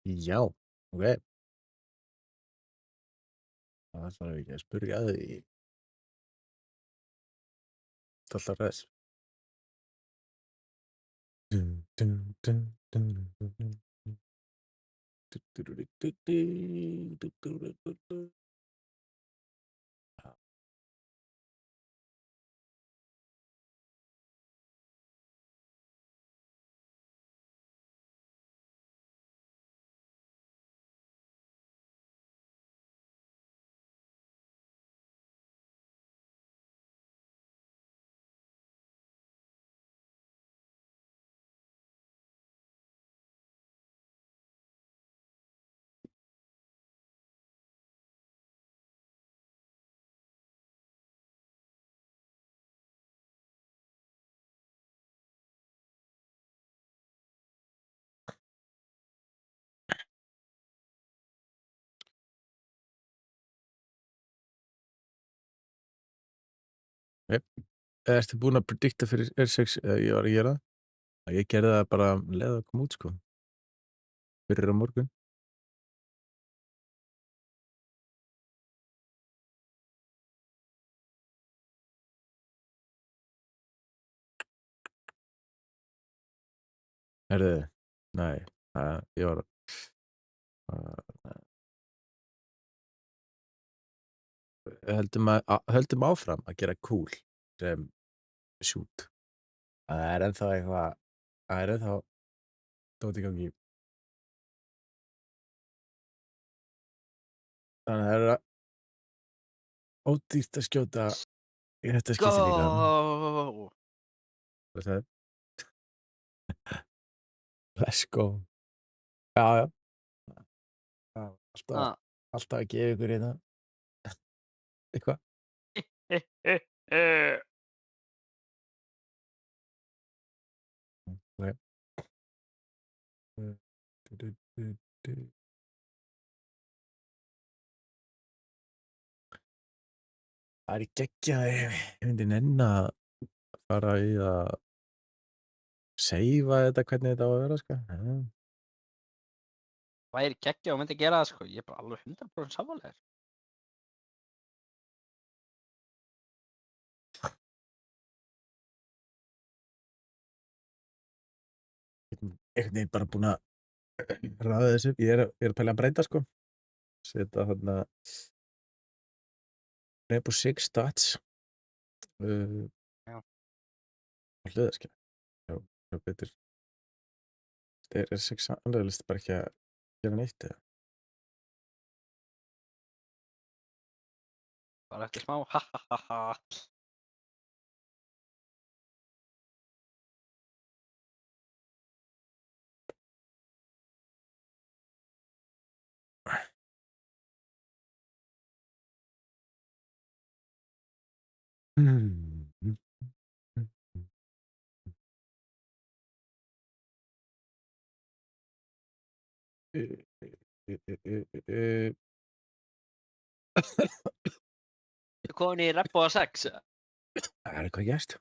Já, ok. Það þarf ekki að spyrja að því. Það er alltaf res. Dun, dun, dun, dun, dun, dun, dun. Du, du, du, du, du, du, du, du, du, du. Já. Ok. Ertu búin að predikta fyrir R6 ég var að gera það? Ég gerði það bara leið að koma út, sko. Fyrir á morgun. Heyrðu, nei, ég var að höldum áfram að gera cool sem shoot. Það er ennþá eitthvað, það er ennþá dót í gangi. Þannig að það er ódýrt að skjóta í þetta skipti líka. Go! Hvað sagði? Let's go. Já, já. Já, Ah. alltaf að gefa ykkur hérna eitthvað. Ok. Du, du, du, du. Það er geggjað ef ég myndi nenna að fara í að seifa þetta hvernig þetta á að vera, sko. Já. Væri geggjað og myndi gera það, sko. Ég er bara alveg 100% sammála þér. Einhvern veginn bara búin að raða þessu. Ég er að pæla að breyta, sko. Setja þarna Rainbow Six Stats Já. á hliðarskjá. Já, betur. Er R6 annarlist bara ekki að gera neitt eða? Bara eftir smá. Ha, ha, ha, ha. Mm. Ertu komin í Rainbow Six? Það er eitthvað gerst.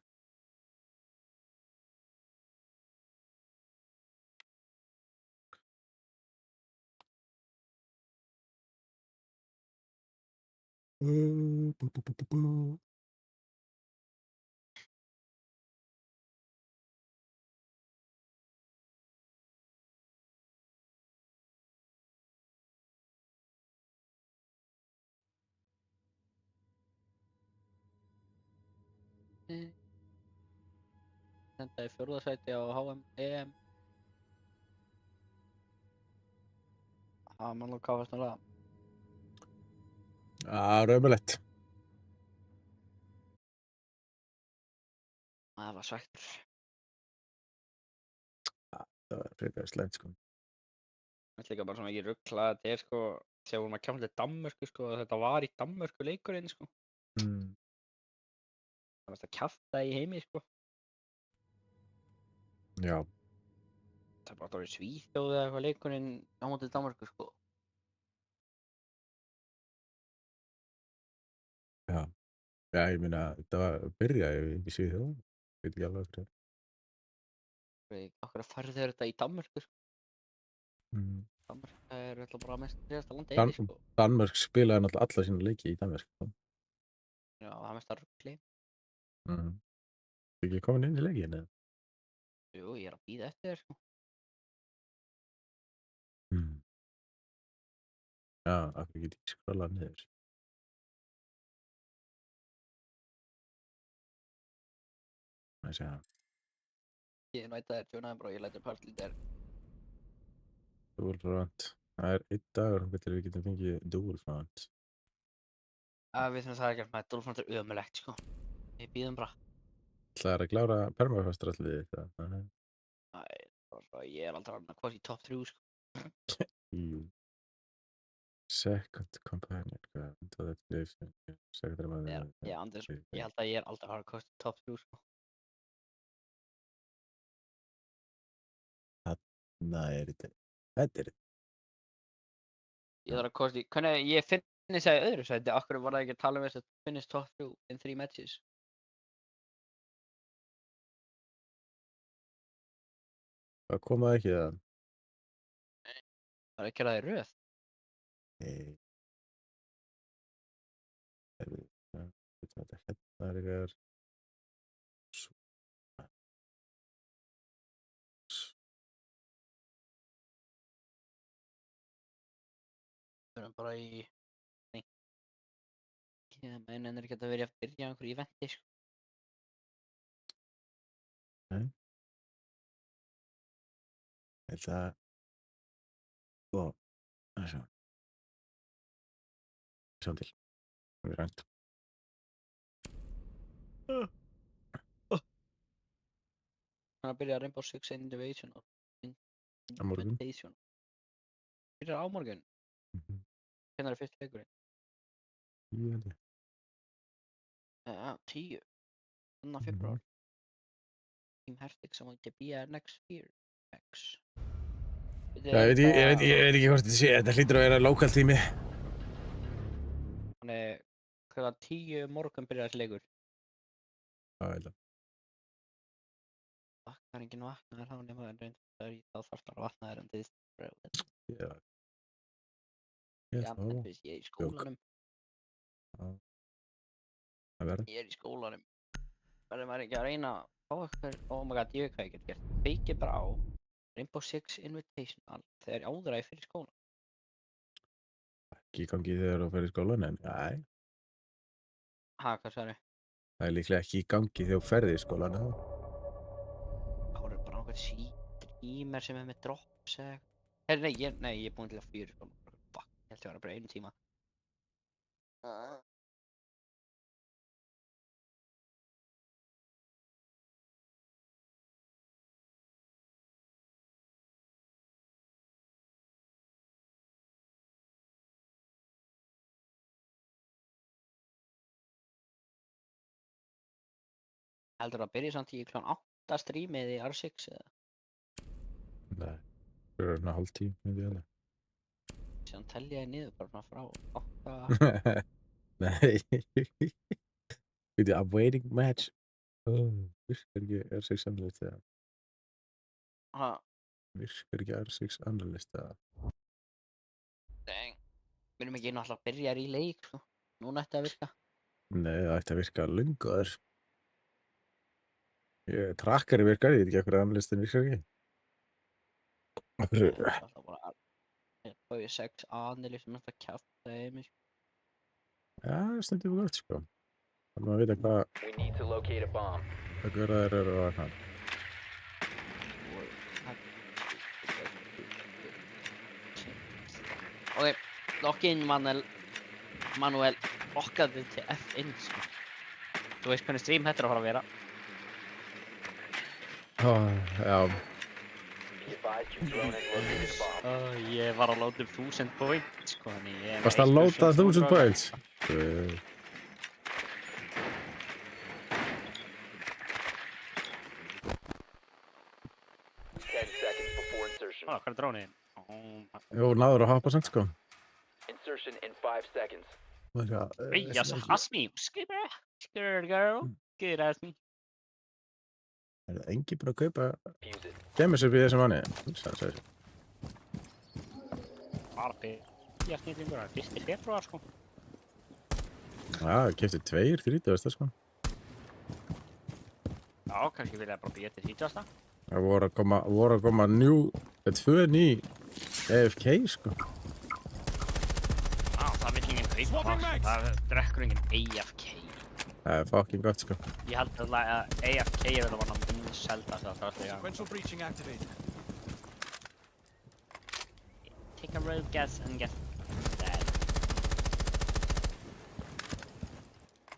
Bú, bú, bú, bú, bú. Enda í 4. sæti á HM, EM. Það má nú káfast um það. Raumulegt. Það var svektur. Það var frekar slæmt, sko. Þetta er líka bara svo mikið rugl að þetta er, sko, þegar við vorum að kemja til Danmörku, sko, og þetta var í Danmörku leikurinn, sko. Mm. Það var mest að kjafta í heimi, sko. Já. Það er bara að vera í Svíþjóð eða eitthvað leikurinn á móti Danmörku, sko. Já. Já, ég meina, þetta var að byrja í Svíþjóð. Veit ekki alveg eftir. Okkur að færðu þeir þetta í Danmörku, sko. Mm. Danmörk er alltaf bara mest síðasta landi Dan eili, sko. Danmörk spilaði náttúrulega alla sína leiki í Danmörk, sko. Já, það er mest að rugli. Ekki komin inn í leikinn, eða? Jú, ég er að bíða eftir þér, sko. Já, af hverju get ég skrollað niður? Má ég sjá. Ég næta þér tjónaðum bara og ég lætur part lítið þér. Dual front. Það er 1 dagur til við getum fengið dual front. Við þurfum það að gera með Dolphin er ömulegt, sko. Við bíðum bara. Það að klára permafastrætliðið þetta. Æ, ég er aldrei að hvort í top 3, sko. Second companion. Second Ég held að ég er aldrei að fara hvort í top 3, sko. Þarna er þetta. Þetta er þetta. Ég þarf að hvort í, hvernig ég finnist það í öðru sæti, akkur var það ekki að tala um þess að finnist top 3 in 3 matches. Það kom það ekki það. Það er ekki að það í röð. Nei. Þetta hérna er eitthvað. Við erum bara í, nei. En er ekki að vera að byrja einhverju eventi, sko. Nei. Þetta. Það sjá. Sjá til. Það er rænt. Það er að byrja Rainbow Six Invitational. Á morgun. Byrjar á morgun. Hvernig er fyrst leikurinn? 10. Já, 10. 2. febrúar. Team Hertix I want to be our next year. X. Ég veit ekki hvort þetta sé. Þetta hlýtur að vera lokal tími. Þannig klukkan 10 morgun byrjar þessi leikur. Já, ég held að. Það er enginn vaknaður þá nema en reyndar þá þarf það að vakna þér en þið Já. Já, en þú veist, ég er í skólanum. Já. Það verður. Ég er í skólanum. Verður maður ekki að reyna að fá eitthvað, oh my god, ég veit hvað ég get gert. Feikið bara á Rainbow Six Invitational þegar áður að ég fyrir skólan. Ekki í gangi þegar þú fer í skólan, en nei. Ha, hvað sagði? Það er líklega ekki í gangi þegar þú ferð í skólan, þá. Það voru bara einhver streamer sem er með drops eða eitthvað. Nei, ég er búinn til að 4 skólan. Fuck, ég held að vera bara 1 tíma. Heldur að byrja samt í klukkan 8 streamið í R6 eða? Nei. Það er svona hálf 10, myndi ég alveg. Síðan telja ég niður bara frá 8. Nei. Veitu, awaiting match. Virkar ekki R6 analyst eða? Ha, Virkar ekki R6 analyst eða? dang. Við erum ekki náttúrulega að byrja í leik, sko. Núna ætti að virka. Nei, það ætti að virka löngu aður. Trakkari virkar, ég veit ekki af hverju analystin virkar ekki. Af hverju? Það er alltaf bara þá er 6 analyst sem þetta kjafta í mig. Já, það stendur við gott, sko. Það má vita hvað það eru að hann. Ok, login Manuel lokkaði til F1, sko. Þú veist hvernig stream þetta er að fara að vera. Já. Ég var að láta 1000 points, sko. Varst að láta 1000 points? Hvað er drónið? Jú, náður að hoppa samt, sko. Insertion in 5 seconds. Yes, Asmi, scared girl, good Asmi. Er það engi búin að kaupa Gemisur fyrir þessum manni? Bara byrja snillingur, það er 1. febrúar sko. Já, ég kefti 2 30. sko. Já, kannski vilja bara byrja til 30. Það voru að koma 2 ný AFK, sko. Já, það vill enginn kaupa það, sko. Það drekkur enginn AFK. Það er fucking gott, sko. Ég held að AFK er vel að vana minn selda það er alltaf Sequential breaching activated. Take a road guess and get dead.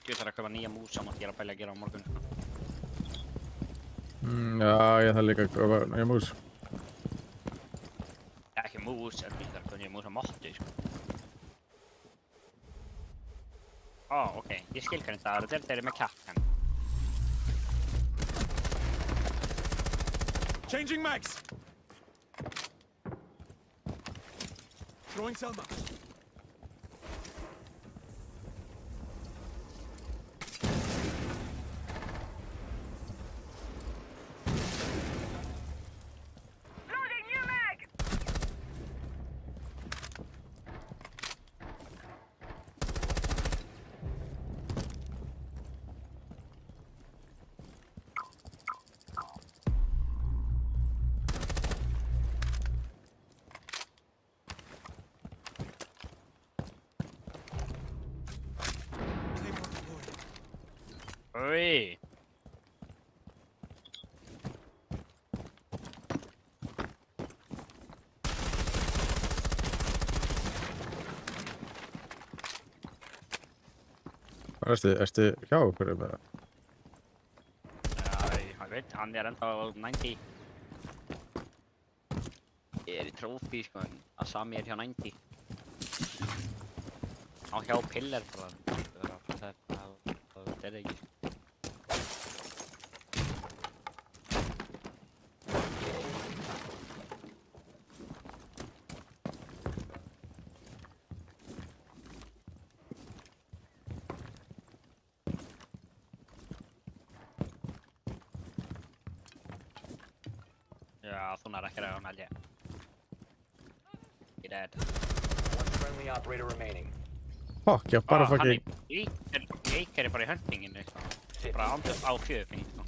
Ég þarf að kaupa nýja mús saman ég er að pæla að gera á morgun, sko. Já, ég þarf líka að köpa nýja mús. Ekki mús, en ég þarf að kaupa nýja mús á mottu, sko. Ok, ég skilgreinda það eru þeir með Capcan. Changing mags. Throwing Selma. Loading new mag! Claymore deployed. Oi! Ertu hjá okkur með það? Já, ég veit, hann er enda á 90. Ég er í trófi, sko, en Asami er hjá 90. Á hjá Pillar bara. Það er ekki, sko. Já, þú nær ekki að hún held ég. Ég er dead. One friendly operator remaining. Fuck, já, bara fucking... Jake er bara í huntinginu, sko. Bara á fjöðuping, sko.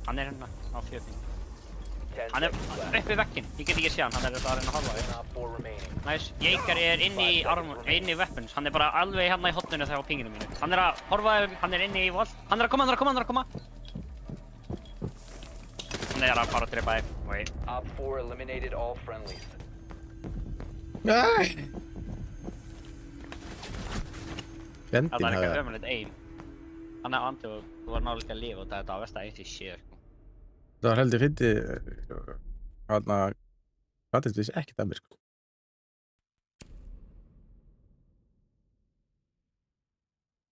Hann er hérna á fjöðuping. 10 Hann er seconds upp left. við vegginn, ég get ekki séð hann, hann er bara að reyna að horfa þig. Op 4 remaining. Nice, Jake er inni í armor, inni í weapons, hann er bara alveg hérna í hotninu þegar á pinginu mínu. Hann er að horfa þig, hann er inni í wall, hann er að koma. Hann er að fara að drepa þig, wait. Op 4 eliminated all friendlies. Nei! Bendin Það er hafði eitthvað ömulegt aim. Hann er andi og þú var nálega að lifa og þetta var versta eitt í sér, sko. Það var heldur fyndi hann að fattist vissi ekkert að mér, sko.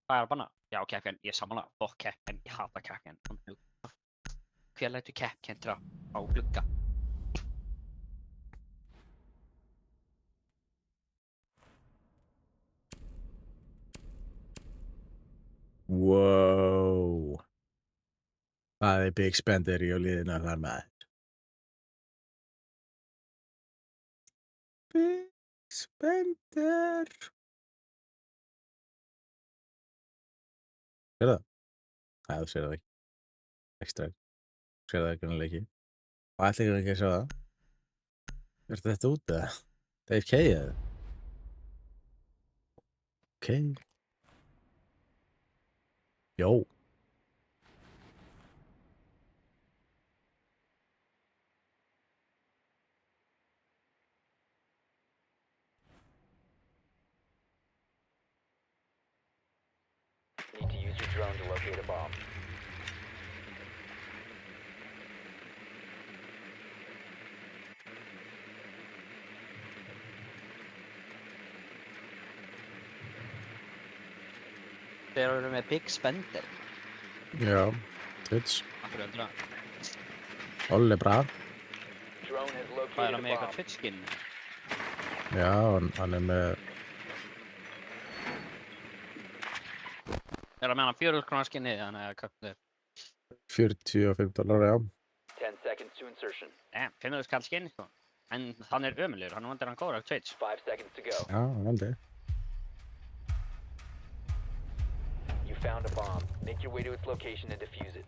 Hvað er að banna? Já, Capcan, ég samanlega, fuck Capcan, ég hata Capcan. Hver lætur Capcan á glugga? Wow. Það er Big Spender í liðinu þar maður. Big Spender. Sér það? Nei, þú sér það ekki. Ekstra. Sér það ekki ekki. Og ætla ekki að sjá það. Er þetta út eða? Það er K eða? Ok. Jó. Need to use your drone to locate a bomb. Þeir eru með Big Spender. Já. Twitch. Akkur heldur það. Olle bra. Drone has Hvað er located það a með eitthvað bomb. Twitch skin? Já, hann er með... Er það með hann 4.000 krónar skinnið, þannig að köptu þér. $45, já. 10 seconds to insertion. 5.000 kall skinn, sko. En hann ömurlegur, hann vandir hann góður af Twitch. 5 seconds to go. Já, veldig. You found a bomb. Make your way to its location and defuse it.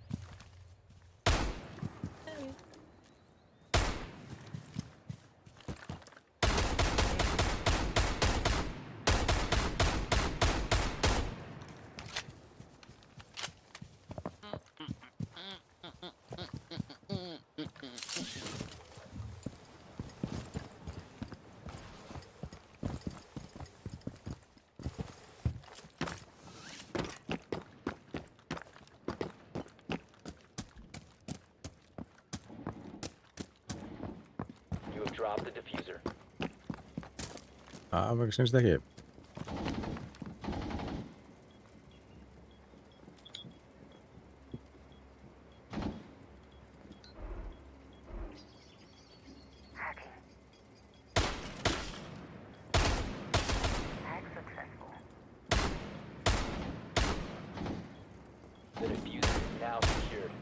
You have dropped the diffuser. Mér syns það ekki. The diffuser is now secured.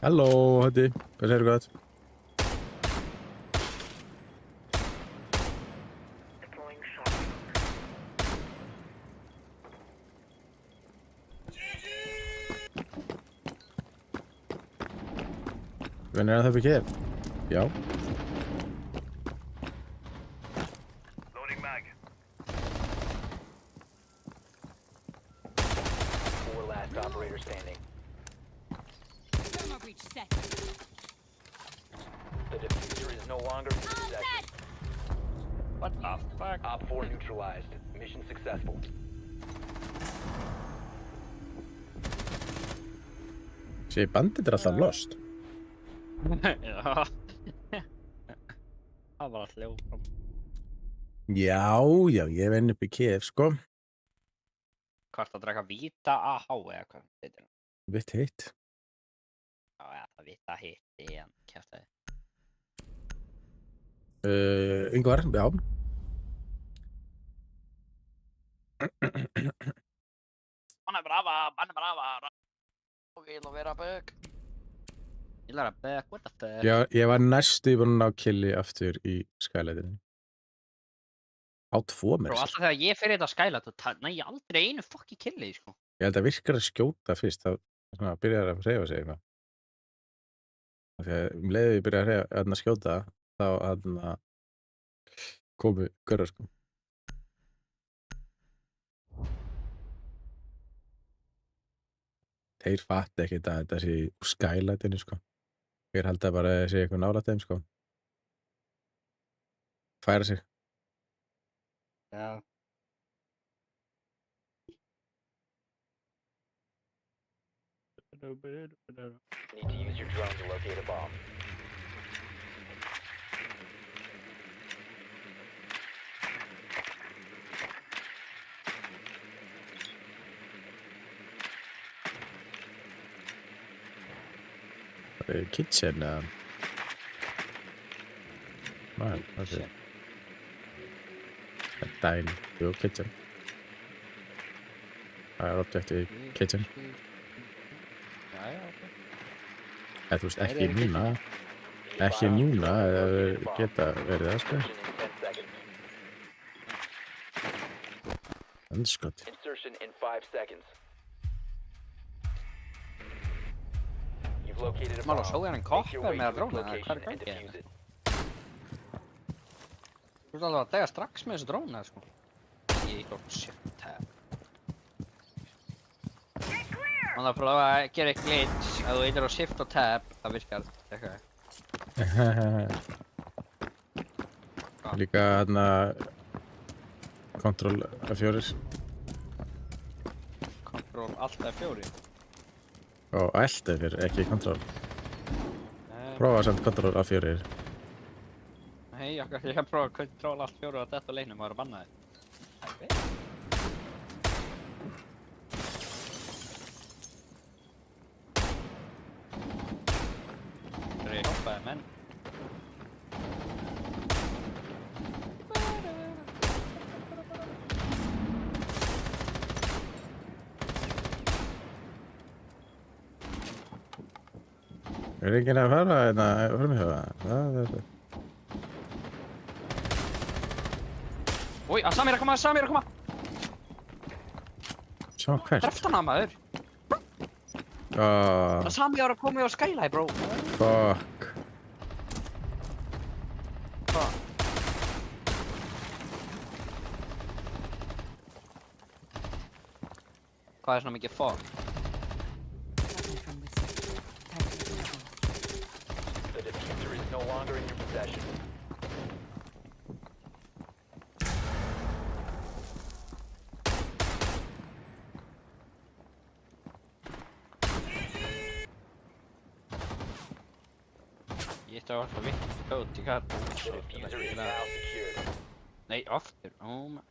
Halló, Höddi. Hvað segirðu gott? Hvernig það fyrir kef? Já. Loading mag. 4 last operator standing. Thermal breach set. The diffuser is no longer in possession. What the fuck? Op 4 neutralized. Mission successful. Sér bandit alltaf lost. Já. Það var alltaf ljófram. Já, ég venn upp í kef, sko. Hvort að draka Vita AH eða hvað heitir hann? Vitt heitt. Já, það Vita hitti en kæftæði. Yngvar, já. Mann er brava. Og ég vil að vera bög. Ég vil að vera bög, what the fuck? Já, ég var næstu búinn að ná killi aftur í Skylightinu. Á 2 mér. Bro, alltaf þegar ég fyrir þetta Skylight, þá næ ég aldrei einu fokki killi, sko. Ég held að virkar að skjóta fyrst, þá byrjar að hreyfa sig eitthvað. Þegar leiði ég byrja að skjóta, þá komu görður, sko. Þeir fatta ekkert að þetta sé úr Skylightinu, sko. Þeir halda bara að sé eitthvað nálægt þeim, sko. Færa sig. Já. Need to use your drone to locate a bomb. Kitchen, man, okay. Dine, jú, kitchen. Það objective kitchen. Já, ok. Eða þú veist, ekki núna. Ekki núna, eða geta verið það, sko. Andskot. Insertion in 5 seconds. You've located a Mála, bomb. svo hann Make your koppar way með að to its dróna, hvað location and gangið defuse hérna? it. Þú ert alveg að dega strax með þessu dróna, sko. Ég got shift tab. Man þarf að prófa að gera eitt glitch, ef þú eitthvað á shift og tab, það virkar eitthvað. Líka hérna Control F4 Control Alt F4. og Alt F4, ekki Control. Prófa samt Control F4. Nei, ég að prófa Control Alt F4 og þetta leiknum var að banna þið. Ég hoppaði menn. enginn að fara hérna framhjá það? Új, Sami er að koma, Sami er að koma! Sjá hvert? Dreft hana, maður! Sami var að koma á Skyline, bro! Fuck. Hvað? Hvað er svona mikið fuck? Nothing from within. Time to let go. The diffuser is no longer in your possession. Ég ætti að varfa vitt kót í kart. The diffuser is now secured. Nei, aftur. Oh my...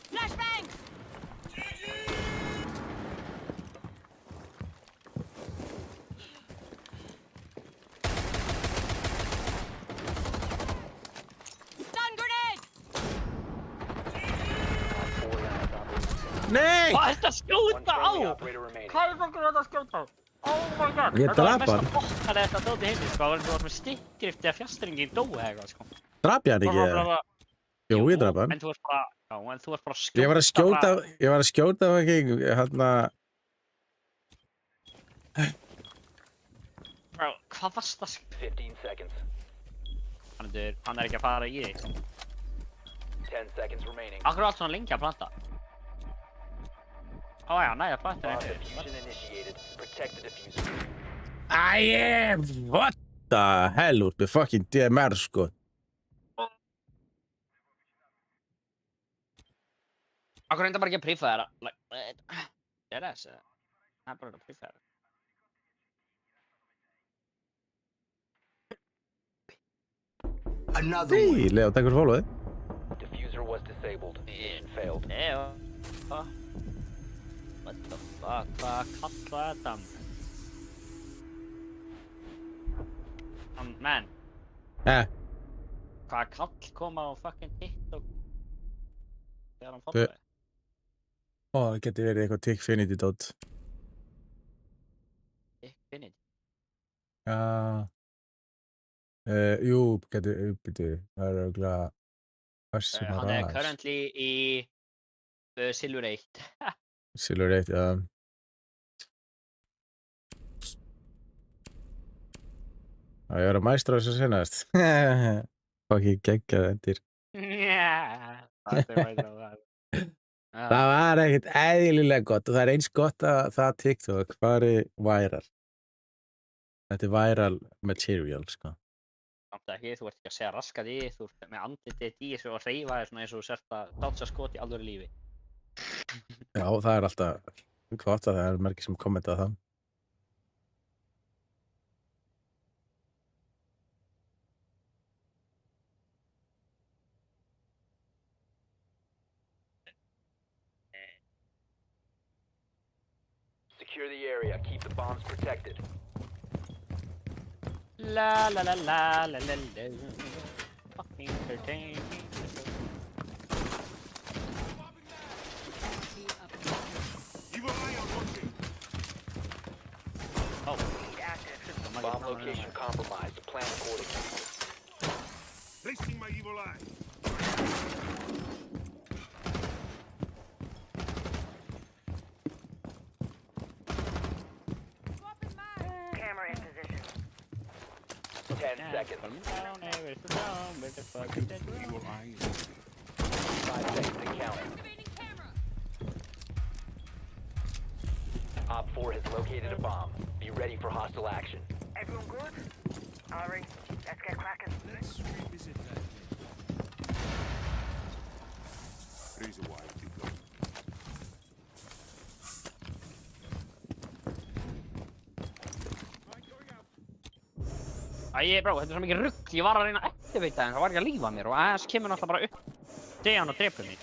Flashbang! Stun grenade! Four last operators. Nei! Hvað er þetta að One skjóta á? friendly operator remaining. Hvað er þetta að skjóta á? Oh my god! Ég drap Þetta var hann. mesta bokkar þetta dóti heimi, sko. Það var með stikkgrifti að fjastringin dói eða eitthvað, sko. Drap ég hann ekki eða? Jú, ég drap hann. En þú varst bara, já, en þú varst bara að skjóta. Ég var að skjóta fucking, hérna... Bro, hvað varst það? 15 seconds. Hann er ekki að fara í þig. 10 seconds remaining. Akkur er allt svona lengi að planta? Ó já, næja, planta Bomb er diffusion initiated. Protect the diffuser. What the hell út með fucking DMR, sko. Akkur reynda bara ekki að prífa þeirra. Það er þessi. Það er bara að prífa þeirra. Nei, Leo, takk fyrir followið. Diffuser was disabled. Mission failed. What the fuck, hvað kalla þetta? Man, hvað kall kom á fucking TikTok þegar hann follaði? Ó, það geti verið eitthvað Tickfinity dot. Infinity. Já. Jú, geti uppbyttu. Það er auðvitað... Hann er currently í Silver 8. Silver 8, já. Það er að mæstra þessu senast. Fucking geggjað endir. Það er mæta á það. Það var ekkert eðlilega gott og það er eins gott að það TikTok fari viral. Þetta er viral material, sko. Samt ekki, þú ert ekki að segja raskat í, þú ert með andlitið í þessu og hreyfa þér svona eins og þú sért að dátsa skot í alvöru lífi. Já, það er alltaf gott að það er margir sem kommenta á það. Secure the area. Keep the bombs protected. La la la la la la la. Fucking entertaining. Evil eye on watching. Oh. Bomb location compromised. Plan accordingly. Placing my evil eye. Camera in position. 10 seconds. Evil eye. 5 seconds to count. Op 4 has located a bomb. Be ready for hostile action. Everyone good? Alright, let's get cracking. Let's revisit that. Razor wire deployed. Æ, bro, þetta er svo mikið rugl. Ég var að reyna að eftirveita en það var ekki að lífa mér og aðeins kemur náttúrulega bara upp degan og drepur mig.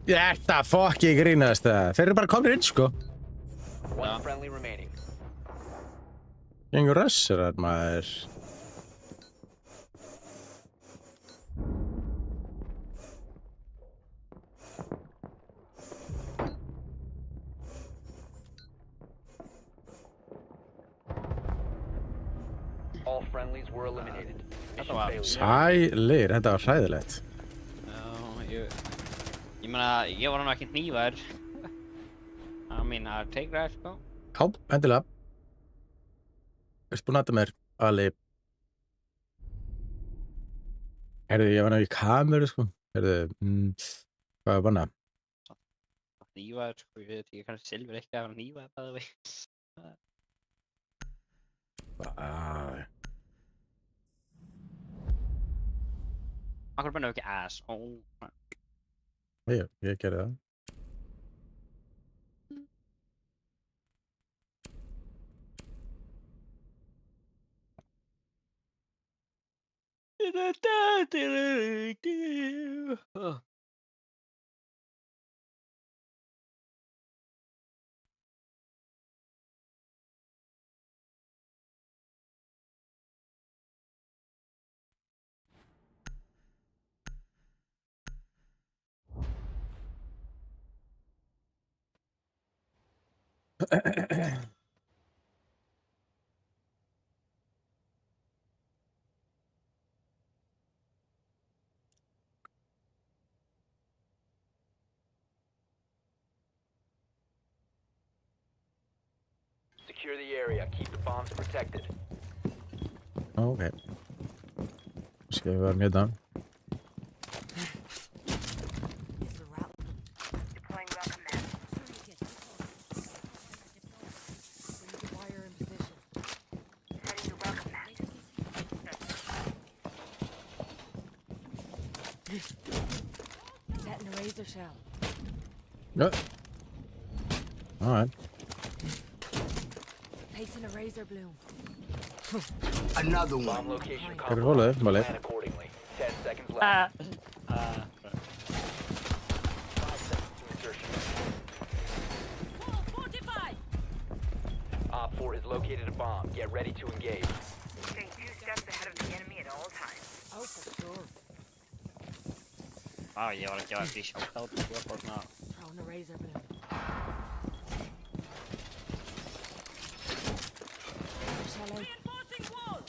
Þetta fokki grínast það. Þeir eru bara komnir inn, sko. One friendly remaining. Gengur rössurar, maður. All friendlies were eliminated. Mission var- failure. Sælir, þetta var hræðilegt. Já, ég meina, ég var nú ekki hnífaður. I mean, I take that, sko. Já, endilega. Ertu búinn að þetta mér, Ali? Herðu, ég var ná í kameru, sko. Herðu, hvað var bannað? Hnífaður, sko, ég veit ekki, kannski Silfur ekki að vera hnífaður, bæði vei. Akkur bennum ekki ass, Ég gerði það. Oh. Secure the area. Keep the bombs protected. Ok. Skal vi være hérna. Is the route. Deploying welcome mat. Bring the wire in position. Setting the welcome mat. Setting a razor shell. Ja. Alright. Placing a razor bloom. Another one. Bomb location Þeir eru hólaðir, compromised. máli. Plan accordingly. 10 seconds left. 5 seconds to insertion. Op 4 has located a bomb. Get ready to engage. Staying 2 steps ahead of the enemy at all times. Oh, for sure. Vá, ég var ekki að því sjátt á þetta, sko, bara svona. Throwing a razor bloom. Razor shell out.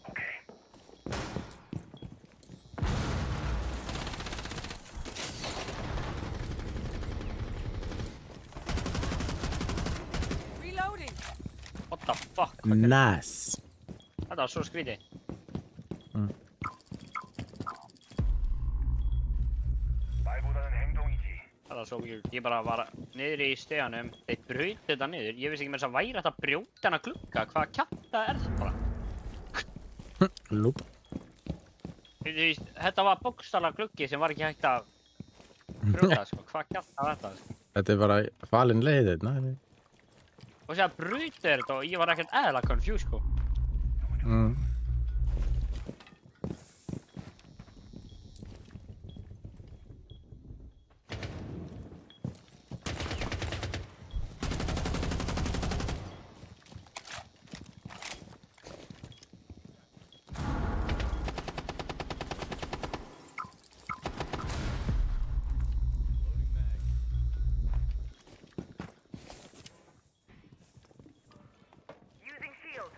Okay. Reloading. What the fuck? Nice. Þetta var svo skrítið. 말보다는 행동이지. Það var svo weird. Ég bara var niður í steganum, þeir braut þetta niður. Ég vissi ekki með þess að væri hægt að brjóta hana glugga. Hvað kjafta er þetta bara? Lúp. Þú veist, þetta var bókstaflega gluggi sem var ekki hægt að brjóta, sko. Hvað kjafta var þetta, sko? Þetta er bara falin leið, hérna. Og sér að brauta þetta og ég var ekkert eðlilega confused, sko. Using shield.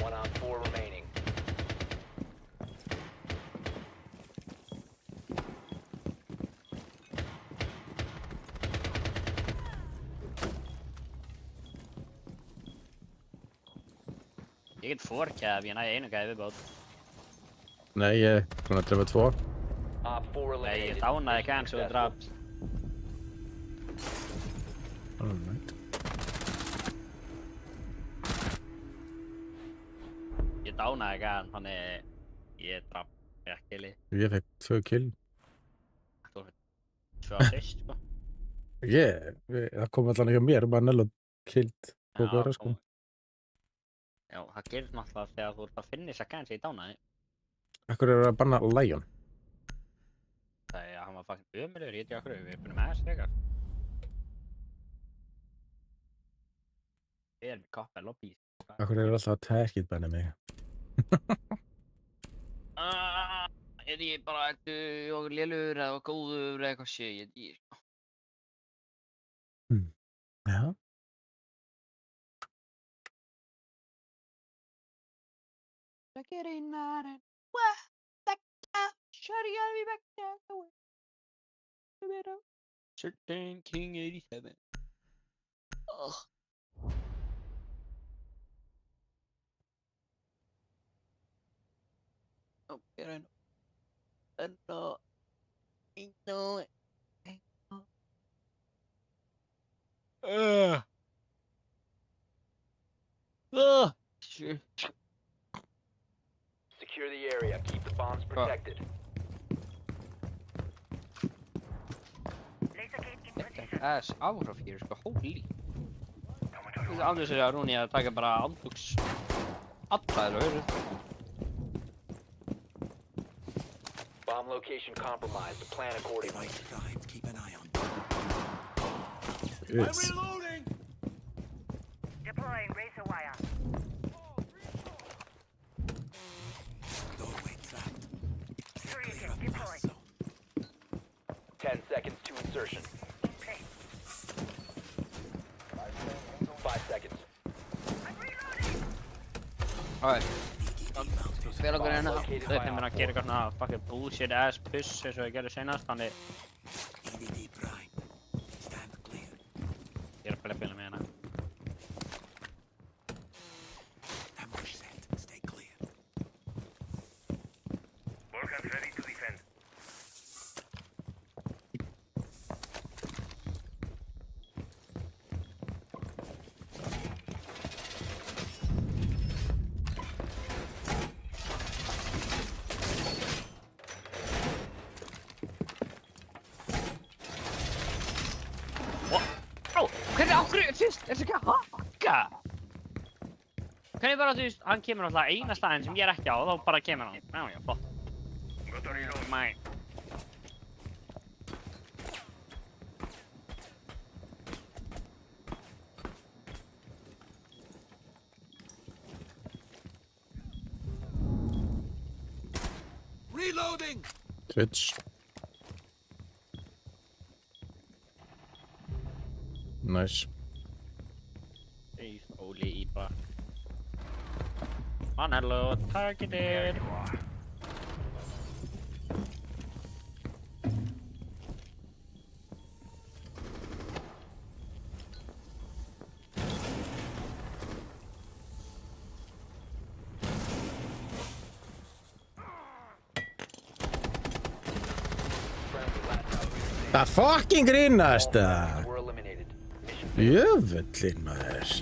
One on 4 remaining. Ég get forkað ef ég næði einu gæði viðbót. Nei, ég er búinn að drefa 2. Op 4 Nei, eliminated. ég dánaði gæðan svo Successful. það drafst. Alright. Ég dánaði gæðan, þannig ég draf. Rétt kili. Ég fekk 2 kill. Þú fyrir 2 assist, sko. Það kom allan ekki á mér, Manello killed 2 góðra, sko. Já, það gerist náttúrulega þegar þú ert að finna þess að gæðin sig í dánaði. Akkur eru að banna Lion? Það er að hann var fucking ömulegur, ég veit ekki okkur, við erum búin með aðeins frekar. Við erum í koppa lobby. Akkur eru alltaf að tag-it banna mig? Er ég bara og lélugur eða góður eða eitthvað sé, ég veit ekki. Já. Get in there and Certain King 87. Ugh. Okay, I know. I know it. Sure. Secure the area. Keep the bombs protected. Laser gate in position. Ass out of here, sko, holy. Þú veist alveg sér að Rúni að taka bara andúks allar og höru. Bomb location compromised. Plan accordingly. Keep an eye on. Yes. Reloading! Deploying razor wire. Doorway trapped. Surrogate deployed. 10 seconds to insertion. Play. 5 seconds. I'm reloading. Alright. Spila okkur hérna. Þau finnir að gera eitthvað fucking bullshit ass puss eins og ég gerði senast, þannig EDD prime. Stand clear. ég er að spila með hérna. Ambush set. Stay clear. Vulcans ready to defend. Hvernig ákveður, fyrst, er þetta ekki að haka? Hvernig bara, þú veist, hann kemur alltaf eina staðinn sem ég er ekki á, þá bara kemur hann. Já, flott. Got to reload. Mæn. Reloading. Twitch. Nice. Óli í bara. Manello, targeted. Það fucking grínast það! We're eliminated. Mission Jöfullinn maður.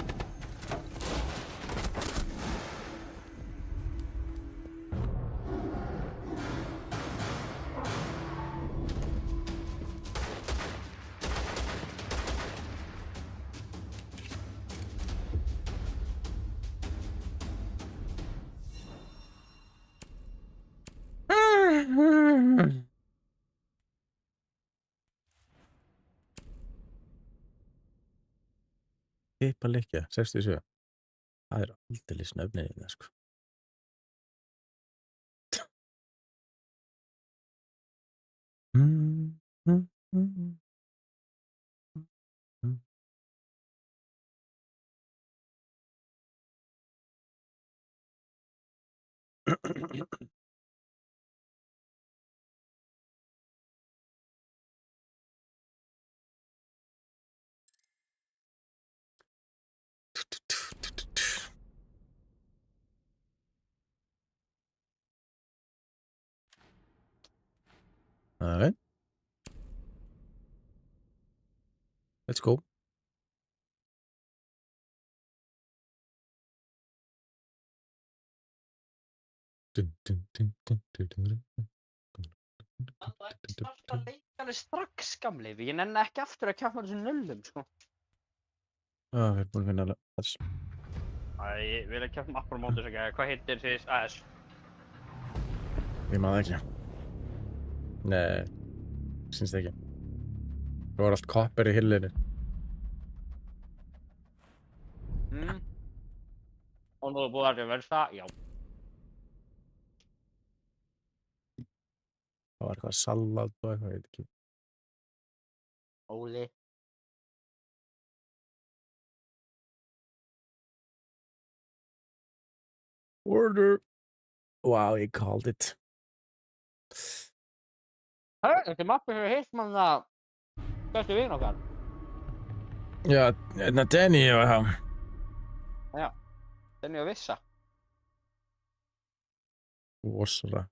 Tippa leikja, 67. Það er aldeilis nöfnið þetta, sko. Alright. Let's go. Það er ekki alltaf leikari strax gamli, ég nenni ekki aftur að kjafna þessum nullum, sko. Við erum búin að finna þess. Ég vil ekki kjafna aftur á móti þess ekki, hvað heitir þið AS? Ég maður það ekki. Nei, syns það ekki. Það var allt koppar í hillinu. Og nú er búið að verða, já. Það var eitthvað salat og eitthvað, ég veit ekki. Óli. Order! Wow, you called it. Þetta mappi hefur heilt mann það bestu vinn okkar. Já, Danny og það. Já, Danny og Vissa. Vorsra.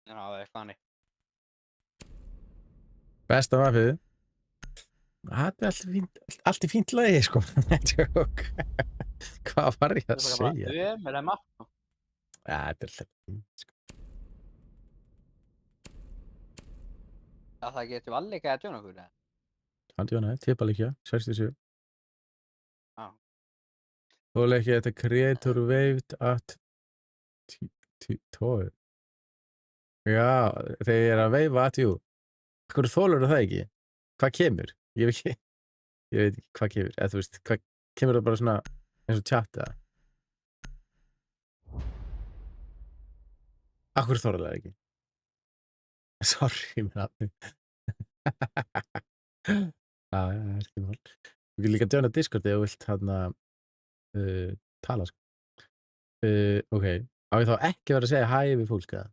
Já, það er fannig. Besta mappið. Það er allt í fínt lagi, sko. Tjók. Hvað var ég að segja? Það er mapp. Já, þetta er alltaf fínt, sko. Það getur allir ekki að tjóna okkur, eða? Hann tjónaði, tippalikja, 67. Já. Þó leikki þetta creator waved at toy. Já, þegar ég er að veifa at you. Hvernig þólur það ekki? Hvað kemur? Ég veit ekki hvað kemur. Eða þú veist, hvað kemur það bara svona eins og chat eða? Hvernig þólur það ekki? Sorry, minn afni. Já, ekki mál. Þú getur líka að joina Discord ef þú vilt hérna tala, sko. Ok, á ég þá ekki að vera að segja hæ við fólk, eða?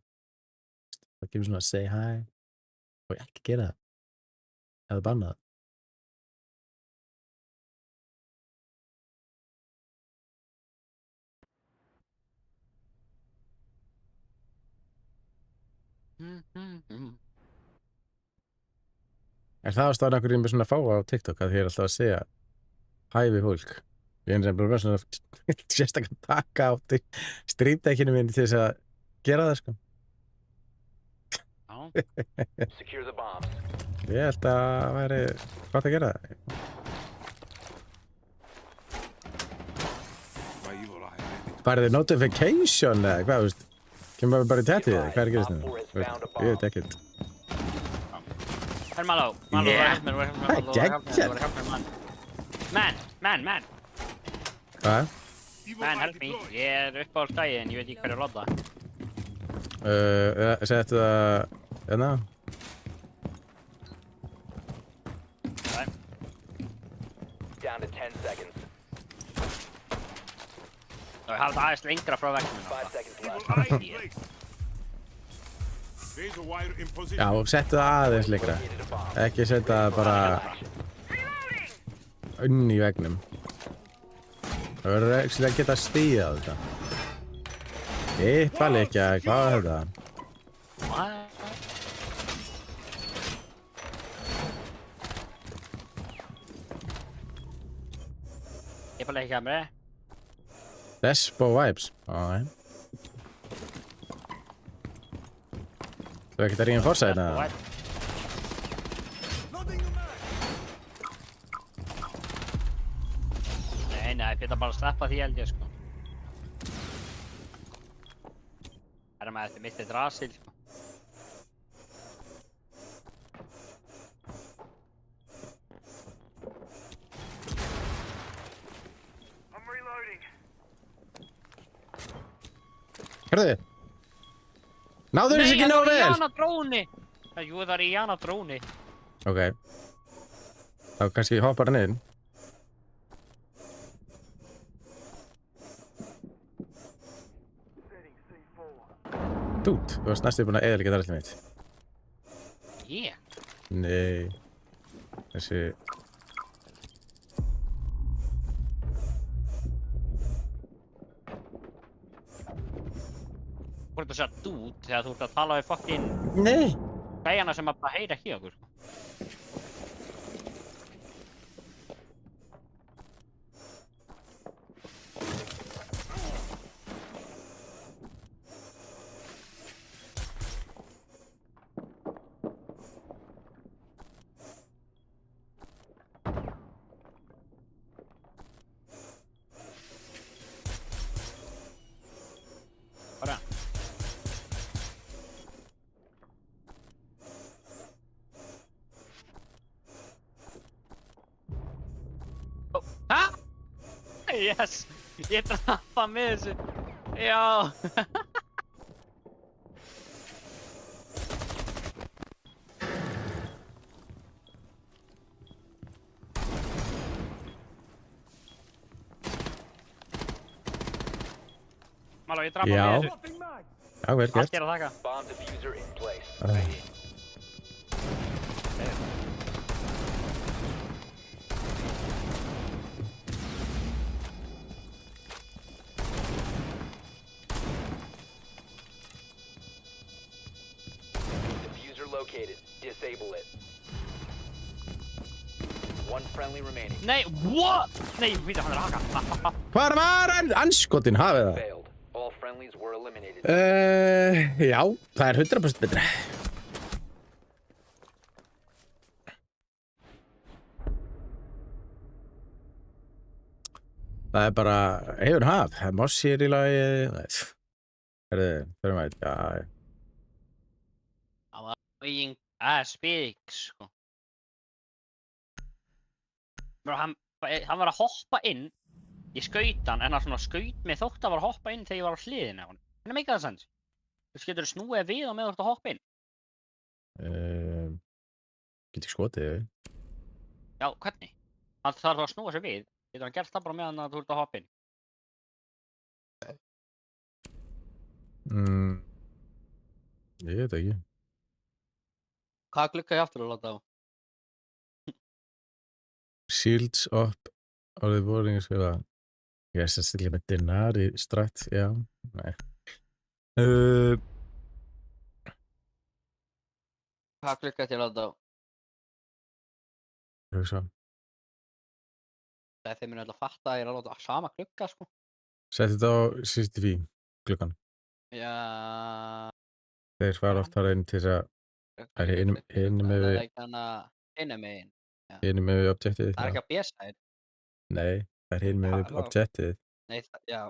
Það kemur svona að say hi og ég ekki gera það. Eða banna það. Er það ástæðan af hverju ég er með svona fáa á TikTok að þið er alltaf að segja hæ við fólk? Ég er bara með svona sérstaklega taka á streamdekkinu minni til þess að gera það, sko. Secure the bombs. Ég held að það væri gott að gera það. My evil eye ready to Bara þið notification eða hvað, veist? Kemur bara í chatið eða hvað er að gerast nú? Ég veit ekkert. Herr Maló, Maló, Man. Hvað? evil Man, eye help me. deployed. Ég er upp á stæði en ég veit ekki hverju að lodda. Settu það hérna? Down to 10 seconds. Það er aðeins lengra frá veggnum. 5 seconds Evil left. eye in place. Razor wire in position. Já, settu það aðeins lengra. Located a bomb. Ekki setja það bara inn í veggnum. Það verður ekki að geta stíða á þetta. Yppalíkja, hvað er þetta? Ég fæði ekki að mér. Despo vibes. Ok. Þú ekkert að reinforsa þetta? Nei, ég fyrir bara að sleppa því held ég, sko. Það er maður eftir mitt eitt rasil, sko. I'm reloading. Hörðu? Náðu þessu ekki nógu vel? Jana dróni! Jú, það er Jana dróni. Ok. Þá kannski hoppar hann inn. Setting C4. Dút, þú varst næstu búin að eyðileggja það allir mitt. Ég? Nei. Þessi... Þú ert að segja dút þegar þú ert að tala við fucking Nei! gæjana sem að bara heyra ekki okkur, sko. Yes! Ég drappa með þessu. Já! Maló, ég drappa Já. með þessu. Já, vel Allt gert. er að taka. Bomb diffuser in place. Diffuser located. Disable it. One friendly remaining. Nei, what? Nei, við hann er að haka. Hvar var hann? Anskotin hafið það. Failed. All friendlies were eliminated. Já, það er 100% betra. Það er bara hefur haf, Mossi er í lagi. Herðu, fyrir maður, já. Það var being ass big, sko. Hann var að hoppa inn. Ég skaut hann, en hann svona skaut mig þótt að var að hoppa inn þegar ég var á hliðina á hann. Hvernig meikar það sens? Þú getur snúið við og með þú ert að hoppa inn. Get ég skotið þig? Já, hvernig? Hann þarf að snúa sig við. Getur hann gert það bara meðan þú ert að hoppa inn? Ég veit ekki. Hvað glugga ég aftur að láta á? Shields up á því boardingarsfélag. Ég er sérstaklega með Denari strætt, já. Nei. Hvað glugga ég að láta á? Hugsa. Það er þeim minni að fatta að ég er að láta sama glugga, sko. Setti þetta á CCTV gluggan. Já... Þeir fara oft þar inn til þess að það er hinum með við Hinum megin. hinum með við objectið. Það er ekki á B-side. Nei, það er hinum með við Halló. objectið. Nei, já.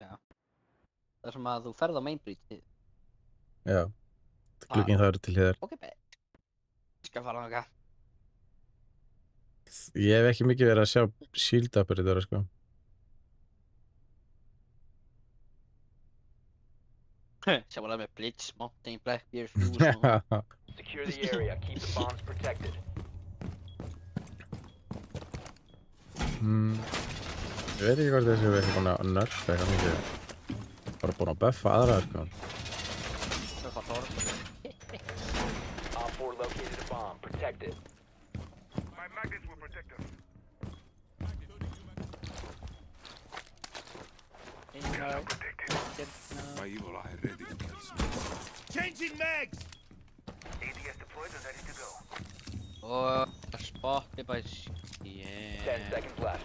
Það er sem að þú ferð á main breach. Já. Glugginn það eru til hliðar. Ok, bet. Ég skal fara á það. Ég hef ekki mikið verið að sjá shield upper í þeirra, sko. Sjá bara með Blitz, Mountain, Blackbeard, Fuse og... Secure the area. Keep the bombs protected. Ég veit ekki hvort þessi hefur ekki búin að nerfa eitthvað mikið. Bara búin að buffa aðra, sko. Það var Thor. Op 4 located a bomb. Protect it. My magnets will protect us. My evil eye ready to kill some. Changing mags! ADS deployed and ready to go. Og spotted by... 10 Yeah. seconds left.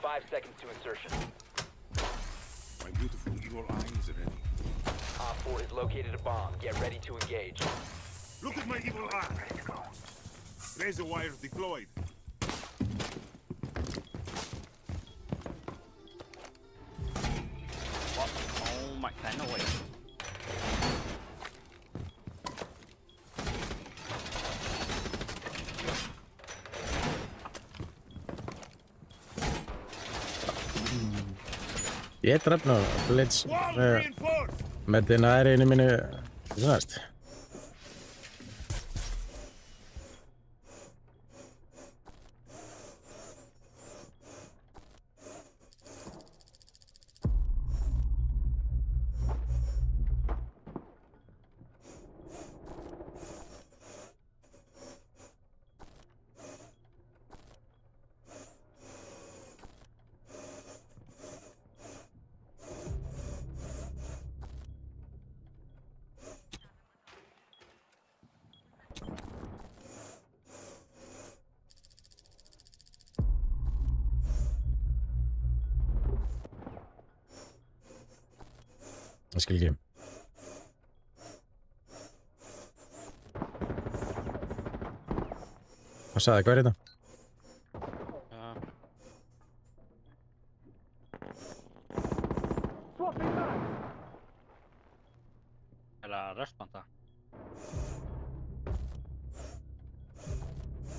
5 seconds to insertion. My beautiful evil eye is ready. Op 4 has located a bomb. Get ready to engage. Look at my evil eye. Ready to go. Razor wires deployed. What? Oh my god, no way. Ég draf nú Blitz Wall reinforced! með Denari inni mínu, þú veist. Það skil ekki. Hvað sagði, hvað er þetta? Eller röstbanda.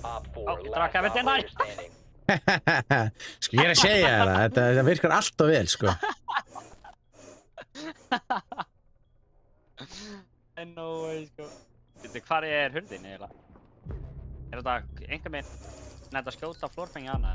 Op 4 4, ég last drakk af þetta operator næst. standing. Sko ég er að segja þér það, þetta virkar alltof vel, sko. No way, sko. Veitu, hvar er hundin eiginlega? Er þetta einhver með nætt að skjóta flórfengi hana?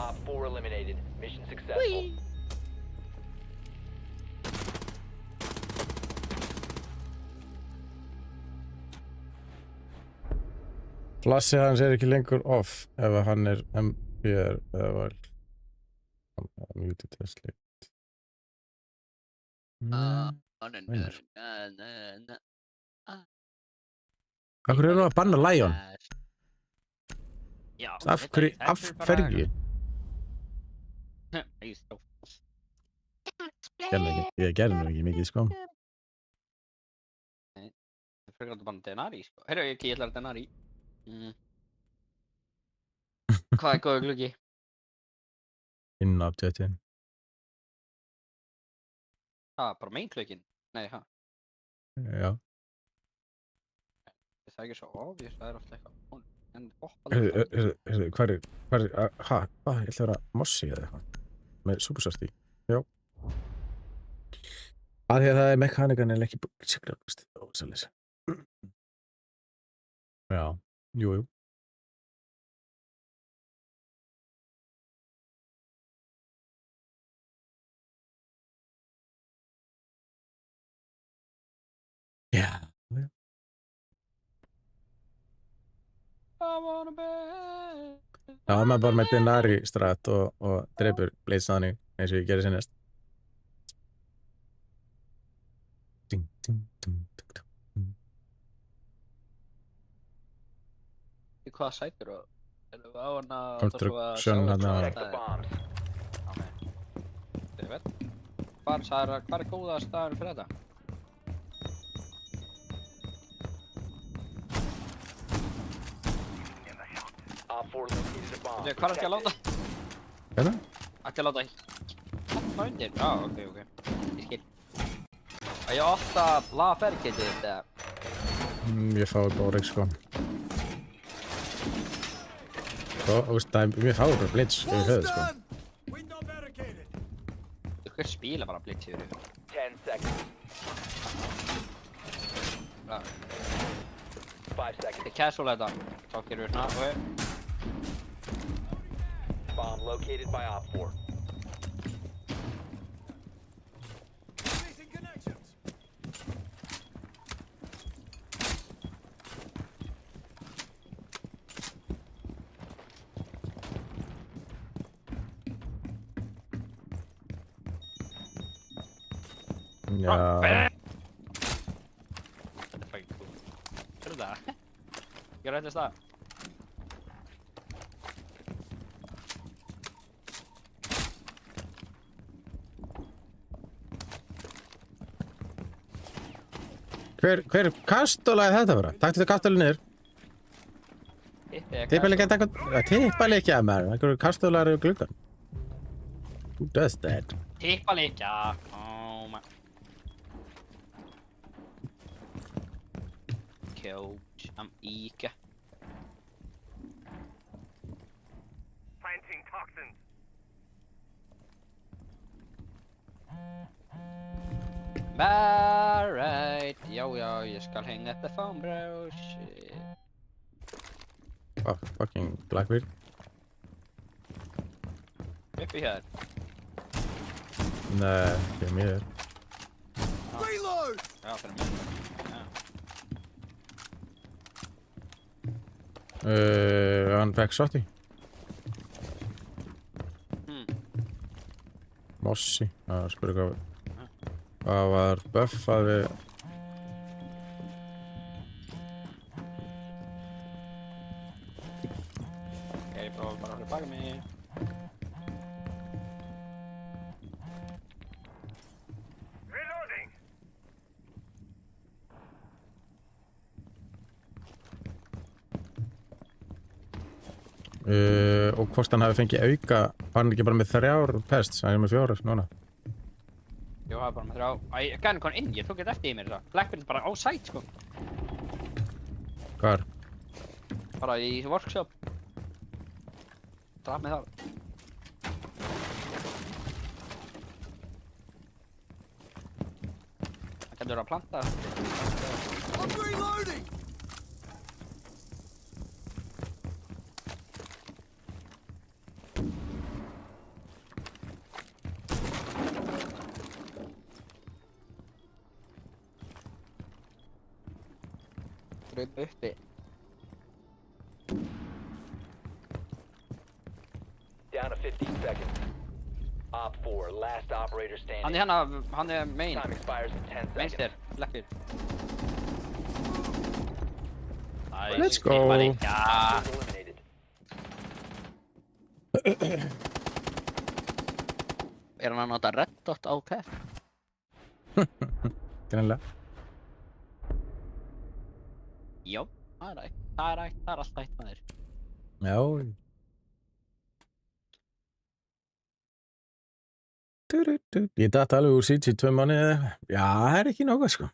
Op 4 eliminated. Mission successful. Flassið hans er ekki lengur off ef hann er MPR eða var muted eða sleikt. Af hverju erum við að banna Lion? Já, Af hverju? Ég gerði nú ekki mikið, sko. Það fyrir alltaf bara Denari, sko. Heyrðu, ég ætlar Denari. Hvað er góður gluggi? Inn á objektin. Bara main glugginn? Nei, Já. það er ekki svo obvious, það er ofta eitthvað. En hoppa Heyrðu, hvað er, ég ætla að vera Mossi eða eitthvað. Með supersvarti. Já. Af því að það er mekanikan en ekki sigra, veist. Ósælis. Já, jú. Já. Það var maður bara með Denari strat og dreipur Blades þannig eins og ég gerði sinnast. Hvað sætir þú? Erum við á hana Construction hana. Protect the bombs. Ég veit. Hvar er góða staðurinn fyrir þetta? Op 4 located a bomb. Hvað er ekki að láta? Hérna? Ekki að láta hoppa undir? Já, ok. Ég skil. Að ég átta lafergetið þetta. Ég fái Bórek, sko. Sko, það er mjög fáið bara Blades yfir höfuð, sko. Window barricaded. Hver spila bara blitz yfir yfir? 10 seconds. Já. 5 seconds. Þetta er casual þetta. Þá gerum við svona, ok. Bomb located by Op 4. Placing connections. Já. Þetta er fucking cool. Sérðu það? Ég rættist það. Hver kastólaði þetta bara? Taktu þetta kastólaði niður. Tippali ekki að maður. Einhverju kastólaði yfir gluggan. Who does that? Tippa líka. Oh my. Coach, I'm eager. Planting toxins. Alright, já, ég skal hänga þetta phone bro, shit. Oh, fucking Blackbeard. Uppi hér. Nei, ekki mér. Reload! Já, fyrir mig. Já. Hann fekk Sotti. Mossi. Spurði hvað var buffað við... Ég prófa bara að baka mig. Reloading. Og hvort hann hafi fengið auka, var hann ekki bara með 3 pests, hann með 4 núna. Jú, það bara með 3. Æ, gæðin kom inn, ég tók þetta eftir í mér það. Blackbeard bara á site, sko. Hvar? Bara í workshop. Draf mig þar. Það getur verið að planta. I'm reloading! Bröð uppi. Down to 15 seconds. Op 4, last operator standing. Hann er main. Time expires in 10 seconds. Mainster, Blackbeard. Let's go. Ja. Eliminated. Er hann að nota red dot á pep? Greinlega. Jó, það er rætt. Það er allt rætt með þér. Já. Ég datt alveg úr Siege í 2 mánuði. Já, það er ekki nokkuð, sko.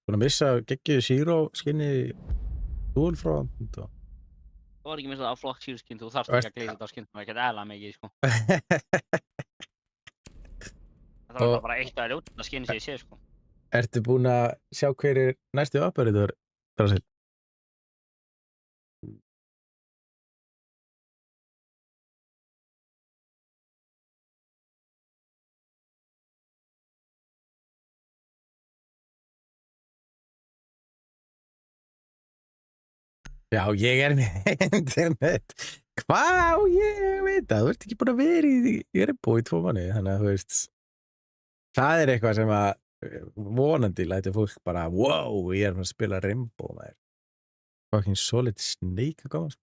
Búin að missa geggjuðu Zero skinni Dual Front og... Þú var ekki missað á flott Zero skinn, þú þarft ekki að gleyða þetta á skinn, það er ekkert eðla mikið, sko. Það er bara eitt að ljóta skinn sem ég sé, sko. Ertu búin að sjá hver er næstu operator, Drasil? Já, ég er með internet. Hvað? Ég veit það. Þú ert ekki búin að vera í Rainbow í 2 mánuði, þannig að þú veist, það er eitthvað sem að vonandi læti fólk bara, wow, ég er að spila Rainbow, maður. Fucking Solid Snake að koma, sko.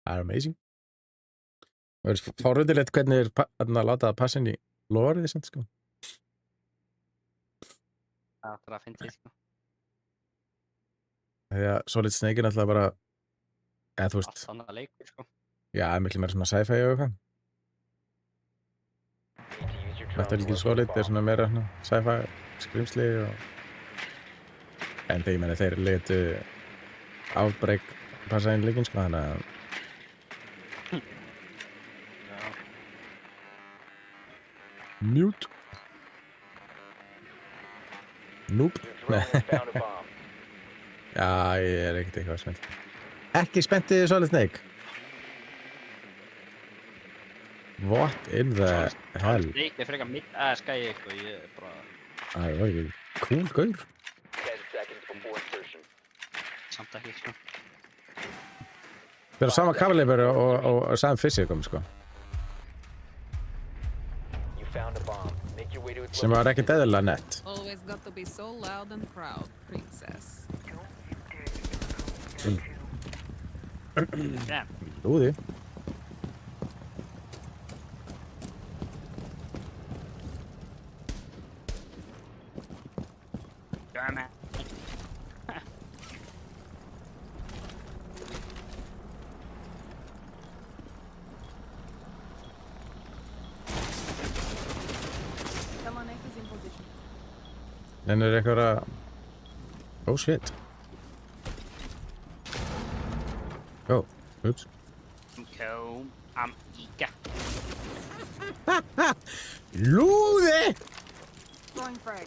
Það er amazing. Það er fárundilegt hvernig er að láta það passa inn í lorið, sko. Það er að finna því, sko. Því að Solid Snake er náttúrulega bara, eða þú veist, Allt annað leikur, sko. já, miklu meira svona sci-fi og eitthvað. Need to use your drone Þetta to er ekki locate Solid, the er bomb. svona meira svona sci-fi skrimsli og... En þegar ég meina þeir letu Outbreak passa inn leikinn, sko, þannig að... Mute. Nope. Your drone has found a bomb. Já, ég er ekkert eitthvað spennt. Ekki spenntið Solid Snake? What in the hell? Snake er frekar mid-ass gæi, sko, ég er bara... Það var ekki cool gaur. 10 seconds before insertion. Samt ekki, sko. Það er sama kafleipur og Sam Fisher kom, sko. You found a bomb. Make your way to its Sem var location. ekkert eðlilega nett. Always got to be so loud and proud, princess. Damn. Lúði. Damn it. Someone is in position. En er eitthvað að... Oh shit. Oh, oops. Kom, íka. Lúði! Throwing frag.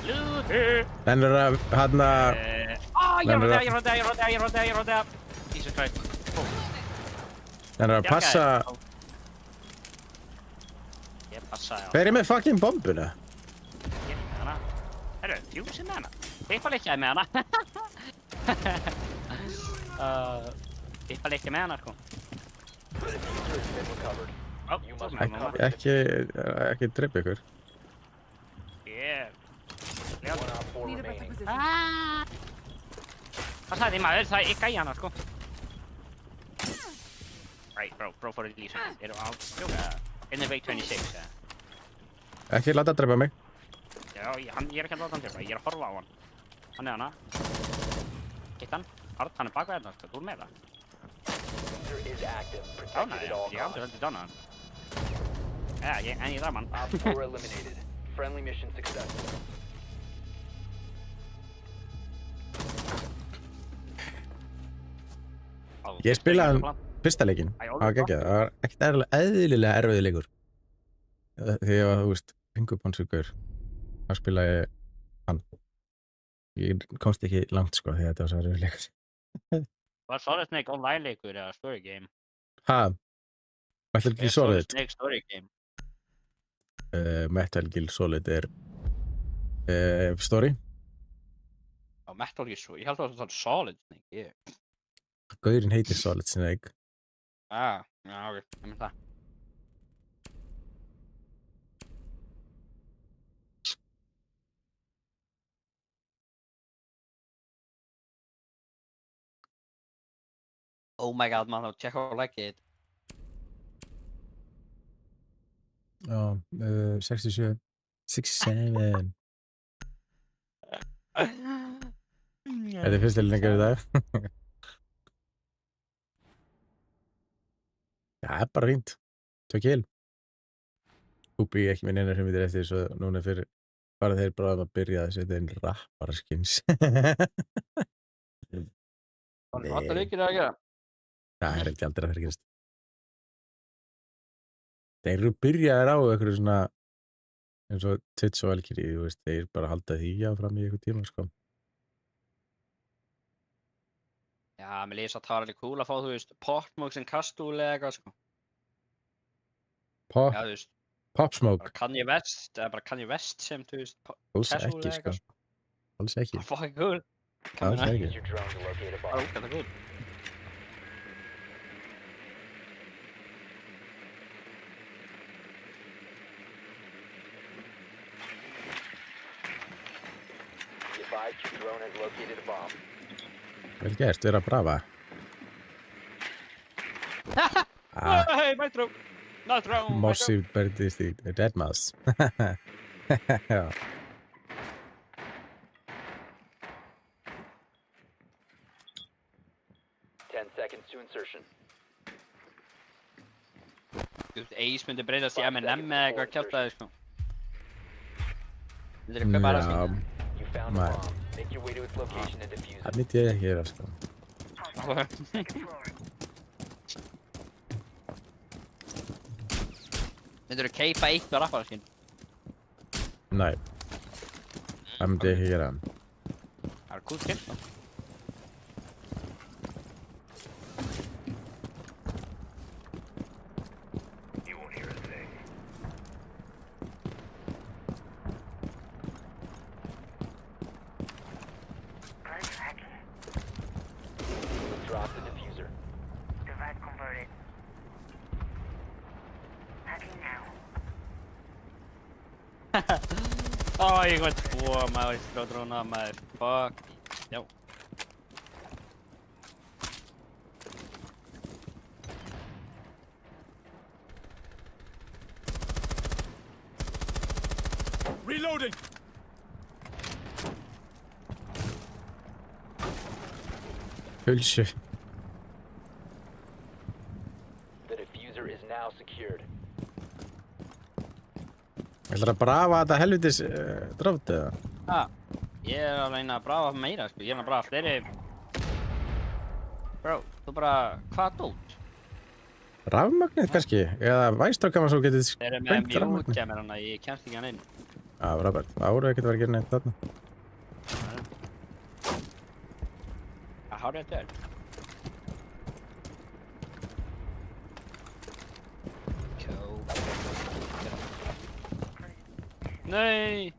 Lúði! En er að hérna... Ég er rótaði. Jesus Christ. En er að passa... Ég passa, já. Hver er með fucking bombuna? Ég er með hana. Herru, Fuse er með hana. Pippa leikjaði með hana. Pippa leikjaði með hana, sko. The diffuser has been recovered. Ó, You tók must með hana. Ekki drippa ykkur. Ég... One op 4 Need a better remaining. position. Hvað sagði maður? Það er gæi hana, sko. Right, bro for the release. Are you out? Innovate 26, Ekki láta að drepa mig. Já, ég er ekki að láta hann drepa, ég er að horfa á hann. Hann er hana. Hitt hann. Hann er baka hérna, sko, þú er með það. Diffuser is active. Dána, Protected at já. all Ég aldrei costs. heldur dána hann. Já, en ég draf hann. Op 4 eliminated. Friendly mission successful. Ég spilaði hann fyrsta leikinn. Það var geggjað. Það var ekkert eðlilega erfiður leikur. Þegar ég var, þú veist, fingurbánsuggur. Þá spilaði ég hann. Ég komst ekki langt, sko, þegar þetta var svo erfiður leikur. Var Solid Snake online leikur eða story game? Ha? Metal Gear Solid Solid. Snake story game. Metal Gear Solid er story. Já, Metal Gear Solid. Ég held að það var Solid Snake. Gaurinn heitir Solid Snake. Já, ok. Ég mynd það. Oh my god, maður, tjekka á leggið. Já, 67. 67. Þetta er fyrst lengur í dag. Já, það er bara fínt. 2 kill. Húpi ekki með neina hugmyndir eftir svo núna fyrir bara þeir bara að byrja að setja inn rapparaskins. Það er alltaf leikir að gera. Það er ekki aldrei að fyrir gerast. Þeir eru byrjaðir á einhverju svona eins og Twitch og Valkyrie, þú veist, þeir bara halda því fram í einhver tíma, sko. Já, mér líst að það var alveg cool að fá, þú veist, Pop-Smoke sem kastúl eða eitthvað, sko. Já, þú veist, Pop Smoke. bara Kanye West sem, þú veist, Alls casual ekki, eða sko. eitthvað, sko. Alls ekki. Fucking cool. Alls ekki. Use your drone to locate a Það bomb. er ógæðlega cool. Be advised your drone has located a bomb. Vel gert, vera brava. Hey, my drone. My drone. Mossy Birdist í Dead Mouse. Já. Seconds to insertion. Þú veist, Ace myndi breytast í M&M eða eitthvað kjáltaði, sko. Myndir þið kaupa Já, aðra You found a Right. bomb. Make your way to its location and defuse það it. myndi ég ekki gera, sko. Myndir þið keipa eitt á rapparaskinn? Nei. Það myndi ég ekki gera. Það er cool skinn, sko. You won't hear a thing. Price hacking. Drop the diffuser. Device converted. Hacking now. Ó, ég kom 2, maður, ég sló dróna, maður. Fuck. Já. Reloading! Hulsu. The diffuser is now secured. Ætlar að brafa þetta helvitis drátt eða? Ég er að reyna að brafa meira, sko. Ég er að brafa fleiri. Bro, þú bara, hvað dót? Rafmagnið kannski? Eða væstrákama svo getið Þeir eru með sprengt mute rafmagnið? kemur hana, ég kemst ekki hann inn. Já, Robert, það voru ekkert að vera að gera neitt þarna. Hvað hárið þetta er? Nei!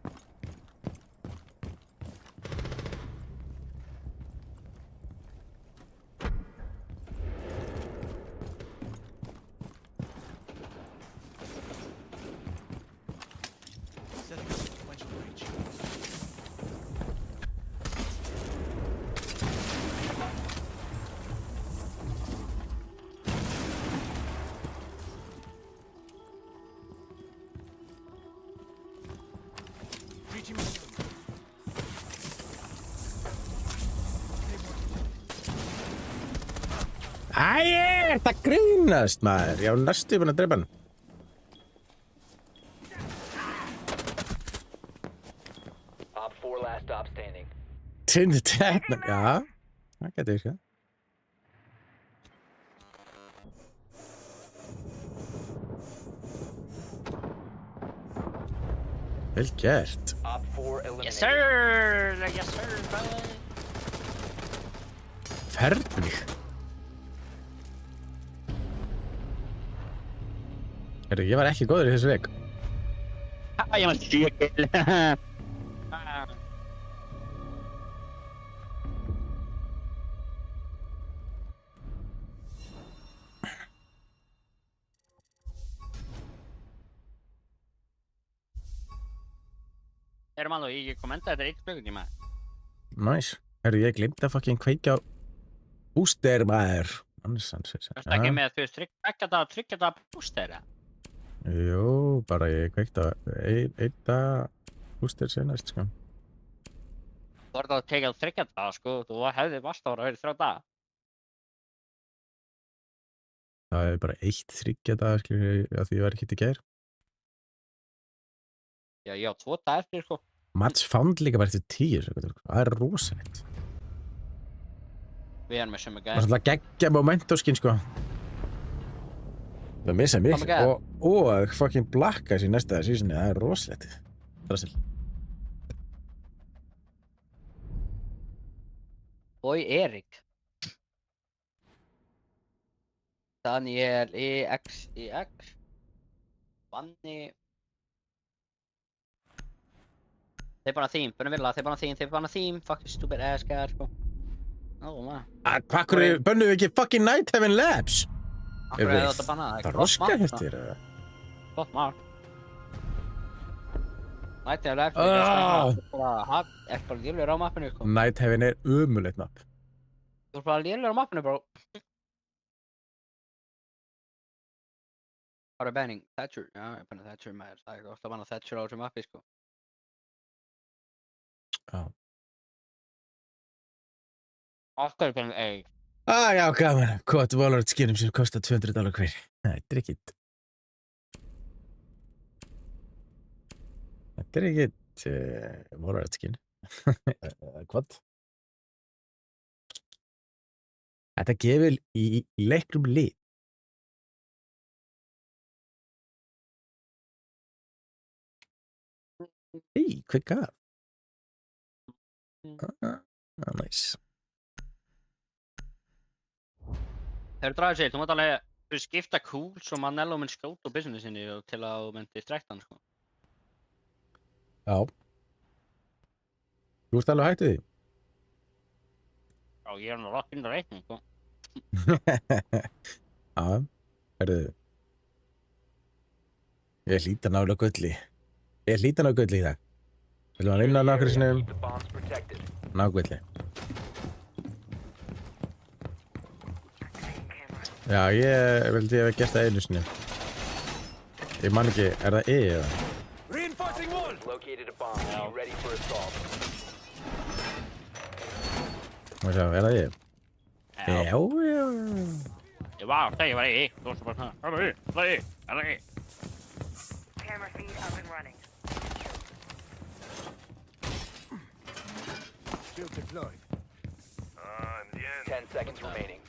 Setting up sequential breach. Teaching me. Æ, það grínast maður. Ég var næstu búinn að drepa hann. Op 4 last stop standing. Tindi tætna. Já, það getur virkað. Vel gert. Op 4 eliminated. Yes sir! Yes sir, brother! Fernig. Herru, ég var ekki góður í þessu leik. Ég var sjökil! Erum alveg, ég kommentaði þetta eitt klukkutíma. Næs. Herru, ég gleymdi að fucking kveikja á búster maður. Annars hans er Þú veist ekki með þú veist, tryggja þetta búster, eða? Jú, bara ég kveikti á einn dag búster senast, sko. Þú ert að teka að tryggja þetta, sko, þú hefði vast ára verið 3 daga. Það er bara 1 3 dagar, skilur, að því ég var ekki til gær. Já, ég á 2 dagar eftir, sko. Mats found líka bara eftir 10 sekundur, sko. Það er rosalegt. Við erum með sömu Það gæði. er svolítið að geggja momentóskinn, sko. Það missa mig Oh my God. og fucking blakka þessi næsta seasoni, það er rosalegt. Drassil. Boy Erik. Daniel EXEX. Vanni. Þeir bara þím, búin að vilja, þeir bara þím, fucking stupid ass guy, sko. Ó, maður. Hvað bönnuðu ekki fucking Night Heaven Labs? Akkur er þetta bannað? Það er roska heftir, eða? Gott mál. Nætti að lefði er bara lélur á mappinu, sko. Night Heaven er ömulegt mapp. Þú er bara lélur á mappinu, bro. Hvað er banning? Thatcher? Já, ég er banning Thatcher, maður. Það er gott að banna Thatcher á þessu mappi, sko. Já. Akkur er banning A. Já, gaman. Kott Valorant skinum sem kostar $200 hver. Þetta er ekkit. Þetta er ekkit Valorant skin. Hvað? Þetta gefur í leiknum lit. Hvað gaf? Nice. Þegar þú draðir sig, þú mátt alveg skipta cool svo Manello mun skjóta á businessinni til að þú myndi strekta hann, sko. Já. Þú ert alveg hættið því? Já, ég er nú rock in the reikning, sko. Já, herðu. Ég hlýta nálega gulli. Ég hlýta nálega gulli í það. Viljum að vinna nokkur sinnum? The bomb's protected. Ná gulli. Já, ég vildi að gert það einu sinni. Ég man ekki, er það eða? Reinforcing wall. Located a bomb. Be ready for assault. Má sjá, er það ég? Já. Já. Ég var í. Þú veist bara, það er í. Camera feed up and running. Shield deployed. And the end. 10 seconds remaining.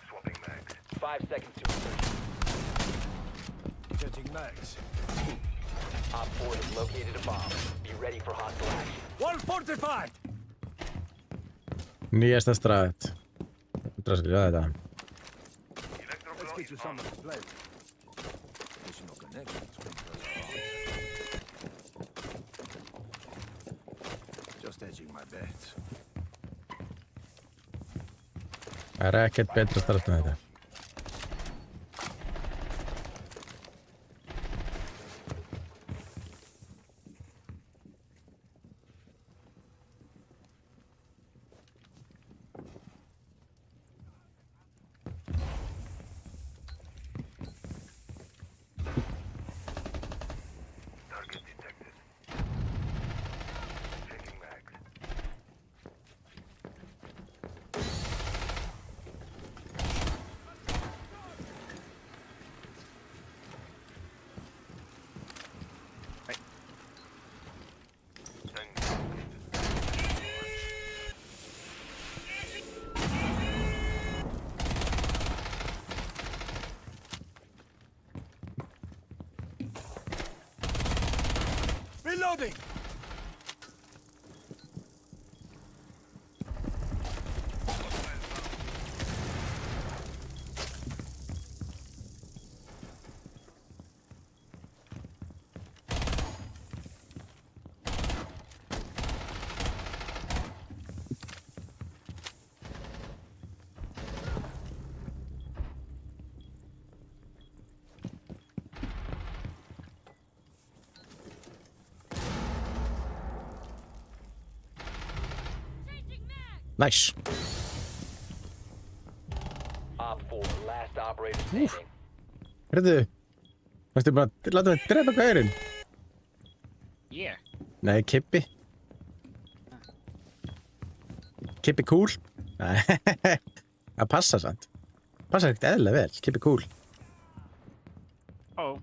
Swapping mags. 5 seconds to insertion. Changing mags. Op 4 has located a bomb. Be ready for hostile action. Wall fortified. Nýjasta stræðið. Drassil, já þetta. Let's get you some to play with. Additional connections. Just edging my bets. Það er ekkert betra stræðið en þetta. Reloading. Nice. Op 4, last operator standing. Hörðu. Varstu bara að láta mig drepa gaurinn? Yeah. Nei, Kippi. Kippi cool. Nei, það passar samt. Passar ekkert eðlilega vel, Kippi cool. Oh.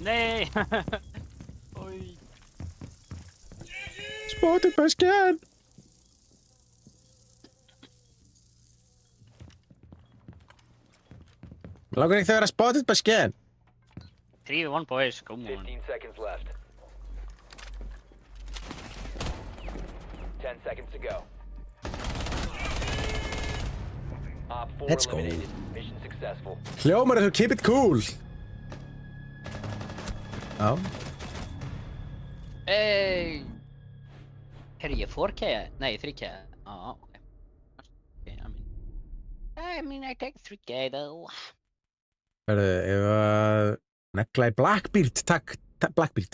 Nej! Oj. Spotted by scan. Langar ekki að vera spotted by scan. 3v1 boys, come on. 15 seconds left. 10 seconds to go. Op 4 Let's go. eliminated. Mission successful. Hljómar eins og keep it cool. Já. Hey! Herri, ég 4K? Nei, 3K. Okay. Okay, I mean, I take 3K though. Hörðu, ef að negla í Blackbeard, takk. Blackbeard.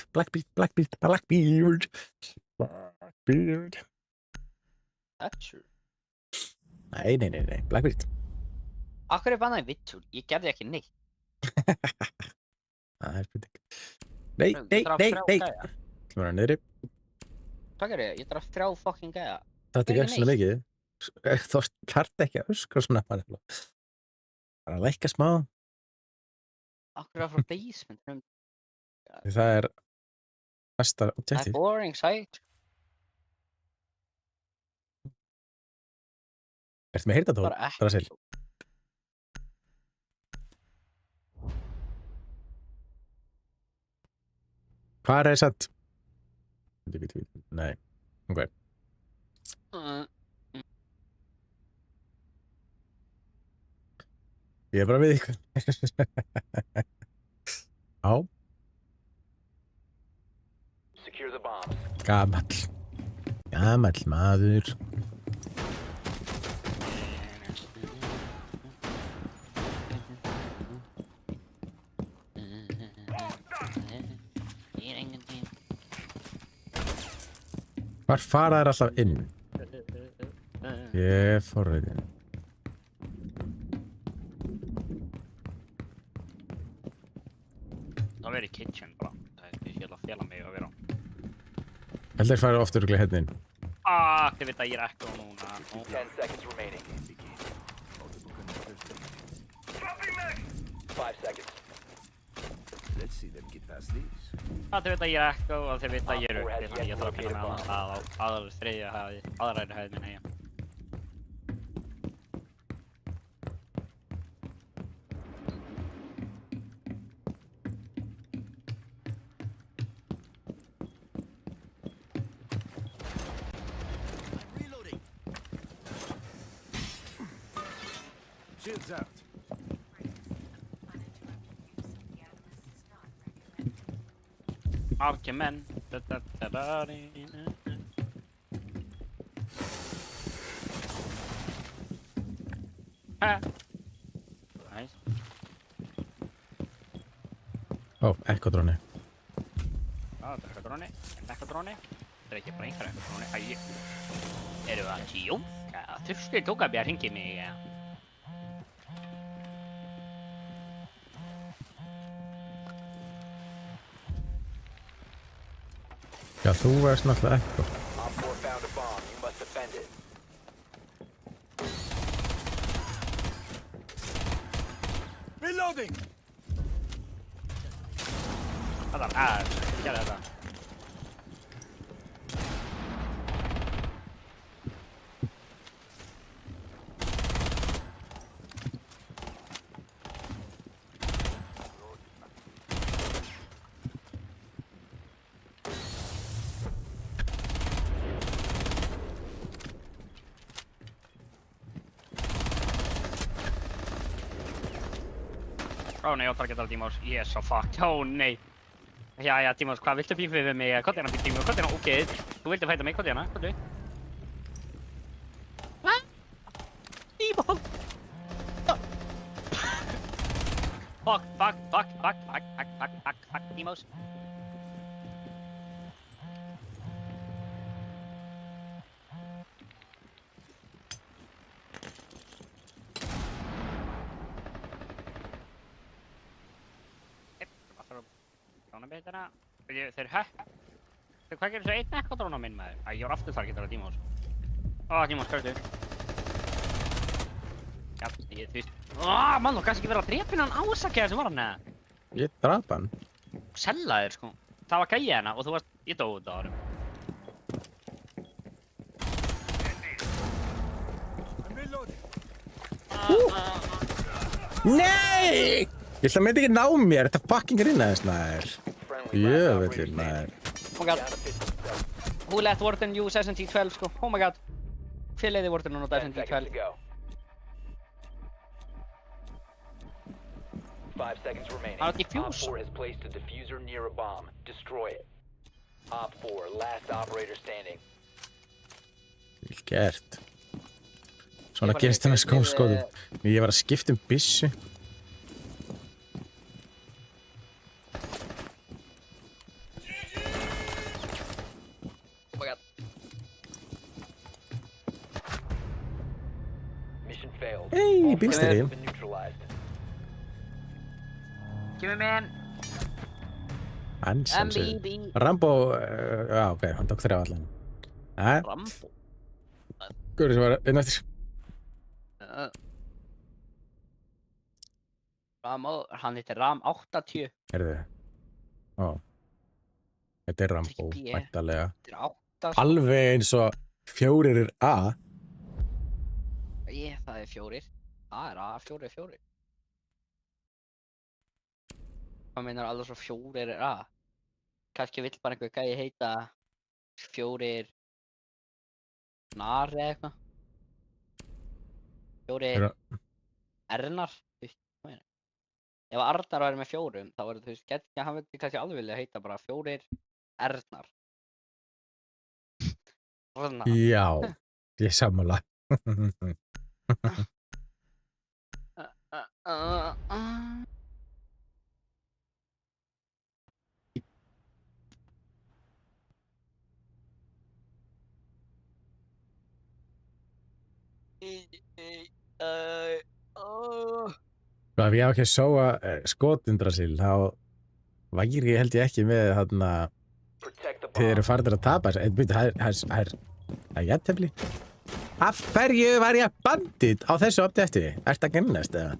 Thatcher. Nei, Blackbeard. Akkur er bannaði vittur? Ég gerði ekki neitt. Það er spurning. Nei. Kemur hann niðri. Hvað gerði ég? Ég draf 3 fucking gæða. Þetta Gerði ekki svona mikið. Þú þarft ekki að öskra svona. Bara að lækka smá. Akkur er frá basement. Það er næsta Það er objektiv. boring site. Ertu með heyrnartól? Bara ekki. Brasil. Hvar er satt? Nei. Ok. Ég er bara við ykkur. Já, Secure the bombs. gamall maður. Hvar fara þær alltaf inn? Ég er forriðin. Það verið kitchen bara. Það er að fela mig að vera á. Heldur þær fara oft örugglega hérna inn. Þið veit að ég er ekki á núna. 10 seconds remaining. Dropping mag! 5 seconds. Let's see them get past these. Þið veit að ég er ekki og þið veit að ég er uppi. Þannig ég þarf að finna með annan stað á aðræðri hæð minna ég. Reloading. Shields out. Ákja menn. Nice. Ó, ekkodróni. Það er ekkadróni. Ekkadróni. Það er ekki bara einhver ekkadróni. Æ, erum við að tjóka? Þurfti tók að bjá að hringi mig. Já, þú veist náttúrulega ekkert. Op 4 found a bomb. You must defend it. Reloading. Það Ég gerði þetta. Ó nei, ég á targetara Tímós. Ég er svo fucked. Ó nei. Jæja, Tímós, hvað viltu bífið við mig? Hvað er hérna, Tímós? Hvað er hérna? Ok, þú vildi fæta mig. Hvað er hérna? Hvað er hérna? Hvað? Tímós! Fuck, Tímós. Betra. Þeir hvað gerir svo einn ekkodróna minn maður? Æ, ég var aftur þar getur það Tímós. Ó, Tímós, hvað er þetta? Já, þú veist. Mann, þú kannski ekki verið að drepa hann ásakjaði sem var hann eða? Ég drap hann. Sellaðir, sko. Það var gæja hérna og þú varst, ég dói út á árum. I'm reloading. Nei! Ég ætla að myndi ekki ná mér, þetta fucking rinnaðist maður. Jöfnvillin maður. Oh my god. Who let Warden use SMG-12 sko? Oh my god. Hver leiði Warden að nota 10 seconds to SMG-12? go. 5 seconds remaining. I'll defuse. Op 4 has placed a diffuser near a bomb. Destroy it. Op 4, last operator standing. Vel gert. Svona gerist það með skóðum. Ég var að skipta byssu. Oh my god. Mission failed. Hey, All bílstjóri. threats have been neutralized. Give me man. Ansem sig. MBB. Rambo, já ok, hann tók 3 allan. Rambo. Guður sem var inn eftir. Hann heitir Ram 80. Herðu. Ó. Þetta er Rambo, Ekki B. væntanlega. Þetta er 8. Alveg eins og 4 er A. Það er 4. Það er A, 4 er 4. Hvað meinar alveg svo 4 er A? Kannski vill bara einhver gæi heita 4 Nar eða eitthvað. 4 Ernar. Þú veist, hvað meina? Ef Arnar væri með 4, þá verður þú veist, hann vildi kannski alveg vilja heita bara 4 Ernar. Arnar. Já, ég sammála. Ef ég á ekki að sóa skotundrasil, þá væri ég held ég ekki með þarna Protect the þið eru bomb. farnir að tapa þessu. Það er jættefli. Af hverju var ég bandit á þessu update? Ertu að gennast eða?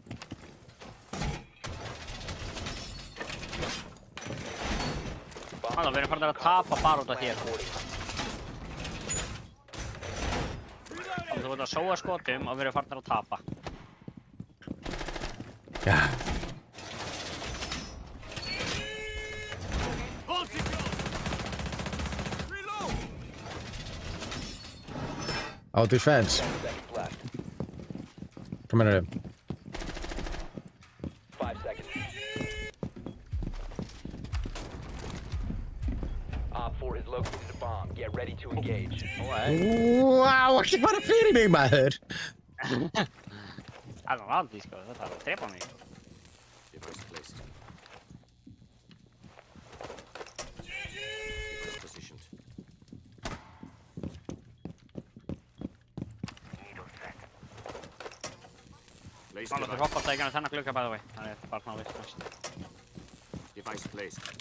Við erum farnir að tapa bara út af þér. Þú ert að sóa skotum og við erum farnir að tapa. Já. Á defense. 10 seconds left. Hvað mennur þau? 5 seconds. Op 4 has located a bomb. Get ready to engage. Wow, ekki bara fyrir mig maður. Það er aldrei sko, það þarf að drepa mig. Device placed. Device positioned. Place Mála, þú device. hoppast það ekki þennan glugga by the way. Það er bara svona vist. Device placed.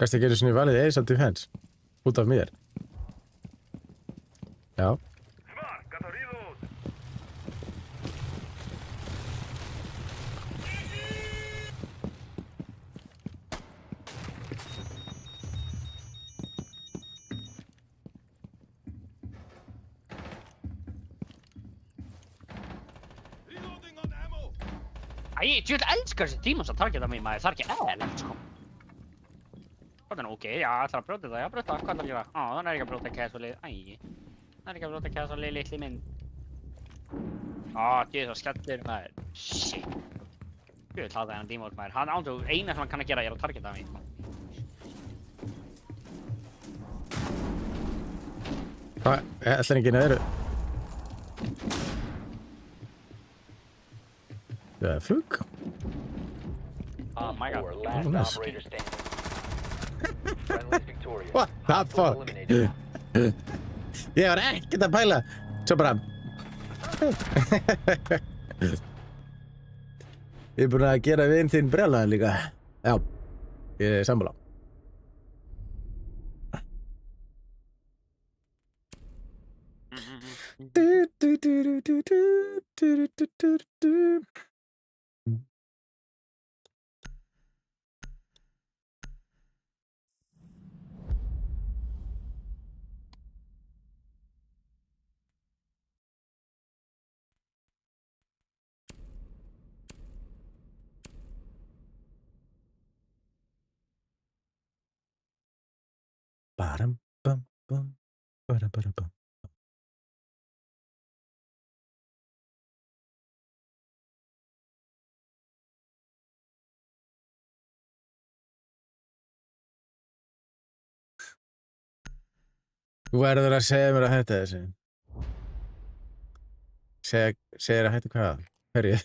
Gæst að gera svona í valið Ace of Defense. Út af mér. Já. Smart, Catoridos! Reloading on ammo! Æ, djúvel elskar þessi tímans að targeta mig, maður. Það er ekki eðlilegt, sko. Hvernig, ok, já, ætlar að brjóta það, já, brjóta, hvað ætlar að gera? Á, þannig er ekki að brjóta casualið, æ. Það er ekki að brjóta casualið, litli minn. Á, djúvel það skellir, maður. Shit. Djúvel hata hennan dímót, maður. Hann ándu, eina sem hann kann að gera er að targeta mig. Hvað? Ætlar ekki neður? Það er flug. Oh my god. 4, last nice. operator standing. Friendly's victorious. What the Op 4 fuck? eliminated. Ég var ekkert að pæla. Svo bara. Ég er búin að gera vin þinn brjálaðan líka. Já. Ég er sammála. Baram bam bam bara bara bam. Þú verður að segja mér að hætta þessu. Segir að hætta hvað? Hverju?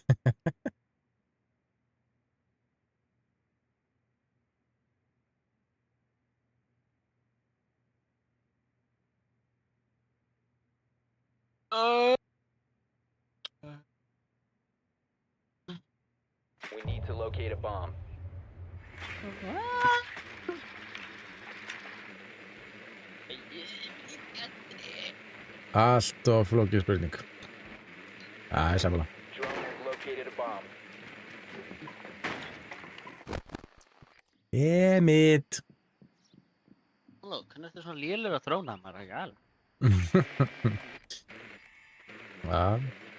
We need to locate a bomb. Allt of flókið spurning. Það er sammála. Drone has located a bomb. Emmett. Halló, hvernig er þetta svona lélegur að þróna, maður er ekki alveg. Já,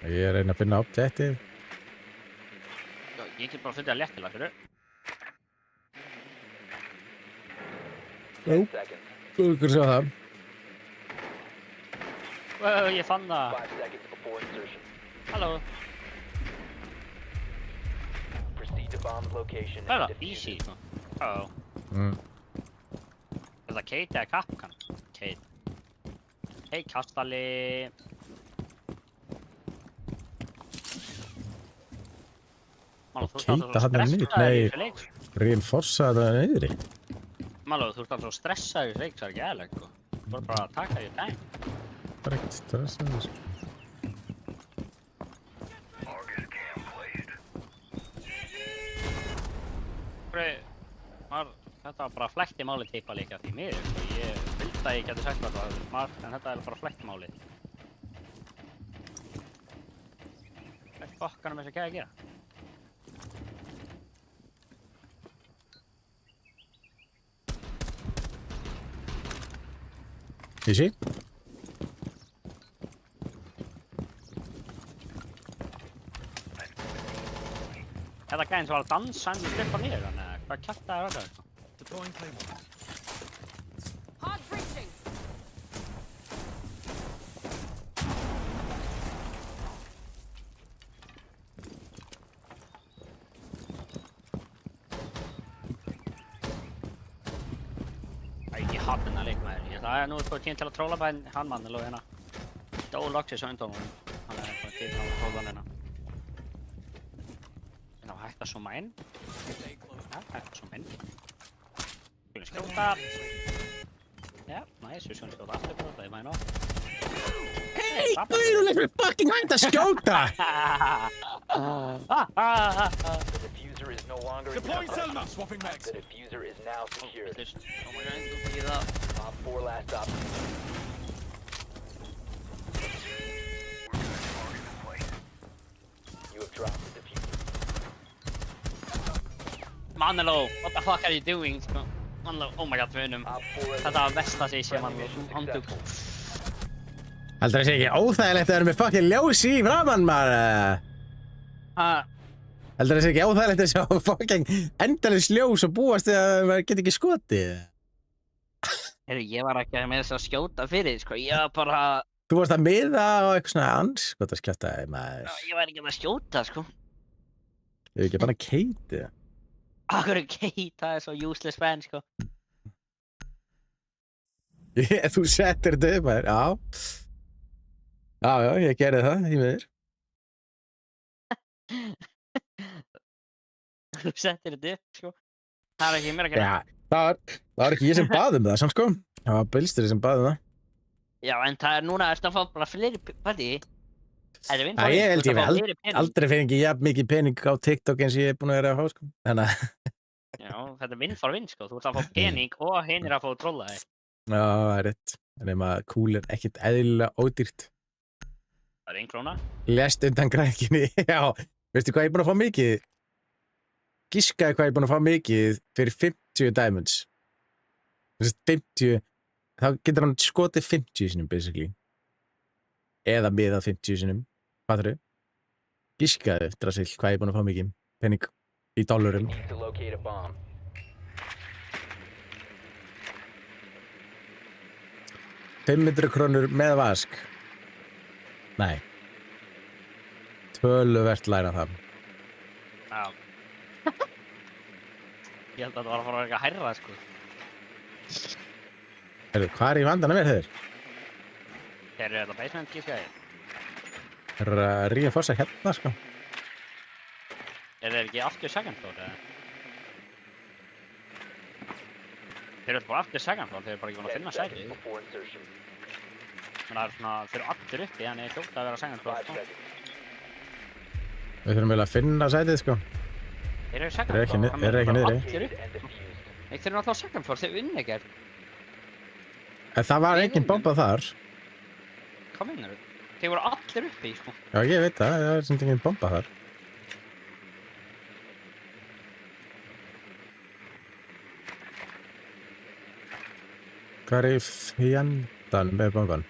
ég er að reyna að finna objectið. Já, ég get bara að finna það léttilega fyrir. 10 seconds. Þú ykkur sjá það. Ég fann það. 5 seconds before insertion. Halló. Proceed to bomb's location Hvað er and það? defuse Easy, it. sko. Halló. Er það Kate eða Kapkan? Kate. Hei, kastali. Maló, þú ert Kate, alltaf svo hann er niður. stressaður í Nei. þessu leik, sko. Reinforsa það niðri. Maló, þú ert alltaf svo stressaður í þessu leik, það er ekki eðlilegt, sko. Þú ert bara að taka því dæm. Það er ekkert stressað þessu. Þetta var bara flækti máli teipa líka því miður, sko. Ég vildi að ég geti sagt hvað það var smart, en þetta er bara flækti máli. Hvað er fokkanum þessi gæði að gera? Easy. Þetta gæðin sem var að dansa en slippa niður hann, eða hvað kjaftaði er þetta? Deploying claymore. Hard breaching. Ég hafði hennar leikmaður. Það er nú sko tíma til að tróla bara hann mann alveg hérna. Þetta er óloksins á undan honum. Hann er eitthvað tíma til að tróla hann hérna. Hérna var hægt að zooma inn. Ja, hægt að zooma inn. Skulum skjóta. Já, næs, við skulum skjóta aftur på þetta, ég mæði nóg. Hey, þú leik mér fucking hægt að skjóta! The diffuser is no longer in your Deploying possession. Selma. Swapping mags. The diffuser is now secured. Oh my god, þú tekið það. Op 4 last stop. You have dropped the diffuser. Manelo, what the fuck are you doing, sko? Manelo, oh my god, við unum. Op 4 Þetta var versta sem ég sé, Manelo. Handug. Heldur það sé ekki óþægilegt að vera með fucking ljós í framann, maður? Heldur það sé ekki óþægilegt að sjá fucking endalaus ljós og búast við að maður geti ekki skotið? Heyrðu, ég var ekki með þess að skjóta fyrir, sko. Ég var bara... Þú varst að miða á eitthvað svona anskotaskjaftaði, maður. Ég var ekki að skjóta, sko. Ég hef ekki bara keitið. Akkur Keita er svo useless fan, sko. Þú settir þetta upp, maður, já. Já, ég gerði það, í miður. Þú settir þetta upp, sko. Það er ekki mér að gera. Já, það var ekki ég sem bað um það, samt sko. Það var Bilstri sem bað um það. Já, en það er núna eftir að fá bara fleiri parti. Það er Já, ég held ég við aldrei fengi jafn mikið pening á TikTok eins og ég er búin að vera að fá, sko. Þannig að... Já, þetta er vinn for vinn, sko. Þú ert að fá pening og hinn er að fá að trolla þig. Já, það er rétt. Nefn að kúl er ekkert eðlilega ódýrt. Það er 1 króna. Lest undan grækinni, já. Veistu hvað ég er búin að fá mikið? Giskaði hvað ég er búin að fá mikið fyrir 50 diamonds. Þessi 50... Þá getur hann skotið 50 sinum, basically. Eða miðað 50 sinum. Fattar þau? Giskaði, Drasil, hvað ég er búin að fá mikið. Pening í dollarum. Need to locate a bomb. 500 krónur með vask. Nei. Töluvert læra það. Já. Ég held að það var að fara að vera eitthvað hærra, sko. Heyrðu, hvað er í vandan að vera þeir? Þeir eru þetta basement gískaði. Það er að ríða fossa hérna, sko. Er þeir ekki aftur second floor, eða? Þeir eru bara aftur second floor, þeir eru bara ekki búin að finna 10 seconds sæti. before insertion. Men það er svona, þeir eru allir uppi, þannig er hljótt að vera second floor, 5 sko. seconds. Við þurfum vel að finna sætið, sko. Þeir eru second Þeir eru ekki floor, ni- þeir eru ekki niðri. allir uppi. And defused. Nei, þeir eru alltaf second floor, þeir unni ekkert. En það var engin bombað þar. Hvað meinar þú? Þeir voru allir uppi, sko. Já, ég veit það. Það er sem engin bombað þar. Hvað er í fjandan með bomban?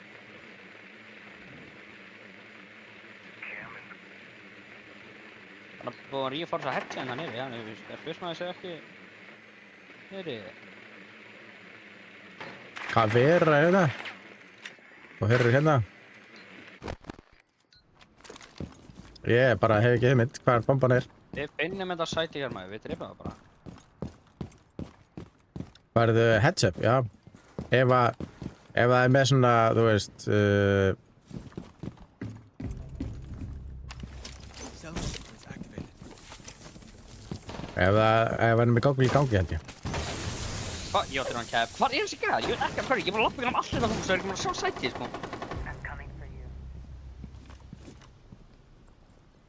Það er búin að ríforsa hertsi hérna niður, já, er fyrstmaður segja ekki niður. Hvað vera er það? Og þeir eru hérna. Ég bara hef ekki hugmynd hvað bomban er. Við finnum þetta sæti hér maður, við dreifum það bara. Hvað er þau heads up? Já. Ef það er með svona, þú veist, Selma sequence activated. ef það er með gákul í gangi, held ég. Hvað? Ég átti hann kæf. Hvað er þessi gæð? Ég veit ekki að hverju, ég var að lappa um allir það hús og er ekki maður að sjá sætið, sko. I'm coming for you.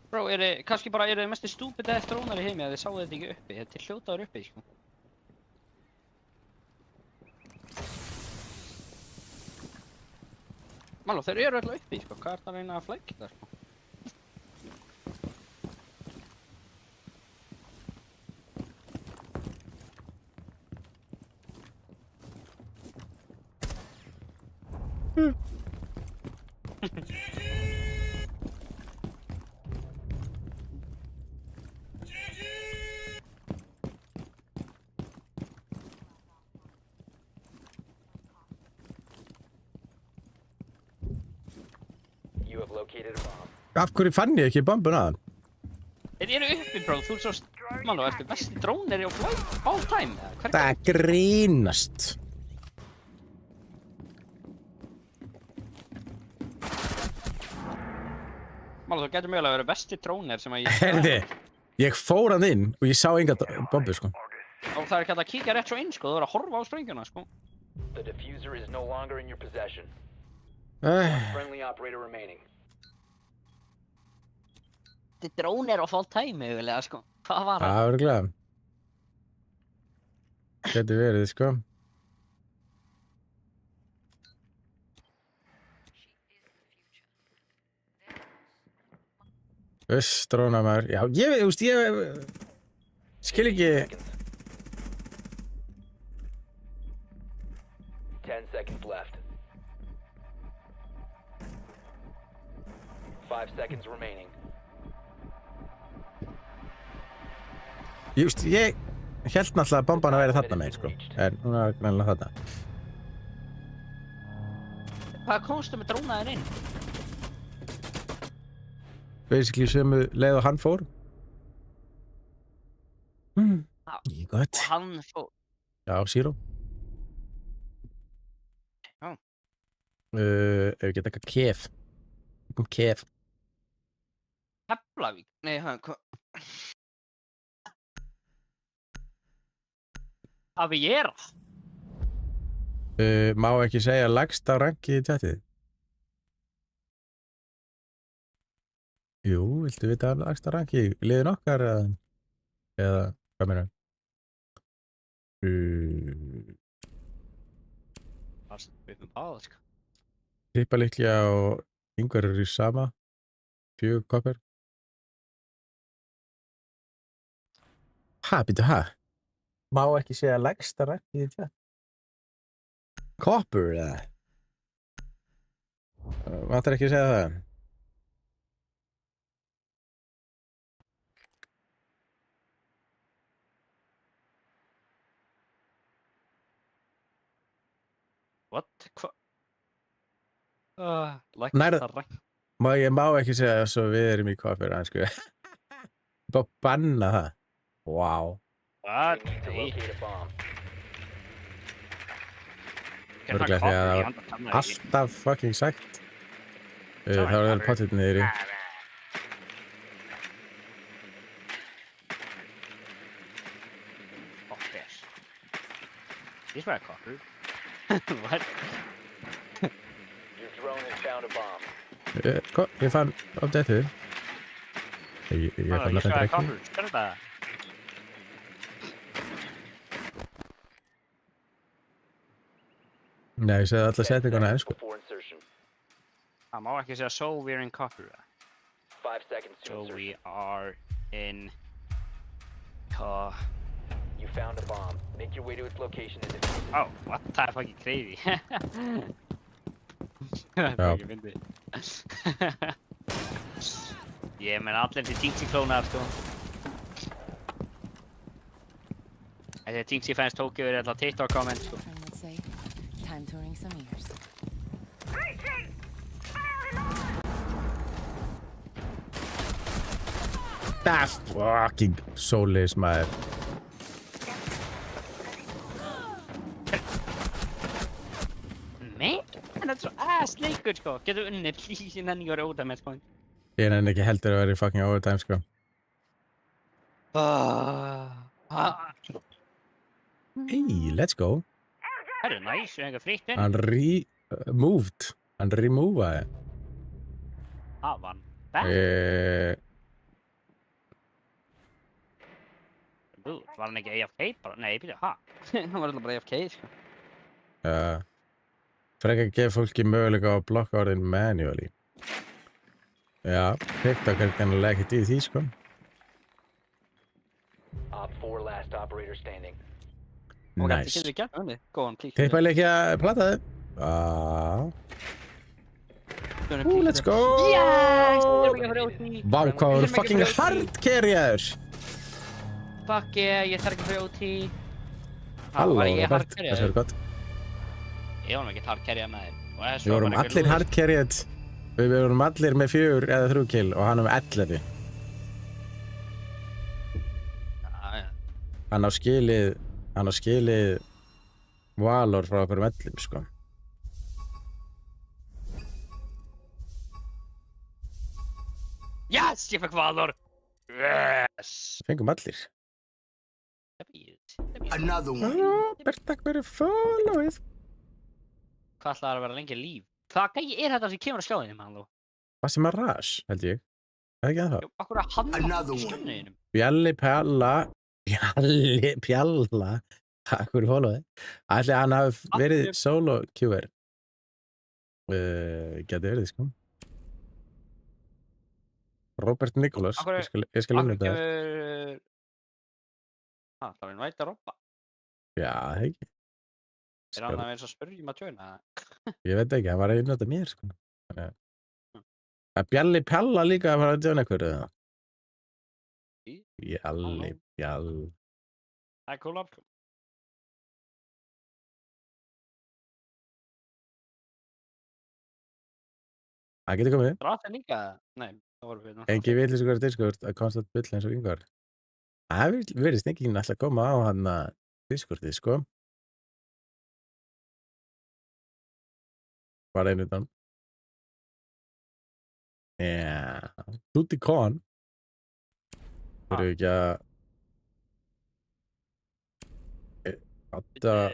Bro, kannski bara eru þið mest stúpid eða strónar í heimi að þið sáu þetta ekki uppi. Þetta er hljótaður uppi, sko. Maló, þeir eru alltaf uppi, sko. Hvað er það að reyna að flækja það, sko? You have located a bomb. Af hverju fann ég ekki bombun að hann? Þeir eru uppi, bro. Þú ert svo... Maló, ertu besti drónir í all time, eða? Hver Það grínast. Maló, þú getur mögulega að vera besti drónir sem að ég... Herði, ég fór hann inn og ég sá enga bombu, sko. Og það er ekki hægt að kíkja rétt svo inn, sko. Þú verður að horfa á sprengjuna, sko. The diffuser is no longer in your possession. Friendly operator remaining. Þetta drón er á full time mögulega, sko. Hvað var hann? Það var glæð. Gæti verið, sko. Dróna maður. Já, ég skil ekki. 10 seconds left. 5 seconds remaining. Ég held náttúrulega að bomban að vera þarna megin, sko. En hún er greinlega þarna. Hvað komstu með drónaðin inn? Basically sömu leið og hann fór. Ég gott. Og hann fór. Já, Zero. Já. Ef við geta eitthvað kef. Kef. Keflavík? Nei, hvað? Aviera? Má ekki segja lægsta ranki í chatið? Jú, viltu vita lægsta ranki í liðin okkar eða hvað meina? Það er með báða, sko. Tippa líklega og Ingvar eru í sama 4 koppar. Býtu, má ekki segja lægsta ranki í chat? Koppur eða? Máttar ekki segja það? What? Hva? Nær- Læksta rank. Ég má ekki segja svo við erum í koppur, sko. Bara banna það. Wow. What? You need to Nei. locate a bomb. Örugglega því að það var alltaf fucking sagt. Það var það pottet niður í. Cocker. Ég spæði cocker. What? Your drone has found a bomb. Ég fann updateið. Ég fann Ég þetta spæði ekki. cocker. Spæði það. Nei, ég segði alla 10 settinguna seconds sko. before insertion. Það má ekki segja so we're in cocker. 5 seconds to So insertion. we are in You found a bomb. Make your way to its location and defuse it. Oh, what? Það er fucking crazy. Það er fucking fyndið. Ég menn allir til Jinxie klónar, sko. Þegar Jinxie fans tók yfir alla TikTok comment, sko. Friend would say, time to ring some ears. Breaching! Fire That's fucking soulless maður. Man, þetta er svo ass-leikur, sko. Getur unnið, please, ég nenni að vera út af með, sko. Ég nenni ekki heldur að vera í fucking overtime sko. Hey, let's go. Það er næs, við hefum fritt inn. Hann removed. Hann removaði. Það var hann. Var hann ekki AFK bara? Nei, býta, ha? Hann var alltaf bara AFK, sko. Frekar að gefa fólki möguleika á að blokka orðin manually. Já, TikTok er kannilega ekkert í því sko. Op 4 last operator standing. Nice. Getur við gert unnið? Go on, please. Tippa ekki að plata þið. Let's go! Yes! Þetta er mikið fyrir OT. Vá, hvað voru fucking hardcarrier! Fuck yeah, ég þarf ekki fyrir OT. Halló, Var ég Robert. hardcarrier? Það sér gott. Ég var nú ekki hardcarrier með þér. Og þessu Við var vorum bara einhver allir lúður. hardcarried. Við vorum allir með 4 eða 3 kill og hann með 11. Já, já. Hann á skilið Valor frá okkur 11 sko. Yes, ég fekk Valor. Yes. Fengum allir. Another one. Robert, takk fyrir followið. Hvað ætlaði að vera lengi líf? Hvað gæi er þetta sem kemur á skjáðinni með hann þó? Hvað sem er ras, held ég. Það er ekki ennþá. Akkur er hann á skjáðinni? Bjalli Pjalla. Bjalli Pjalla. Takk fyrir follow-ið. Ætli hann hafi verið solo queuer. Gæti verið, sko. Robert Nicholas. Akkur Ég skal Akkur inn þetta. kemur... Það er vært að robba. Já, það ekki. Er hann að vera svo spurgjum að tjóna? Ég veit ekki, hann var að innvæta mér, sko. Bjalli Pjalla líka að fara að djóna einhverju, eða? Bjalli Pjall. Það er cool up, sko. Það getur komið. Drafið líka? Nei, það voru við Engi villis ykkur Discord að konstant bull eins og yngvar. Það verðist enginn alltaf koma á hann að Discordið, sko. Bara einu utan. Já, Tutti Con. Fyrir ekki að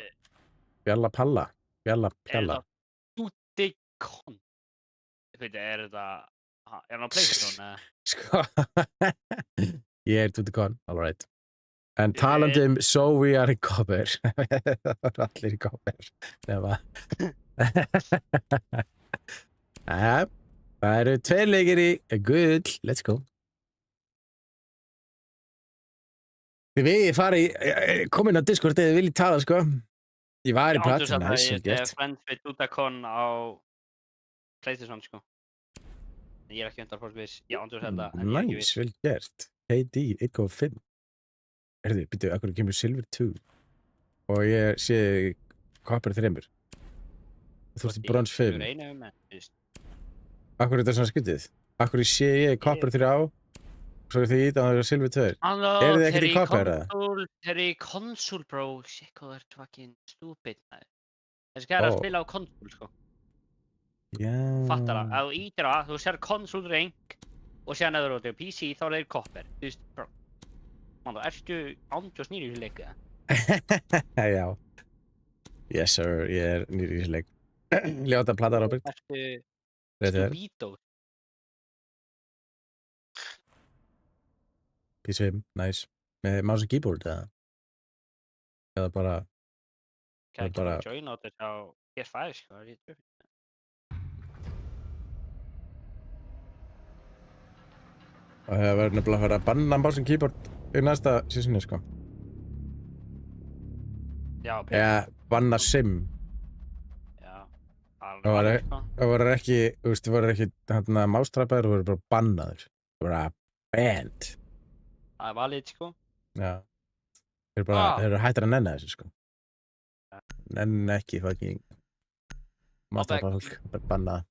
Bjalla Palla. Bjalla Pjalla. Tutti Con. Er þetta... Er hann á PlayStation? Sko, ég er Tutti Con, all right. En talandi So We Are in Copper. Það var allir í Copper. Það eru 2 leikir í gull, let's go. Þið við fara komin á Discord eða viljið tala, sko. Ég var í plat, nice, Ég er friends with Tutti Con á PlayStation, sko. Ég er ekki 100% viss. Ég ándur þetta, en ég er ekki viss. Nice, vel gert. KD 1.5. Herðu, býttu, akkur kemur Silver 2. Og ég sé Copper 3. Þú ert í Bronze 5. Akkur er þetta svona skyttið? Akkur sé ég Copper 3 svo er því að það er Silver 2. Er þið ekkert í Copper, eða? Þeir eru í konsól, bro. Shit, hvað er fucking stupid, maður. Þessi gæri að spila á konsól, sko. Já. Fattar það, ef þú ítir á, þú sér konsól rank og sér neður út í PC, þá er þeir Copper. Þú veist, bro. Man, þú ertu ándjós nýri í þessu leiku, eða? Já. Yes, sir, ég er nýri í þessu leik. Ljóta plata, Robert. Ertu Stupidó? PS5, nice. Með mouse and keyboard, eða? Eða bara... Kann bara... join á þetta á PS5, sko, það er ég trúið. Og það verður nefnilega að fara að banna mouse and keyboard í næsta seasoni, sko. Já, eða banna sim. Já, það voru ekki, þú veist, það voru ekki hérna mástrappaður, það voru bara bannaður. Það voru bara banned. Það er valið, sko. Já. Þeir bara, þeir eru hættir að nenna þessu, sko. Nenna ekki fucking mástrappað fólk, bara bannað.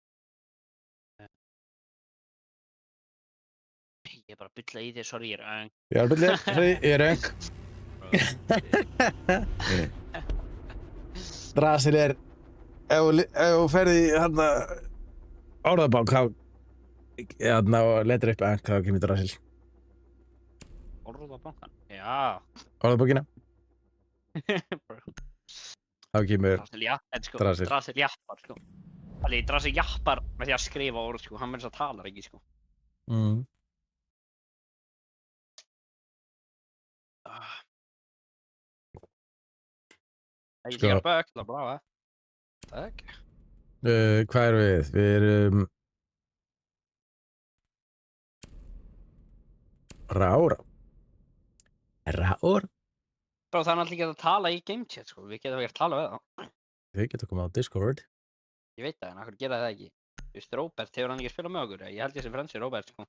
Ég er bara að bylla í þér, sorry, ég er öng. Ég er að bylla, sorry, ég er öng. Drasil er, ef þú ferði hérna orðabák, hérna og letur upp öng, þá kemur Drasil. Orðabákan? Já. Orðabókina? Þá kemur Drasil. Drasil jappar, sko. Drasil jappar með því að skrifa orð, sko. Hann verður svo að tala ekki, sko. Ég líka bögt, það er bra, takk. Hvað erum við? Við erum... Rára. Bro, það er náttúrulega ekki að tala í game chat, sko. Við getum ekki að tala við það. Við getum komið á Discord. Ég veit það, en okkur gera það ekki. Þú veist, Róbert, hefur hann ekki spilað með okkur? Ég held ég sem frendsi Róbert, sko.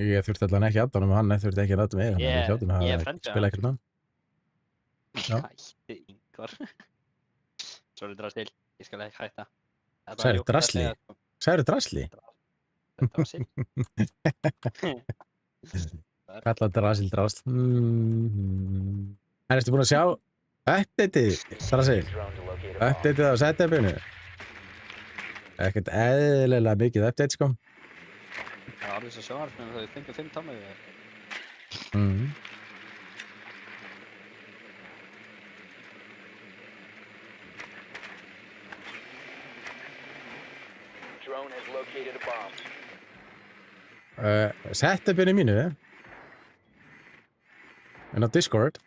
Ég þurfti allan ekki aðdána með hann, þurfti ekki að ræta með mig. Ég hljóti með að spila ekkert með hann. Hætti yngvar. Sorry, Drasil. Ég skal ekki hætta. Særu Drasli? Særu Drasli? Drasil. Kalla Drasil Drasl. Erstu búin að sjá updateið, Drasil? Updateið á setupinu? Ekkert eðlilega mikið update, sko. Það var alveg svo sjónvarpinu, það er 55 tómið. bomb. Setupinu mínu en á Discord.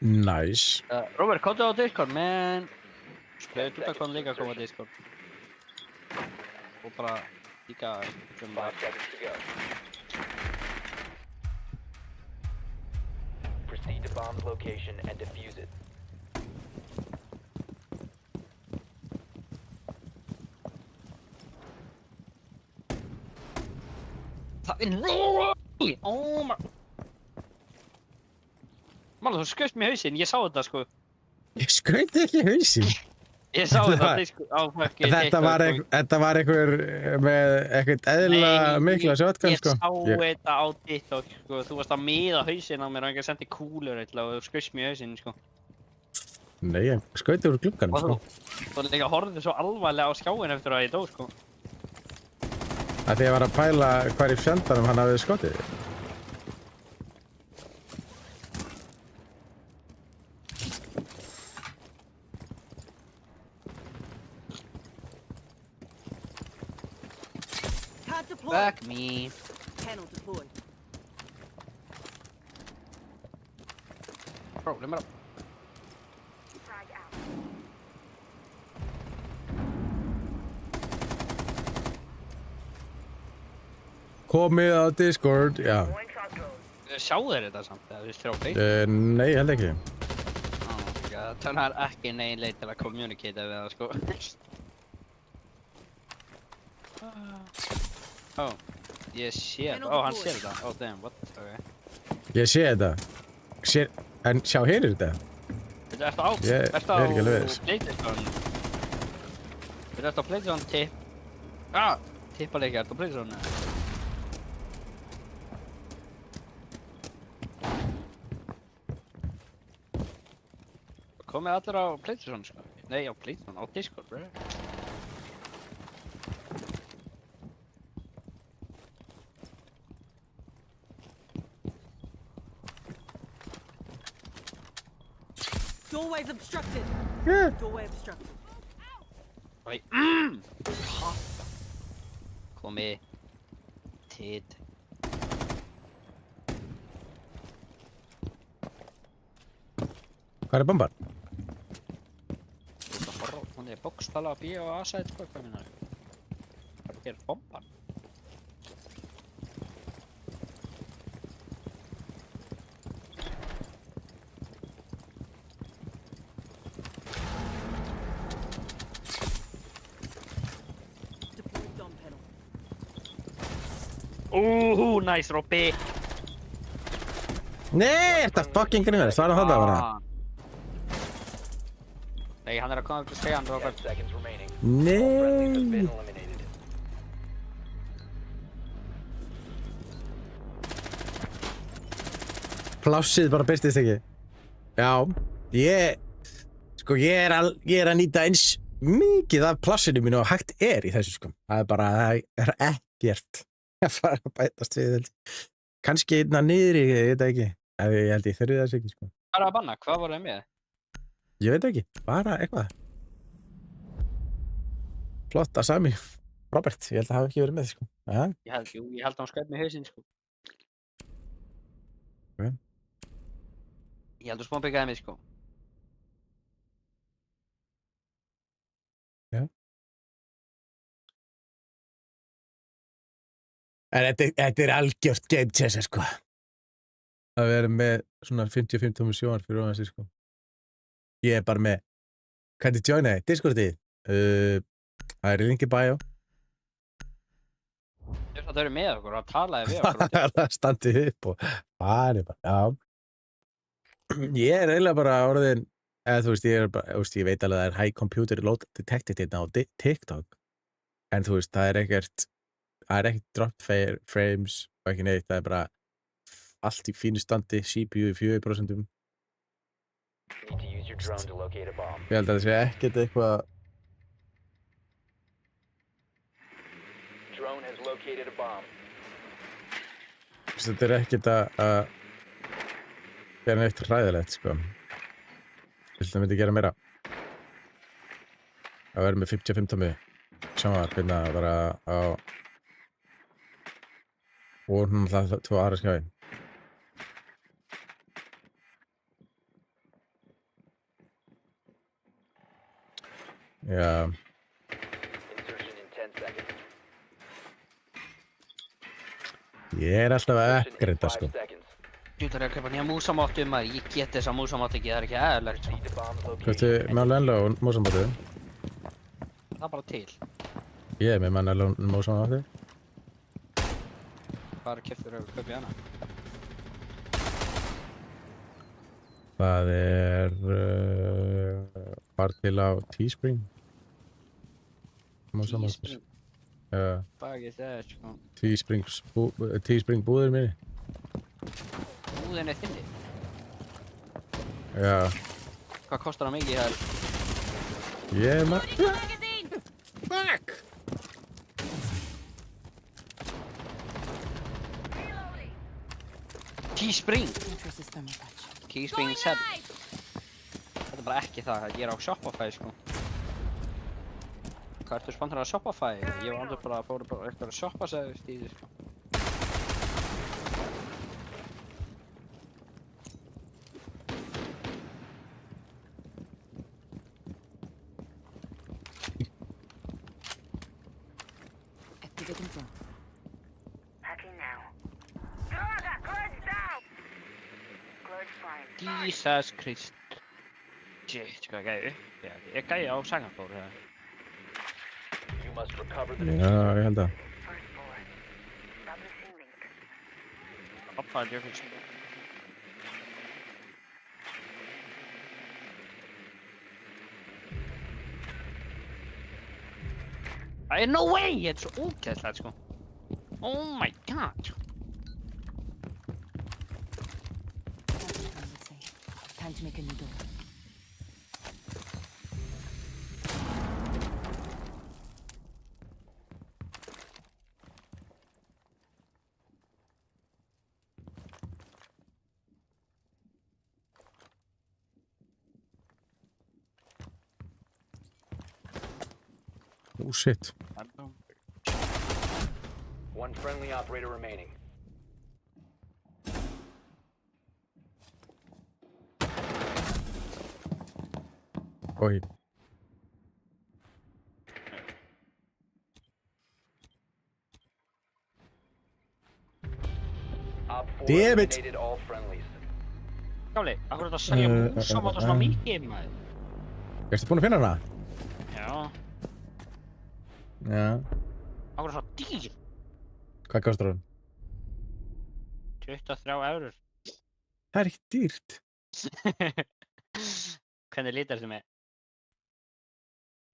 Nice. Robert, komdu á Discord, man. Þetta kom líka að koma á Discord. Og bara líka 5 seconds to go. Proceed to bomb's location and defuse it. Það er oh my. Mála, þú skaust mér hausinn, ég sá þetta sko. Ég skaut ekki hausinn. Ég sá þetta á Discord, á fucking Þetta var einhver með eitthvað eðlilega mikla shotgun, sko. Ég sá þetta á TikTok, sko. Þú varst að miða hausinn á mér og einhver sendi kúlur eitthvað og þú skaust mér hausinn, sko. Nei, ég skauti úr glugganum, sko. Þú líka horfði svo alvarlega á skjáin eftir að ég dó, sko. Að því ég var að pæla hvar í fjandanum hann hafði skotið. Back me. Panel deployed. Bro, let me up. Frag out. Komið á Discord, já. Going trunk drone. Sjáu þeir þetta samt, eða við þrjá beit? Nei, held ekki. Þannig er ekki negin leið til að communicate við það, sko. Oh, ég sé þetta. Ó, hann sér þetta. Oh, damn, what? Okay. Ég sé þetta. En sjá, heyrir þetta? Ertu á Ég er ekki alveg viss. PlayStation? Ertu á PlayStation tipp? Ah, tippaleiki, ertu á PlayStation? Komið allir á PlayStation, sko. Nei, á PlayStation, á Discord, bro. Doorway's obstructed. Yeah. Doorway obstructed. Oi. Komið. Tid. Hvað er bombar? Þú ert að horfa, hún er bókstala að bíja á A-side, sko, hvað minnar? Hvað gerir bomban? Deployed dom panel. Nice, Robby! Nei, þetta fucking grínar. Svara þetta bara. Nei, hann er að koma upp til stegan, 10 Robert. seconds remaining. Friendlies have been Nei. eliminated. Plássið bara bestist ekki. Já, ég er að nýta eins mikið af plássinu mínu og hægt er í þessu, sko. Það er ekkert að fara að bætast við, held ég. Kannski einna niðri, ég veit það ekki. Ég held ég þurfi þess ekki, sko. Hvað er að banna? Hvað voru þið með? Ég veit ekki, bara eitthvað. Flott að sami. Robert, ég held að hafa ekki verið með, sko. Ja. Ég held að hann skaut með hausinn, sko. Ok. Ég held að spónbyggaði mig, sko. Já. En þetta er algjört game changer, sko. Að vera með svona 55 tómur sjónar fyrir ofan sig, sko. Ég er bara með, hvernig joina þið? Discordið? Það er link í bio. Þau eru með okkur og talaði við okkur. Það standið upp og farið bara, já. Ég er eiginlega bara orðin, eða þú veist, ég veit alveg að það er high computer load detected hérna á TikTok. En þú veist, það er ekkert dropped frames og ekki neitt, það er bara allt í fínu standi, CPU í 4%. Need to use your drone to locate a bomb. Ég held að það sé ekkert eitthvað, Drone has located a bomb. þetta er ekkert að gera neitt hræðilegt, sko. Ég held að það myndi gera meira. Það verður með 55 tómi sjónvarp bara á og hún það 2 aðra skjáin. Já. Insertion in 10 seconds. Ég alltaf að Insertion in uppgreita 5 sko. seconds. Ég þarf að kaupa nýja músamáttu maður, ég get þessa músamáttu ekki, það er ekki eðlilegt sko. Need the bomb's Hvertu location. Manello og Mósambóti? Það er bara til. Ég er með Manello og Mósambóti. Hvað keftur að kaupa í hana? Það er bara til á Teespring. Mósambóti. Teespring. Já, Hvað ekki það sko? Teespring búður minni. Búðin er þinni. Já, Hvað kostar það mikið hér? ég er með... Teespring! Interest is thermal touch. Teespring 7. Þetta er bara ekki það, ég er á Shopify sko. Hvað ertu sponsor á Shopify? Ég var andur bara að fóru bara eitthvað að shoppa sig stíði sko. Activating drone. Hacking now. That glitch down! Glitch fine. Jesus Christ. Shit, hvað gæði upp? Já, ég gæði á Singapore eða? You must recover the Já, ég held að. First floor. Establishing link. Pappa er jöfnins. Það er no way! Þetta er svo ógeðslegt sko. Oh my god. That's what I would say. Time to make a new door. Oh shit. one friendly operator remaining. Oj. Op 4 Damn it. eliminated all friendlies. Gáli, af hverju er þetta að selja músamáta svona mikið maður? Ertu búinn að finna hana? Já, Já. af hverju er það dýr? Hvað kostar hún? 23 eurur. Það er ekki dýrt. Hvernig lítar þetta með?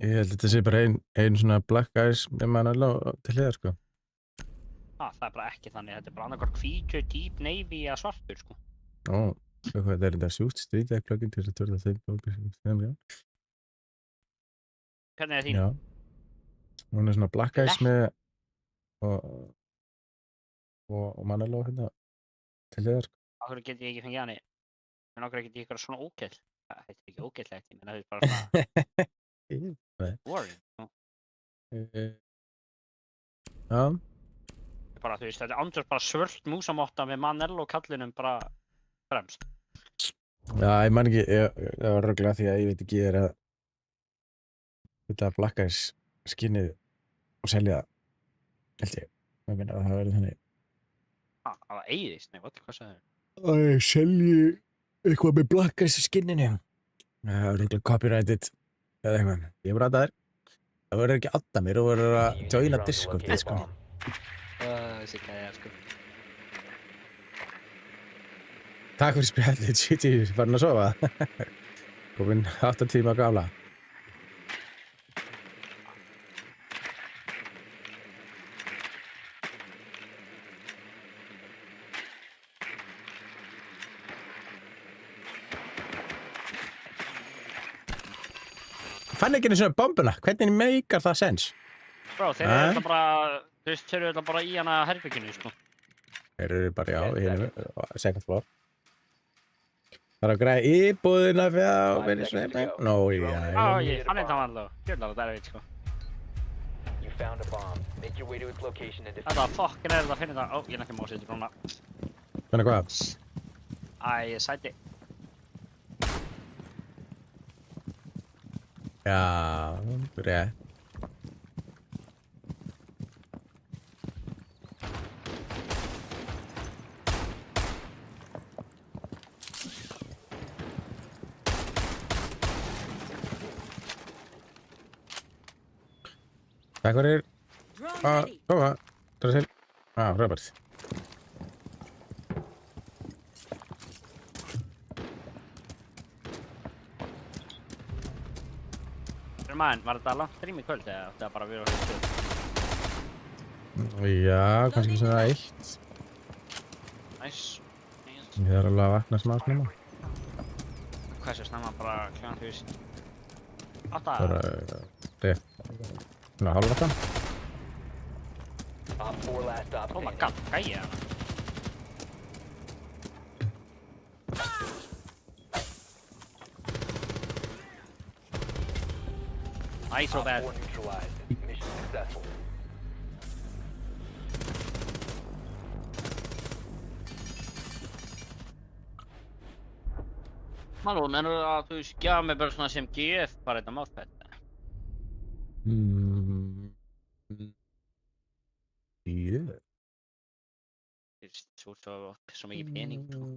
Ég held að þetta sé bara ein svona black eyes með Manello til hliðar sko. Það er bara ekki þannig, þetta er bara annarkvært hvítur, deep navy eða svartur sko. Ó, hvað er þetta sjúkt stríðið klokkin til að törða þeim já. Hvernig er þín? Já. Hún er svona black eyes með og Manello hérna til hliðar sko. Af hverju get ég ekki fengið hann í? En okkur get ég eitthvað svona ógæll. Þetta er ekki ógællegt, ég menna þetta er bara svona boring. sko. Já. Bara þú veist, þetta er andurs bara svört músamotta með Manello kallinum bara fremst. Já, ég man ekki, það var röglega því að ég veit ekki ég er að þetta black eyes skinnið og selja það, held ég. Ég meina að það verður þannig. Það var eyðist, nei, hvað sagði þau? Að ég selji eitthvað með black eyes skinninu. Það er röglega copyrighted eða eitthvað. Ég bara aðdaður. Það verður ekki aðda mér og verður að joina Discordið, sko. Þessi gæði, sko. Takk fyrir spjallið, shit, ég er farin að sofa. Komin 8 tíma gamla. Fann ekki einu svona bombuna, hvernig meikar það sens? Bro, þeir eru þetta bara, þú veist, þeir eru þetta bara í hana herbygginu, sko. Þeir eru bara, já, hérna, second floor. Það er að græða íbúðina fyrir 5 minni seconds to sveipin. go. Nó, Drone já, has já. located a Hann er það bomb. vanlega. Djöðlar það erfitt sko. You found a bomb. Make your way to its location and defuse Þetta it. fokkin er þetta að finna það. Ó, ég er ekki mósið til brúna. Hvernig hvað? Æ, sæti. Já, rétt. Takk fyrir Drone að ready. koma. Það er til. Frábært. Fyrir maður, var þetta langt stream í kvöld eða þetta bara að vera hlustuð? Já, kannski svona eitt. Næs. Ég þarf alveg að vakna smá snemma. Hversu snemma bara kljóðan þú veist? Átta? Bara rétt. Svona hálfvaktan. Op 4 last stop Oh my standing. god, gæja hana. Æ, so Op bad. 4 neutralized. Mission successful. Malú, menur að þú veist, gefa mig bara svona sem GF bara þetta mousepad? Yeah. Þú veist, svo mikið pening, sko.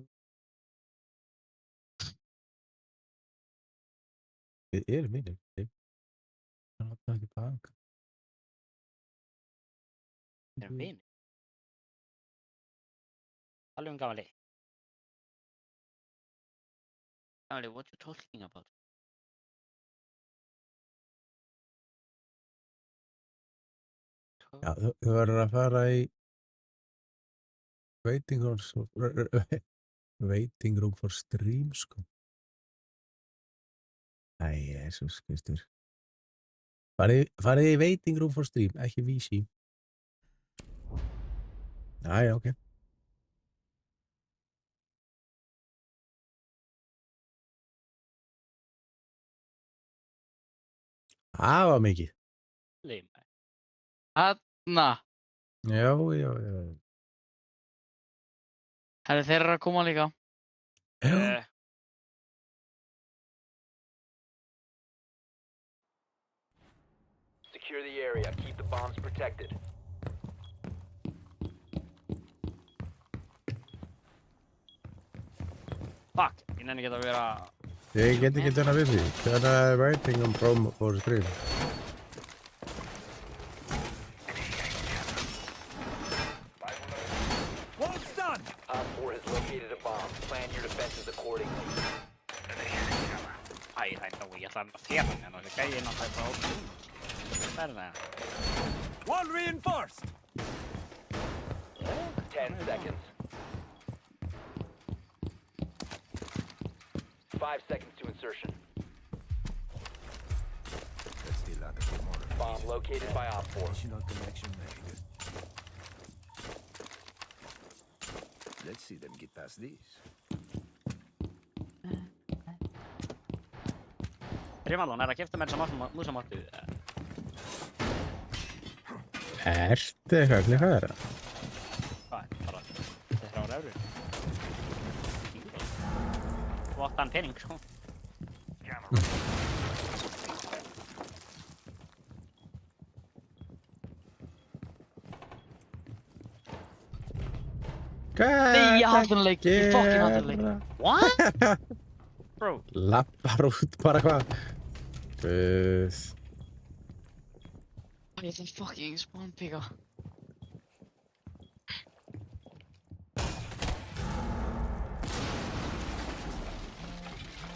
Við erum vinir. Það er ekki baka. Við erum vinir. Talum gamli. Gamli, what you talking about? Já, þú verður að fara í waiting room for stream, sko. Æ, Jesus Kristur. Farið í waiting room for stream, ekki VC. Já, ok. Það var mikið. Leima. Hanna, Já. herri þeir eru að koma líka. Eh, Secure the area. Keep the bombs protected. fuck, ég nenni ekki að vera... Ég get ekki þennan við því. Það er waiting room for stream. Wall's done! Op 4 has located a bomb. Plan your defenses accordingly. Æ, það er nógu, ég ætla að fela hann og þessi gæi náttúrulega bara ótrúð. Hvað er það? Wall reinforced! 10 seconds. 5 seconds to insertion. That's the ladder for more. Bomb located by Op 4. Additional connection made. Let's see them get past these. Rímallón, er að gifta með þessa músamáttu? Ertu eitthvað að klika þeirra? Hvað, bara, þetta ára eurur? Þú átti hann pening, sko. Nei, handleik, ég fucking handleik. What? Bro, Lappar út bara hvað? Guð. Ég ætla fucking spawn pika.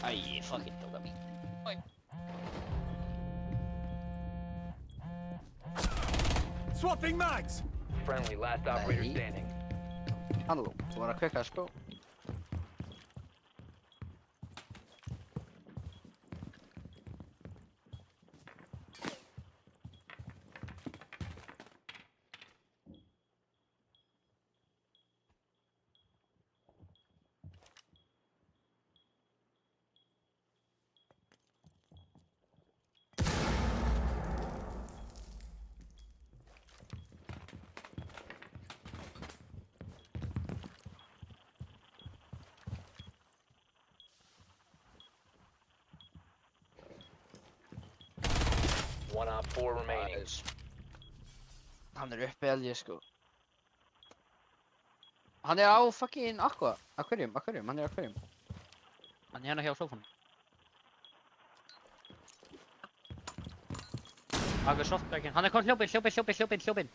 æ, fucking tóka mín. Swapping mags! Friendly, last operator Hey. standing. Halló, þú var að kveka, sko. One op 4 remaining. Hann uppi held ég sko. Hann á fucking Aqua. Aquarium, hann Aquarium. Hann hérna hjá sófanum. Akkur softbackinn. Hann kom hljópinn.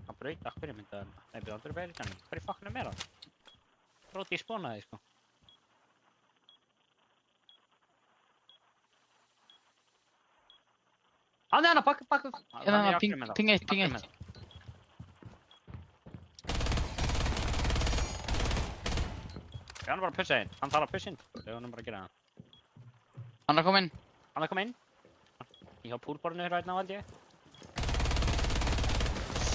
Hann braut Aquarium myndaðan. Nei, byrðu aldrei beirið hann. Hvað í fuckinu meira? Bróti í spónaði, sko. Hann hérna, bakk. Hérna, ping 1. Hann er bara að pussa inn. Hann þarf að pussa inn. Þegar hann er bara að gera það. Hann er kominn. Hann er kominn inn. Ég har poolborinu hérna ná held ég.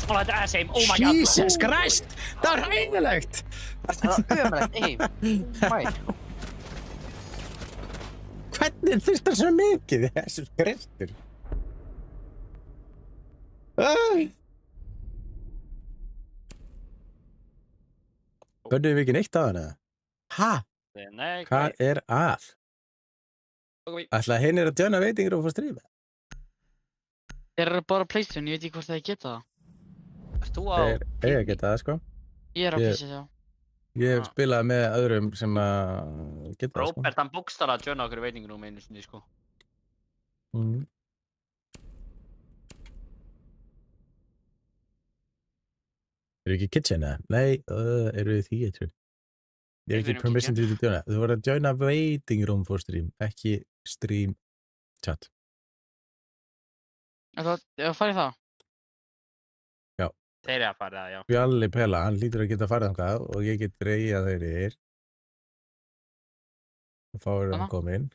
Svona þetta er ass-aim. Oh my god. Jesus Christ! Það var hægilegt! Það var ömurlegt aim. Fine. Hvernig þurfti það svo mikið í þessum grestur? Bönnuðum við ekki neitt á hana? Ha? Nei, Hvað er að? Ætla hinn að djöna veitingur og fá stríma? Þeir eru bara á PlayStation, ég veit ekki hvort þeir geta það. Ert þú á... Þeir eiga að geta það, sko. Ég er á PlayStation, já. Ég hef spilað með öðrum sem að geta það, sko. Robert, hann bókstara að djöna okkur í veitingunum einu sinni, sko. Eru ekki kitchen, eða? Nei, eru þið því, eitthvað? Ég hef ekki permission til að djöna. Þú voru að djöna waiting room for stream, ekki stream chat. Það farið það? Þeir eru að fara það, já. Bjalli Pela, hann lítur að geta farið þangað og ég get dreigað þeir yfir. Og þá er hann kominn.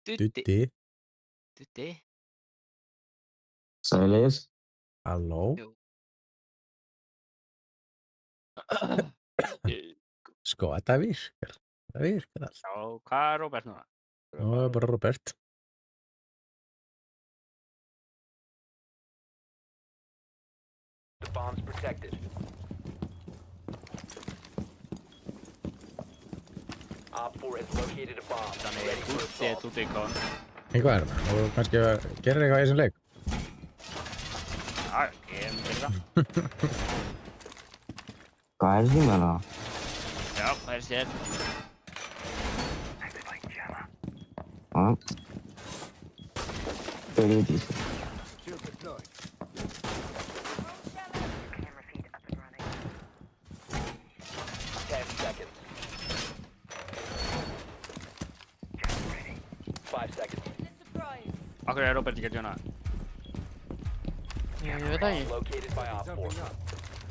Dutti. Sælis. Halló. Sko, þetta virkar. Það virkar allt. Já, hvað er Robert núna? Það er bara Robert. The bomb's protected. Op 4 has located a bomb. Ready for assault. Dutti kom. Hvað er það? Og kannski að gera eitthvað í þessum leik? Já, ég myndi það. Hvað er því með það? Já, það er sér. Þau eru út í þessu. Shield deployed. Camera feed up and running. 10 seconds. Just ready. 5 seconds. Akkur er Robert ekki að djöna? Ég veit það ekki. Located by Op 4. Jumping up.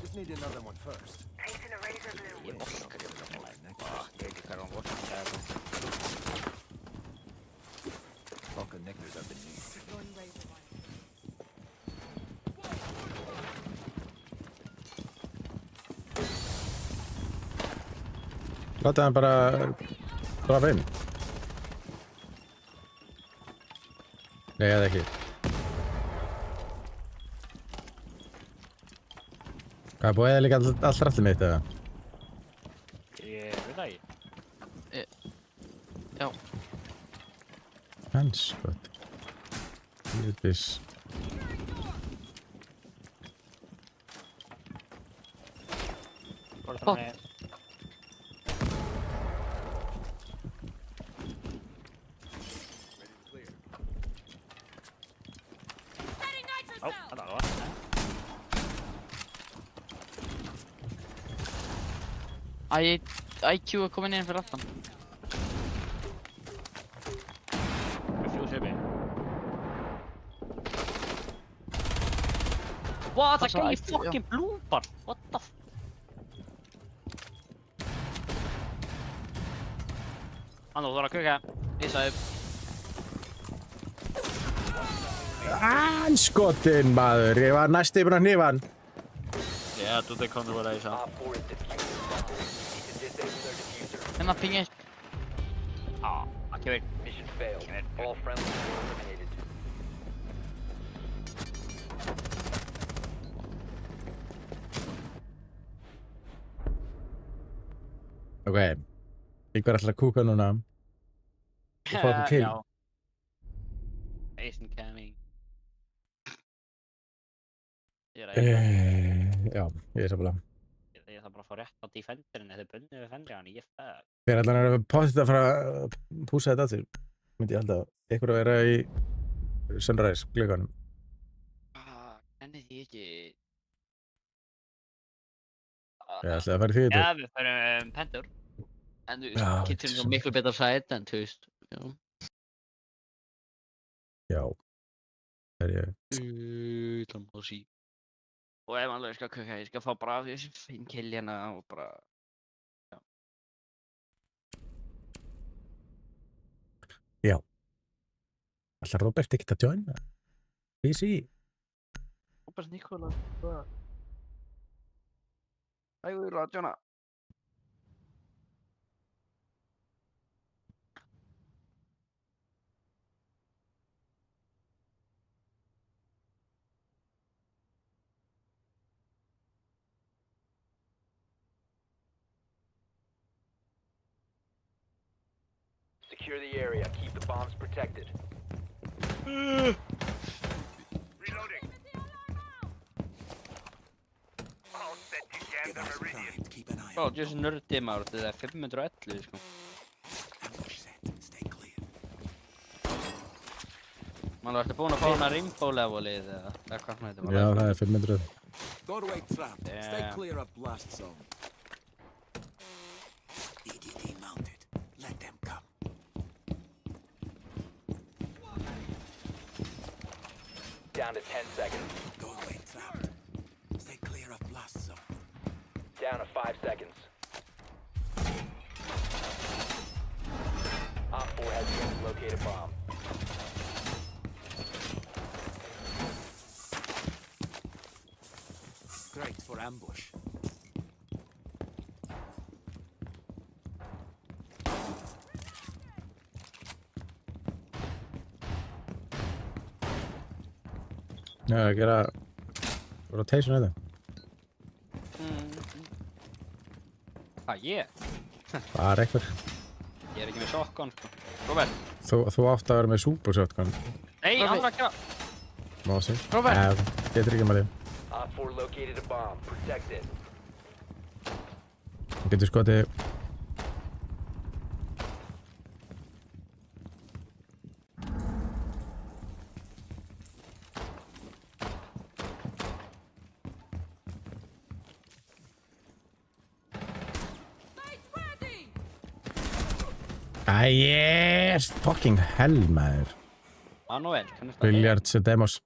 Just need another one first. Placing a razor blue. Ég orkar ekki að djöna. Ég veit ekki hvað hann orkar að segja. Fucking necklace underneath. Láta hann bara drafa inn. Nei, eða ekki. Hvað er búið eða líka allt rættið mitt, eða? Ég veit það ekki. Já. Hans, gott. Lítið. Hvort hann er... Ó, þetta var það. IQ er komin inn fyrir aftan. Við fjús uppi. What? Það gæði fucking blúpar. What the f... Hann þú þarf að kuka. Ísa upp. Anskotinn, maður. Ég var næstu búinn að hnífa hann. Já, Dutti komður bara ísa. Op 4 is defused. Need to disable their diffuser. Hérna ping 1. Já, ekki veit. Mission failed. All friendlies were eliminated. Ok. Einhver ætlar að kúka núna og fá okkur kill. Já. Asian coming. Ég er að Já, ég er sammála. ég þarf bara að fá rétt á defenderinn eða bunni við fendriðan, ég fuck. Hver ætlar að vera potið að fara að púsa þetta aftur? Myndi ég halda einhver að vera í Sunrise glögganum. Nenni því ekki. Ég ætla að fara í því þetta. Já, við förum pendur. En þú Já, veist, getur svo miklu betra sæt en þú veist, já. Já. Það er ég. Það má sí. Og ef alveg skal kukka, ég skal fá bara af þessi finn kill hérna og bara, Já. Ætlar Robert ekkert að joina? PC? Robert Nikola, hvað? Hægur að joina. Secure the area. Keep the bombs protected. Reloading. All set to jam Give the us meridian. time. Keep an eye Bro, on just nördi maður, þetta er 511 sko. ambush set. Stay clear. Man, ertu búinn að fá hana Rainbow levelið eða hvað hann heitir? Já, það er 500. Doorway trapped. Stay Yeah. clear of blast zone. EDD mounted. Let them come. Down to 10 seconds. Doorway trapped. Stay clear of blast zone. Down to 5 seconds. Op 4 has yet to locate a bomb. Great for ambush. Já, að gera rotation þetta. Hvað, ég? Bara einhver. Ég er ekki með shotgun sko. Robert. Þú átt að vera með super shotgun. Nei, Robert. hann var að gera. Mási. Robert. Nei, getur ekki með því. Op 4 located a bomb. Protect it. Þú getur skotið. Yes, fucking hell, maður. Manuel, kannast það? Billiards demos.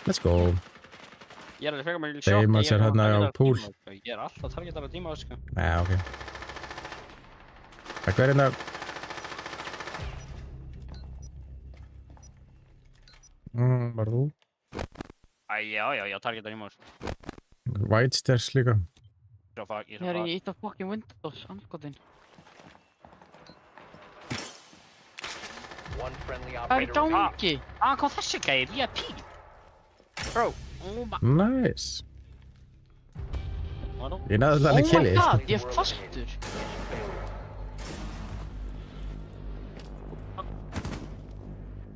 Let's go. Ég er að feka mér í Demos er hérna á pool. Ég er alltaf targetar á tíma sko. Nei, ok. Það hver hérna? Var þú? Æ, já, targetar tíma sko. White stairs líka. Svo fuck, ég Ég er svo í ít af fucking Windows, anskotin. One friendly Hvað er í operator. gangi? kom þessi gæði, VIP. Bro, oh my... Nice. Ég náði alltaf Oh hann my killið. god, ég er fastur.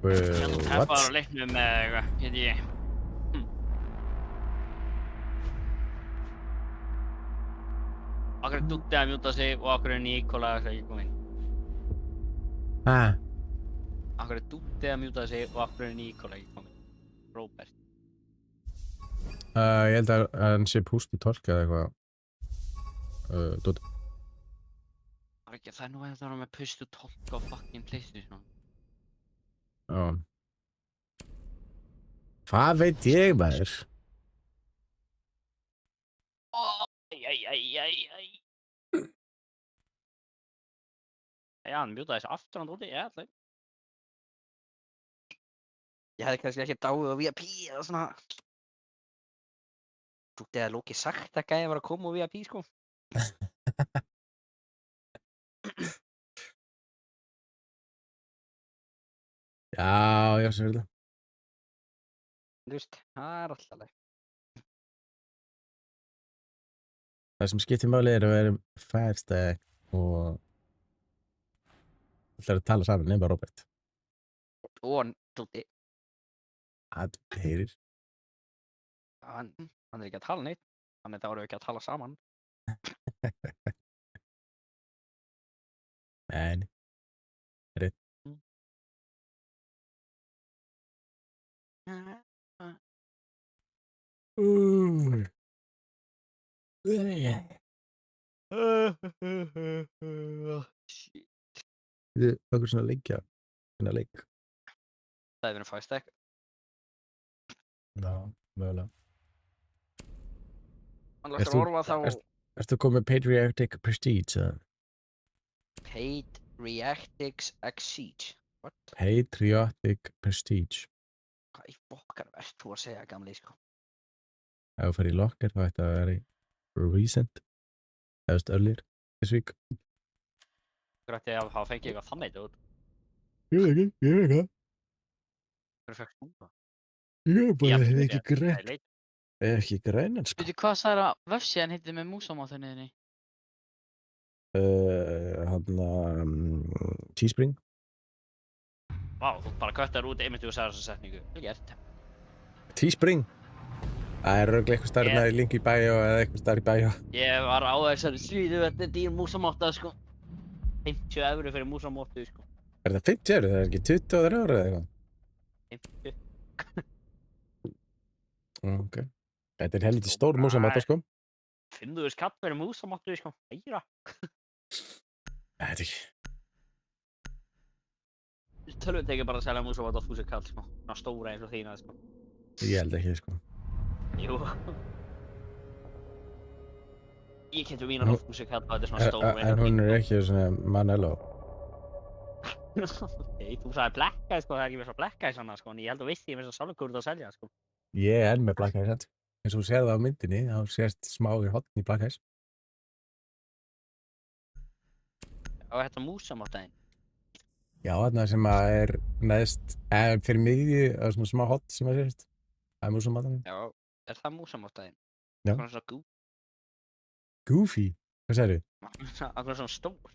Ég What? bara leiknum með eitthvað, get ég. Akkur er Dúddi að mjúta sig og akkur er Nikola ekki kominn. Akkur er Dúddi að mjúta sig og akkur er Nikola ekki kominn. Robert. Ég held að hann sé pústu tork eða eitthvað. Dútt. Það er nú að það var með pustu tólk á fucking PlayStation. Já. Hvað veit ég, maður? Æj. Já, hann mjútaði þessi aftur hann úti, ég ætla. Ég hefði kannski ekki dáið á VIP eða svona. Dúddi hefði Loki sagt að gæði var að koma á VIP, sko. Já, sér þetta. Þú veist, það er alltaf leið. Það sem skiptir máli er að vera 5 stack og það er að tala saman nema Robert. Og Dúddi, Það heyrir. hann er ekki að tala neitt. Þannig að það voru ekki að tala saman. Nei. Shit. Þið okkur svona leikja. Svona leik. Það hefur verið 5 stack. Já, mögulega. Hann lagt að orfa þá Ertu komið Patriotic Prestige? Patriotics Exceed. What? Patriotic Prestige. Hvað í fokkar ert þú að segja, gamli, sko? Ef þú fer í locker þá ætti að vera í recent. Eðast earlier this week. Grætti að hafa fengið eitthvað þannig út. Ég veit ekki það. Hvernig fækst þú það? Ég er bara Ég- ekki græn. Ekki grænan sko. Veitu hvað sagði að vefsíðan heitir með músamáþunniðinni? Teespring. Vá, þú bara köttar út einmitt og sagði þessa setningu. Vel gert. Teespring. Það er örugglega eitthvað starf Ég- með link í bæjó eða eitthvað starf í bæjó. Ég var á þessari síðu, þetta er dýr músamátta, sko. 50 € fyrir músamáttu, sko. Er það 50 €? Það er ekki 23 € eða eitthvað? 50. Ok. Þetta er helviti stór músamáta sko. 5.000 kall fyrir músamáttu, sko. Meira. Þetta er ekki. Tölvutekið bara að selja músamáttu á 1.000 kall, sko. Ná stóra eins og þína, sko. Ég held ekki sko. Jú. Ég kemur mínar á 1.000 kall og þetta er svona stóra En hún er ekki svona Manello. Nei, þú sagði blekkaði, sko. Það er ekki verið svo blekkaði svona, sko. En ég held að vissi ég með þess að sjálfur að selja, sko. Ég er með Black Eyes. Eins og þú sér það á myndinni, þá sést smá í hotn í Black Eyes. Og þetta músamáttaðinn. Já, þarna sem að er neðst, fyrir miðju, það er svona smá hotn sem að sést. Það er músamátan. Já, er það músamáttaðinn? Já. Akkur svona Goofy? Hvað segirðu? akkur svona stór.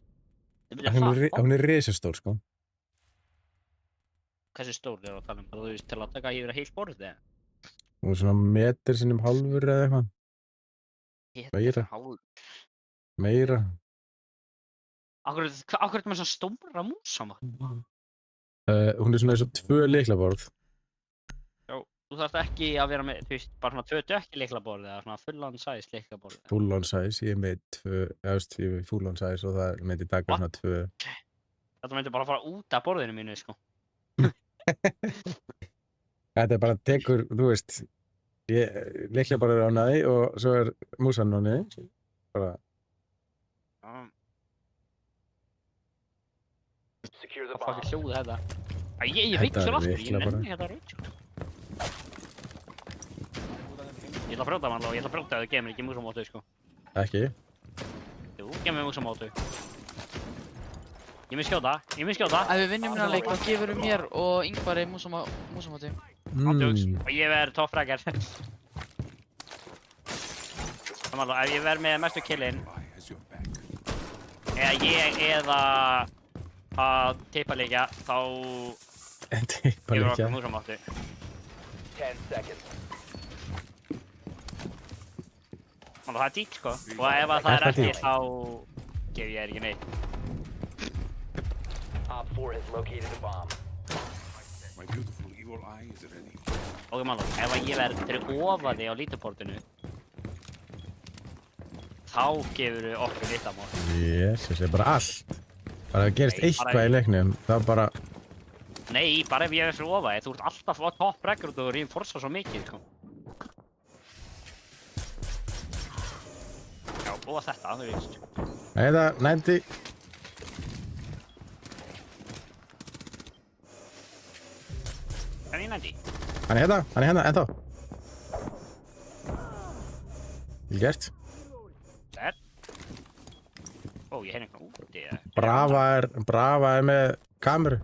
Hún er risastór, sko. Hversu stór er það að tala um? Bara þú veist til að taka yfir að heil borðið eða? Hún er svona metr sinnum hálfur eða eitthvað. Meira. Meira. Akkur er þetta með svona stóra músamátt? Hún er svona eins og 2 lyklaborð. Já, þú þarft ekki að vera með, þú veist, bara svona 2 dökki lyklaborð eða svona full-on size lyklaborð. Full on size, ég er með 2, ég er með full on size og það myndi taka svona 2. Þetta myndi bara fara út af borðinu mínu, sko. Þetta er bara tekur, þú veist, lyklaborð er á næði og svo er músan á næði. Bara, Secure the Hvað bomb. fucking hljóði þetta? Æ, ég veit Þetta svo er aftur, ég lykla bara. nenni þetta rauðsjótt. Ég ætla að brjóta hann og ég ætla að brjóta að þau gemur ekki músamótu, sko. ekki. Jú, gemur músamótu. Ég mun skjóta, ég mun skjóta. Ef við vinnum hérna leik, þá gefur mér og Ingvari músamáti. Ándjóks, og ég verð topprækjar. Samanlóð, ef ég verð með mestu killinn, eða að teipa líka, þá Teipa gefur líka. okkur músamótu. 10 seconds. Samanlóð, það er dýrt, sko. Og ef að það er Er það ekki, dýrt? þá gef ég þér ekki neitt. Op 4 has located a bomb. My beautiful evil eye is ready. Ok, mannlóð, ef að ég verð fyrir ofan þig á lítuportinu, þá gefur okkur litamót. Jésus, það er bara allt. Bara það gerist Nei, eitthvað bara- í leiknum, þá bara, Nei, bara ef ég er fyrir ofan þig, þú ert alltaf á topprækjar og þú reinforsa svo mikið, sko. Já, og þetta, þú veist. nei það, 90. En ég nætti. Hann er hérna, ennþá. Vel gert. Þess. Ó, ég heyrði einhvern úti, eða? Brava er með kameru.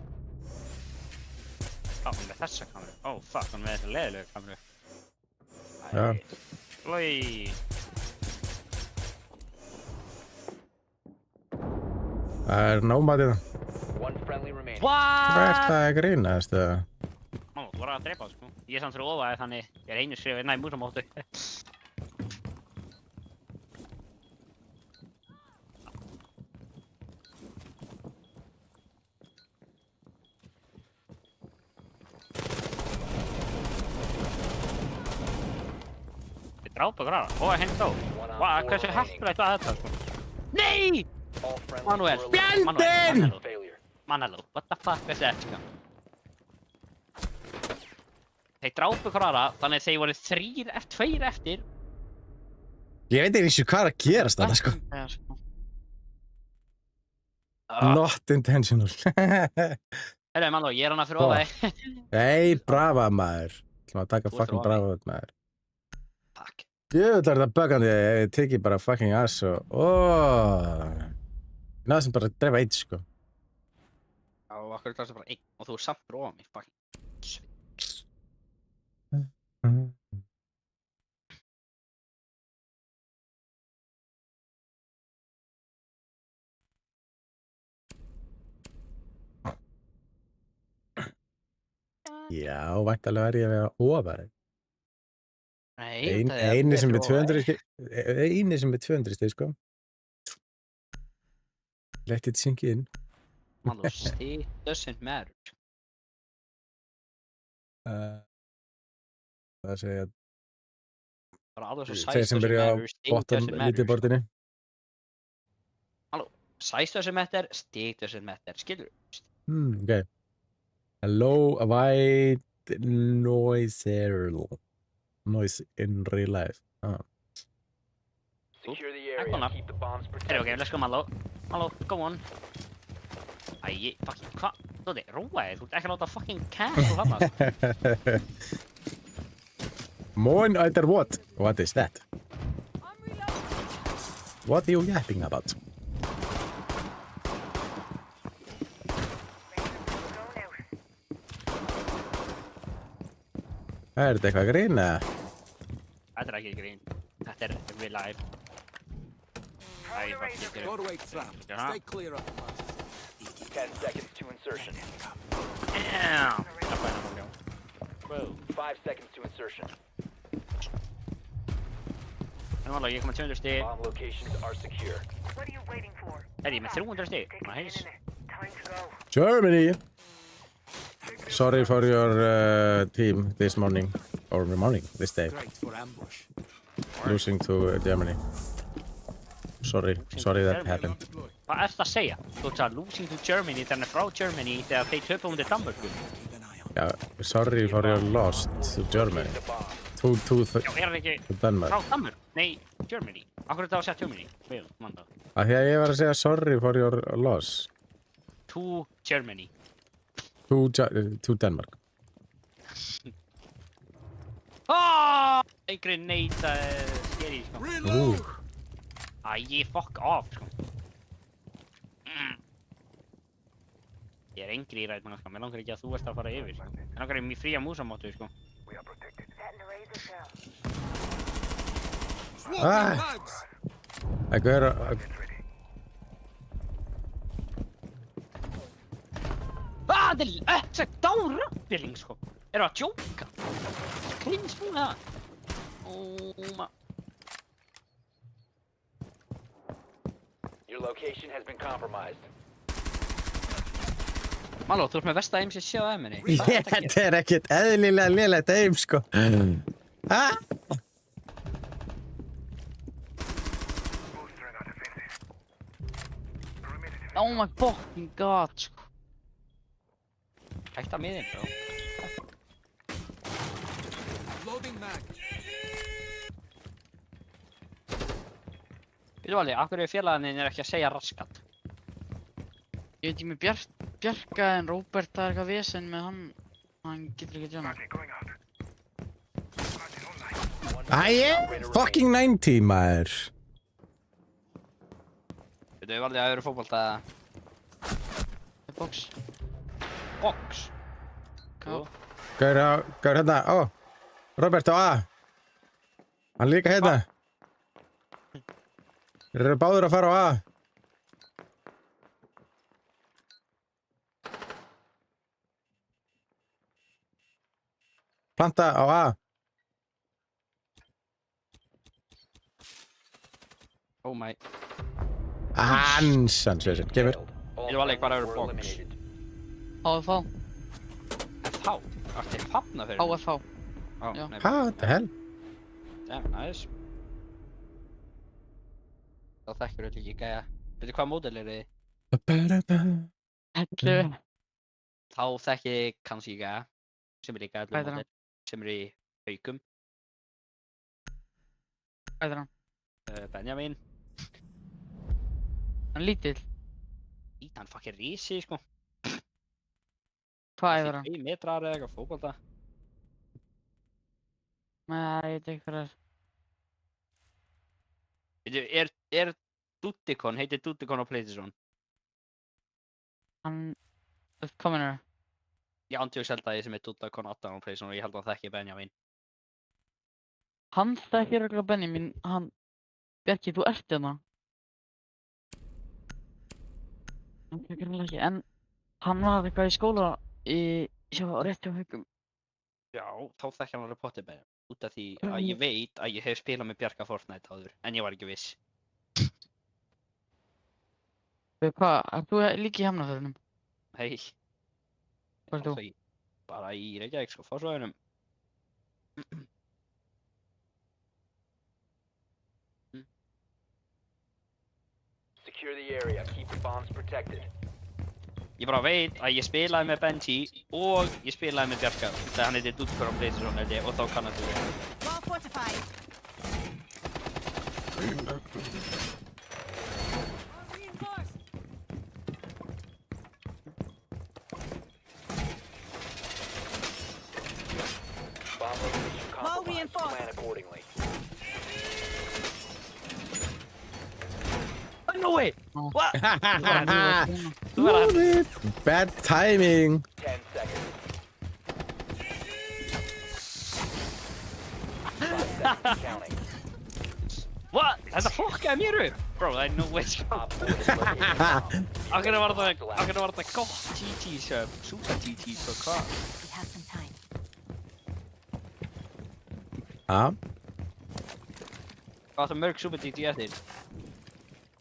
Já, hún veit. þessa kameru. Oh fuck, hann með þessa leiðilegu kameru. Já. Oi. Það nómatið. One friendly remaining. What? Það að grínast, eða? Þú voru að drepa það, sko. Ég er samt fyrir ofaði þannig, ég er einu skrifið næ músamóttu. Ég drápa gráða. Ó, henni þó. Hvað, hversu heppilegt var þetta, sko? Nei! All friendly Manuel. were eliminated. Manuel. Failure. Manalo, what the fuck is that, sko? Þeir drápu gráða, þannig að þeir voru 2 eftir. Ég veit ekki hvað er að gerast þarna, sko. Já, sko. Not intentional. Herru, Manlo, ég er hana fyrir ofaði. Nei, brava, maður. Það að taka Þú ert fucking ofan í. brava, maður. Fuck. Jöfull er þetta böggandi, ég teki bara fucking ass og... Ég náðu sem bara að drefa eitt, sko. Já, og akkur er það bara einn og þú er samt fyrir ofan mig, fucking. Já, væntanlega er ég að vera ofar. Nei, Einu sem er 200 stig, sko. Let it sink in. Manlo, it doesn't matter. Það segja Bara alveg svo þeir size sem byrja á doesn't matter, stig bottom doesn't matter. lítibortinni. Size doesn't matter, stig doesn't matter, skilur? Ok. Hello, white noise in real life. Secure the Back area. on up. Keep the bombs Herru, protected. ok, let's go, Manlo. Manlo, go on. Æ, fucking, hvað? Dóti, róa þig, þú ert ekki að láta fucking cancel þarna. Moin either what? What is that? What are you yapping about? Er þetta eitthvað að grína? Þetta er ekki grín. Þetta er real life. Æ, fuck, ég fyrir. Doorway trap. Yeah. Stay clear of the blast. 10 seconds to insertion. Damn! Það er bæna múljá. Wow. 5 seconds to insertion. En Manlo, ég kom með 200 stig. Bomb locations are secure. What are you waiting for? Er ég með 300 stig? Take a Nice. minute. Time to go. Germany! Sorry for your team this morning. Or this day. Great for ambush. Losing to Germany. Sorry that happened. Hvað ert að segja? Þú ert að losing to Germany, þannig frá Germany þegar þeir töpu undir Danmörku. Keep an eye on. Yeah, sorry for your loss to Germany. The bomb. Já, er það ekki To Denmark. frá Danmörku? Nei, Germany. Akkur er þetta að segja Germany? Vel, manda. Af því að ég var að segja sorry for your loss To Germany. to Denmark. Einhverju neita skeri, sko. Reload! Æ, fuck off, sko. Ég er engri í ræðmann, sko. Mér langar ekki að þú ert að fara yfir, sko. Mér langar í mér fría músamóttu, sko. Setting the razor cell. Swapping Ah. mags! Eitthvað Þetta er dárappiling, sko. Eru að djóka? Krins nú það. Your location has been compromised. Maló, þú ert með versta aim sem séð á minni. Þetta er ekkert eðlilega lélegt aim, sko. Ah! Oh my fucking god, sko. Hægt að miðin, bro. Loading mag. Þú alveg, akkur er félagarnir ekki að segja raskat? Ég veit ekki með Bjarka en Róbert, það er eitthvað vesen með hann. Hann getur ekki að tjána. Æ, fucking 90, maður. Þú valdi að vera fótbolta eða Box. box? Ká. Gaur hérna, Robert á A. Hann er líka hérna. Þeir eru báðir að fara á A. Planta á A. Oh my. Hans kemur. All Ég var alveg bara friendlies yfir were box. eliminated. HFH. FH? Ætti ég fafna fyrir henni? HFH. Ó, já. nei, What the hell? damn, nice. Þá þekkir þetta ekki gæja. Veitu hvað módel er þið? Hellu. Þá þekki ég kannski gæja. Sem er líka Hvað heitir módel. Sem er í Haukum. Hvað er hann? Benjamin. Hann lítill. Hann fucking rísi, sko. Hvað er hann? 2 metrar eða eitthvað fótbolta. Nei, ég veit ekki hvað það er. Veitu, er Duttikon, heitir Duttikon á PlayStation? Hann... Þú ert komin hér. Ég andjóks held að ég sem er Duttikon 8 á PlayStation og ég held að hann þekki Benjamin. Hann þekkir örugglega Benjamin, hann... Bjarki, þú ert hérna. Hann þekkir hann ekki, en... Hann var eitthvað í skóla rétt hjá Haukum. Já, þá þekki hann alveg potið Benjamin. Út af því að ég veit að ég hef spilað með Bjarka Fortnite áður, en ég var ekki viss. Hvað, ert þú líka í Hafnarfjörðunum? Hei. Hvar ert þú? Bara í Reykjavík, sko, Fossvoginum. Secure the area. Keep the bombs protected. Ég bara veit að ég spilaði með Benji og ég spilaði með Bjarka. Þegar hann heitir Duttikon á PlayStation held ég og þá kannast við það. Wall fortified. Bomb location compromised. reinforced. Plan accordingly. Oh, no way! Oh. What? Þú Love verður it. Bad timing. 10 seconds. 5 seconds counting. What? Þetta fokkaði mér upp! Bro, það er no way sko. Op 4 has located a bomb. Akkur var þetta gott GT sub, super GT svo hvað? We have some time. Já, Hvað er það mörg super GT eftir?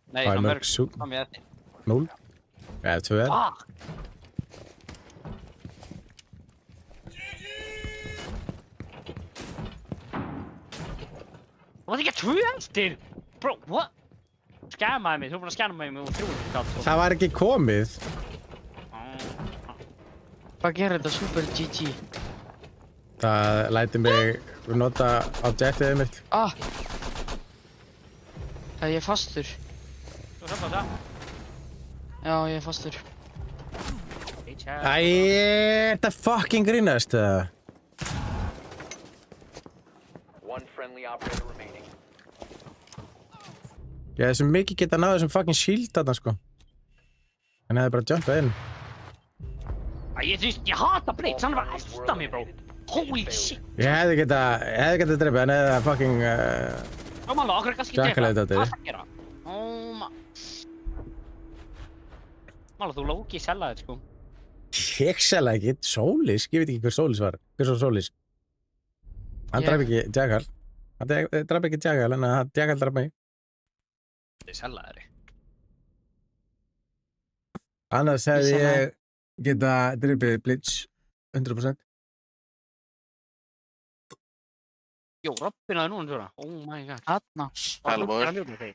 Nei, Hvað er það mörg mörg super- fram í eftir. 0. Eða 2. Fuck! Það var ekki 2 eftir! Bro, what? Skamaði mig, þú er búinn að skama mig með 300 kall sko. Það var ekki komið. Hvað gerir þetta Super GG? Það læti mig nota objektiðið mitt. Ah! Það ég er fastur. Þú er það? Já, ég er fastur. Æ, þetta fucking grínast. One friendly operator remaining. Ég hefði svo mikið getað náðu þessum fucking shield þarna sko. En hefði bara jumpað inn. Ég hata Blitz, hann var að elta mig bro. Holy shit! Ég hefði getað dreipið en hefði fucking... Ó Mála, okkur er kannski Jackal þetta Hvað er það að gera? Ó Mála, þú lóki sellaðir sko. Ég selja ekki, Solis, ég veit ekki hver Solis var. Hver svo Solis? Hann Ég- draf ekki Jackal. Hann draf ekki Jackal, en hann Jackal draf mig. Þið sellaðir. Annars hefði Ég ég geta dreipið Blitz 100%. Jó, Robin aði núna svona. Oh my god. Þarna. Hallóður.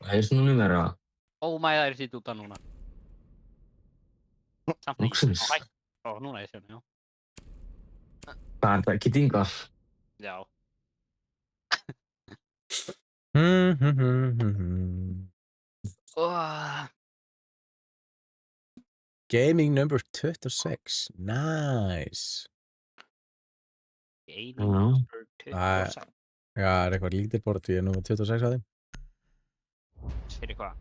Það er svona númer að Oh my god, það er þitt út af núna. Samt ekki. Loksins. Ó, núna er ég svona, já. það er ekki dingar. Já. Gaming number 26. Nice. Gaming Já. number 26. Já, það er eitthvað lítið bort, ég er nummer 26 á þeim. Fyrir hvað?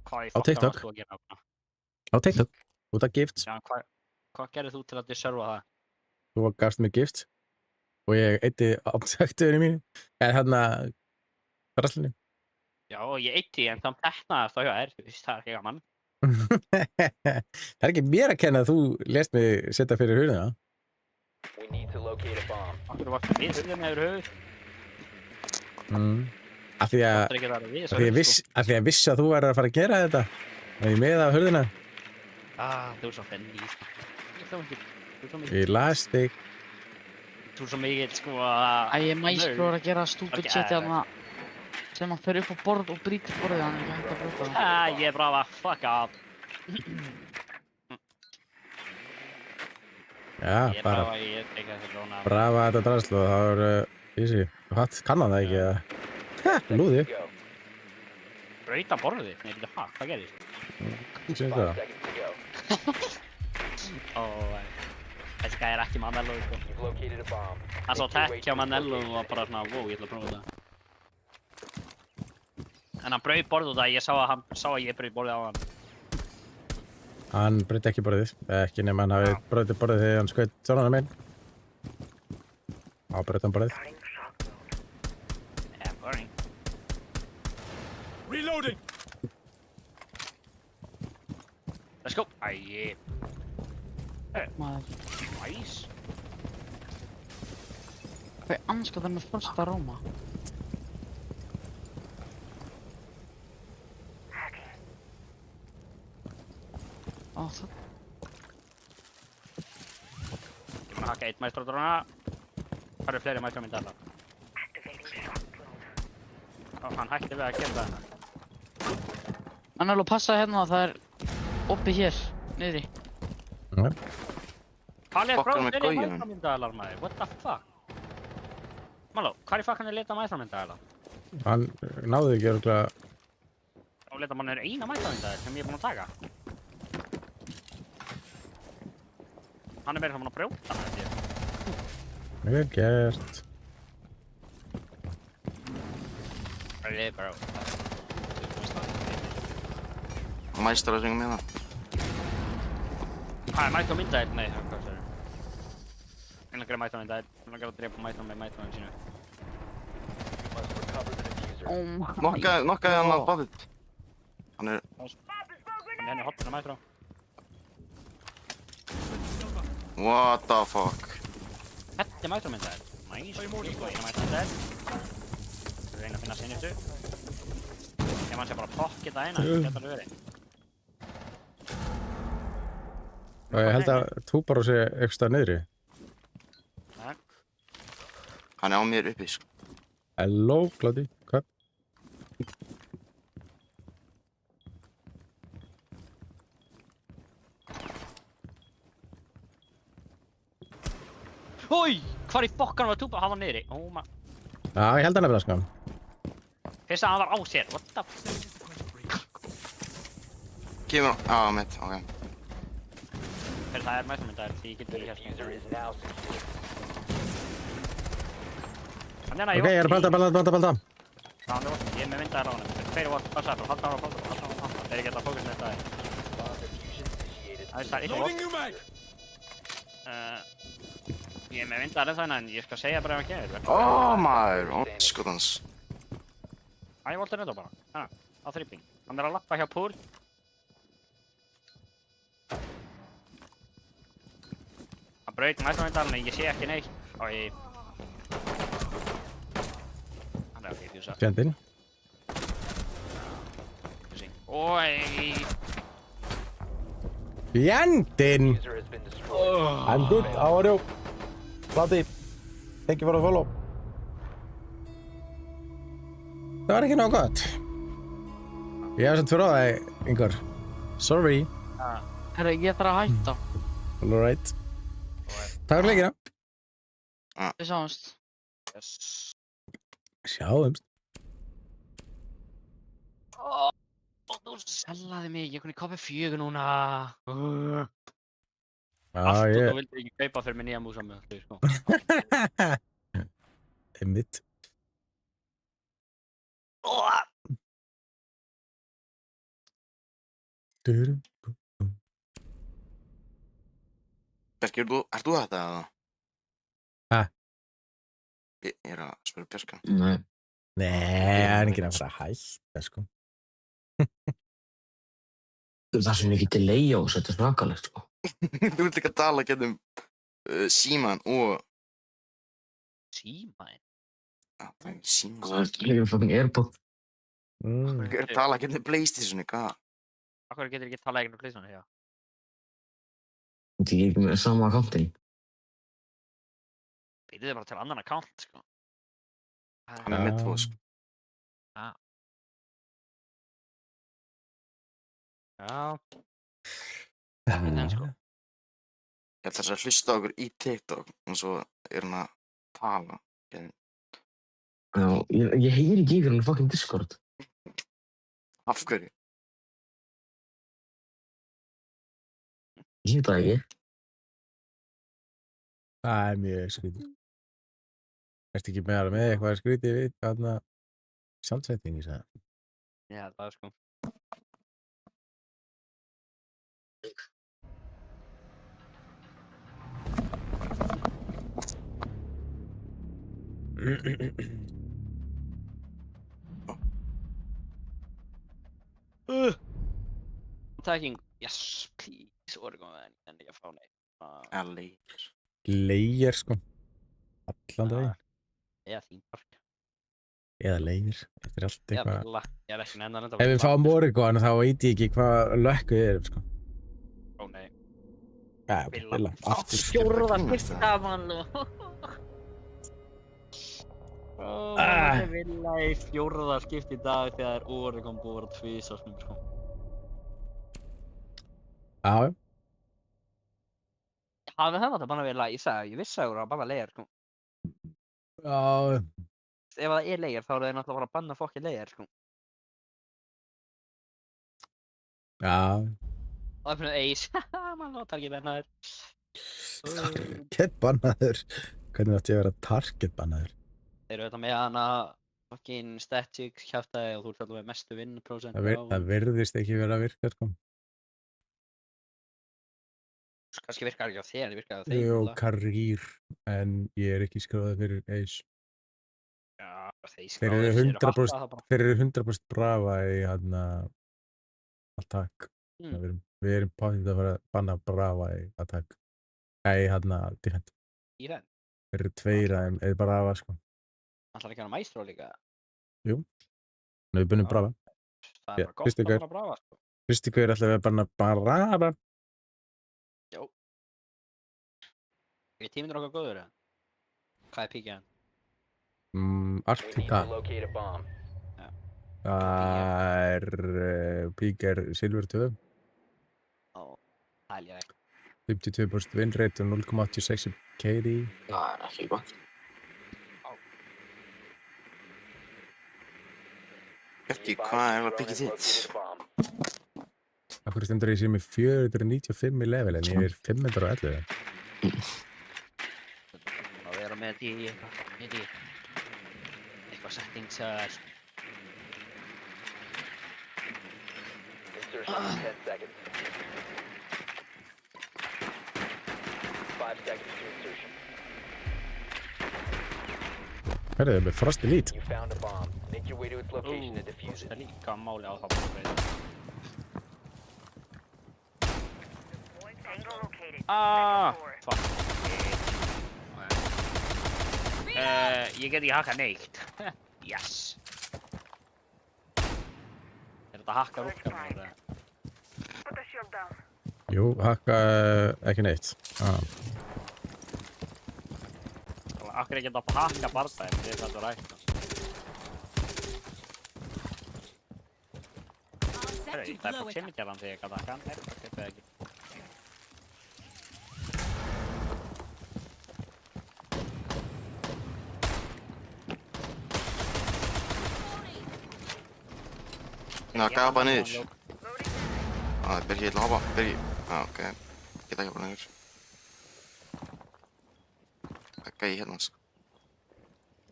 Hvað í Á fokkan TikTok. varst þú að gera þarna? Á TikTok. Út af gifts. Já, hvað gerðir þú til að deserva það? Þú gafst mér gifts. og ég eyddi objektifinni mínu eða þarna draslinu. Já, ég eitti en samt teknaðast á hjá þér, þú veist, það er ekki gaman. Það er ekki mér að kenna að þú lést mig setja fyrir hurðina. We need to locate a bomb. Akkur varstu við hurðinni yfir höfuð. Af því að Það er ekki það að við, af því að ég vissi að þú væri að fara að gera þetta og ég með af hurðina. Þú er svo fenni. Þú er svo mikið. Ég las þig. Þú er svo mikið, sko, Æ, ég mæskur að gera stupid shit hérna sem hann fer upp á borð og brýtur borðið, hann er ekki hægt að brjóta það. Ég er bara að fuck off. Já, Ég er bara bara, ég tek þessi dróna. brafa þetta drasl og það var easy. Hvað, kann hann það ekki eða? Lúði. Go. Brauta borðið? Nei, býta, hvað gerðist? Sýnst 5 það. seconds to go. Þessi gæði er ekki Manello, sko. You've located a bomb. Hann sá tekk hjá Manello og var bara svona, wow, ég ætla að prófa þetta. En hann braut borðið út af, ég sá að ég braut borðið á hann. Hann breytti ekki borðið. Ekki nema hann hafi breytti borðið þegar hann skaut sonanum minn. Þá breytti hann borðið. Yeah, burning. Reloading! Let's go. Æi, Maður, nice. hvað anskoð það með frosta róma? Ó, það... Ég mun að hakka 1 maestrodróna. Það eru fleiri maestromyndaðar. Hann hætti við að gera það. Manello, passa hérna, það er opið hér, niðri. Hvað er Fokkar með fleiri gaujanum. maestromyndaðar, maður? What the fuck? Maló, hvað er fokkan að leta maestromyndaðar? Hann náði ekki örugglega. Þá leta mann eina maestromyndaðar sem ég er búinn að taka. Hann er meira saman að brjóta hann, held ég. Vel gert. Really, bro. Mæstar að syngja með það. Hvað er maestromyndaðar? Nei, hvað er það? Ég langar að maestromyndaðar. Ég langar að drepa maestrom með maestrominn sínu. You must recover the diffuser. Nokkaði hann að Babbitt. Hann er... Hann er henni hotna maestrom. What the fuck? Þetta er maestromyndaðar. Nice. Ég går eina maestromyndaðar. Reyna að finna sinnistu. Ég mann sé bara pocket að eina. Þetta er verið. Og ég held að Túbaró sé eitthvað stað niðri. Hann er á mér uppi, sko. Hello, Klóti. Hvað? Hói! Hvar í fokkanum var Túba? Hann var niðri. Oh my... Já, ég held að nefnilega sko. Fyrst að hann var á sér. What the fuck? Kemur á mitt, ok. Fyrir það er maestromyndaðar því ég getur The ekki diffuser hérna. is now secure. Hann er Ok, ég er að balta. Hann er vort. Ég er með myndaðar á hann. Þeir eru vort. Passa bara. Halda á hann. Þeir eru ekki að fókus með þetta. Bomb diffusion initiated. Það er eitt vort. Loading new mag! Ég er með myndaðar þannig en ég skal segja bara ef hann kemur. Ó, maður. Ó, skotans. Æ, ég volta nöðu bara. Á þrýping. Hann er að lappa hjá pool. Hann braut maestromyndaðar en ég sé ekki neitt. Og ég... Hann er að fjúsa. Fjandinn. Oi! Fjandinn! Diffuser has been destroyed. I'm good, how are you? Klóti. Thank you for the follow. Það var ekki nóg gott. Ég hef samt fyrir á það, Ingar. Sorry. Herra, ég þarf að hætta. All right. Takk fyrir leikina. Við sáumst. Yes. Sjáumst. Þú sellaði mig, ég kunni kopi 4 núna. Já, Allt og ég... þú vildi ekki kaupa fyrir mig nýja músa með þau, sko. Einmitt. Durum. Berki, ert þú þetta eða? Ha? Ég er að spila Björka. Nei. Nei, það er ekki að fara að hætta, sko. Það er svo mikið delay á þessu, þetta er svakalegt, sko. Þú ert líka að tala getum síman og... Símaðinn? Já, það er síman. Það er líka fucking AirPod. Þú ert að tala getum PlayStationi, hvað? Akkur getur ekki talað eigin um Playstation, já. Þetta er ekki með sama akkántin. Býrðu þið bara til annan account, sko. Hann er með 2, sko. Já. Já. Ég ætla þess að hlusta á okkur í TikTok og svo er hann að tala. Já, ég heyri ekki yfir hann fucking Discord. Af hverju? Ég veit það ekki. Það er mjög skrítið. Ertu ekki með eitthvað skrítið við þarna sjálfsættingi, sagði? Já, það er sko. Taking, yes, please, Oregon, en ég fá neitt. Layers. Leigir, sko. Allan daginn. Eða þín park. Eða leigir. Þetta er allt Eða eitthvað. Villa, ég er ekki nefndan Ef við fáum Oregon, þá veit ég ekki hvað lökku við erum, sko. Ó nei. Já, ok, Villa. Aftur. Fjórða skipta, mann. Ó, mann, Villa í fjórða skipti í dag þegar Oregon búið að vera tvisvar, sko. Já. Hafið það bara Villa, ég vissi að það voru að banna leigir, sko. Já. Ef það er leigir, þá eru þeir náttúrulega að fara að banna fokkin leigir, sko. Já. Og það finnur Ace, haha, mann notar ekki bennaður. Target bannaður. Hvernig átti ég að vera target bannaður? Þeir eru þetta með hana fokkin static kjaftaði og þú ert alltaf með mestu vinnprósent. Það virðist ekki vera að virka, sko. Kannski virkar ekki á þér, það virkar á þeim. Jú, karýr, en ég er ekki skráðið fyrir Ace. Já, Þeir eru 100% brava í hérna attack. Við erum potið að fara að banna brava í attack. Í hérna defend. Defend? Þeir eru 2 af þeim, er brava, sko. Ætlar ekki að maestro líka? Jú. Við bunnum brava. Það er bara gott að banna brava, sko. Fyrstu hver ætlaði að banna brava? Jó. Er tíminn okkar góður, eða? Hvað er píkið hann? Arctica. Það er pík er Silver 2. Ó, hælja ekki. 52% win rate og 0,86 KD. Það er ekki gott. Björki, hvað er að byggja þitt? Akkur stendur ég sér með 495 í level en ég er 511. Það vera með þetta í eitthvað settings að... Insertion in 10 seconds. 5 seconds to insertion. Hvað er það með Frost Elite? You found a bomb. Make your way to its location and defuse Það it. er líka máli á það bara. Tango located. Fuck. Ég get ekki hakka neitt. Yes. Er þetta hakka rúkka með þetta? Put the shield down. Jú, hakka ekki neitt. Akkur ekki að hakka barndæðin, þetta er þetta rætt. Það er proximity-aðan þegar ég gæti hakka hann. Það getur ekki. Það gapa niður. Það er Björki, ég ætla að hoppa. Björki. Ok. Geta ekki hoppa niður. Það er gæi hérna, sko.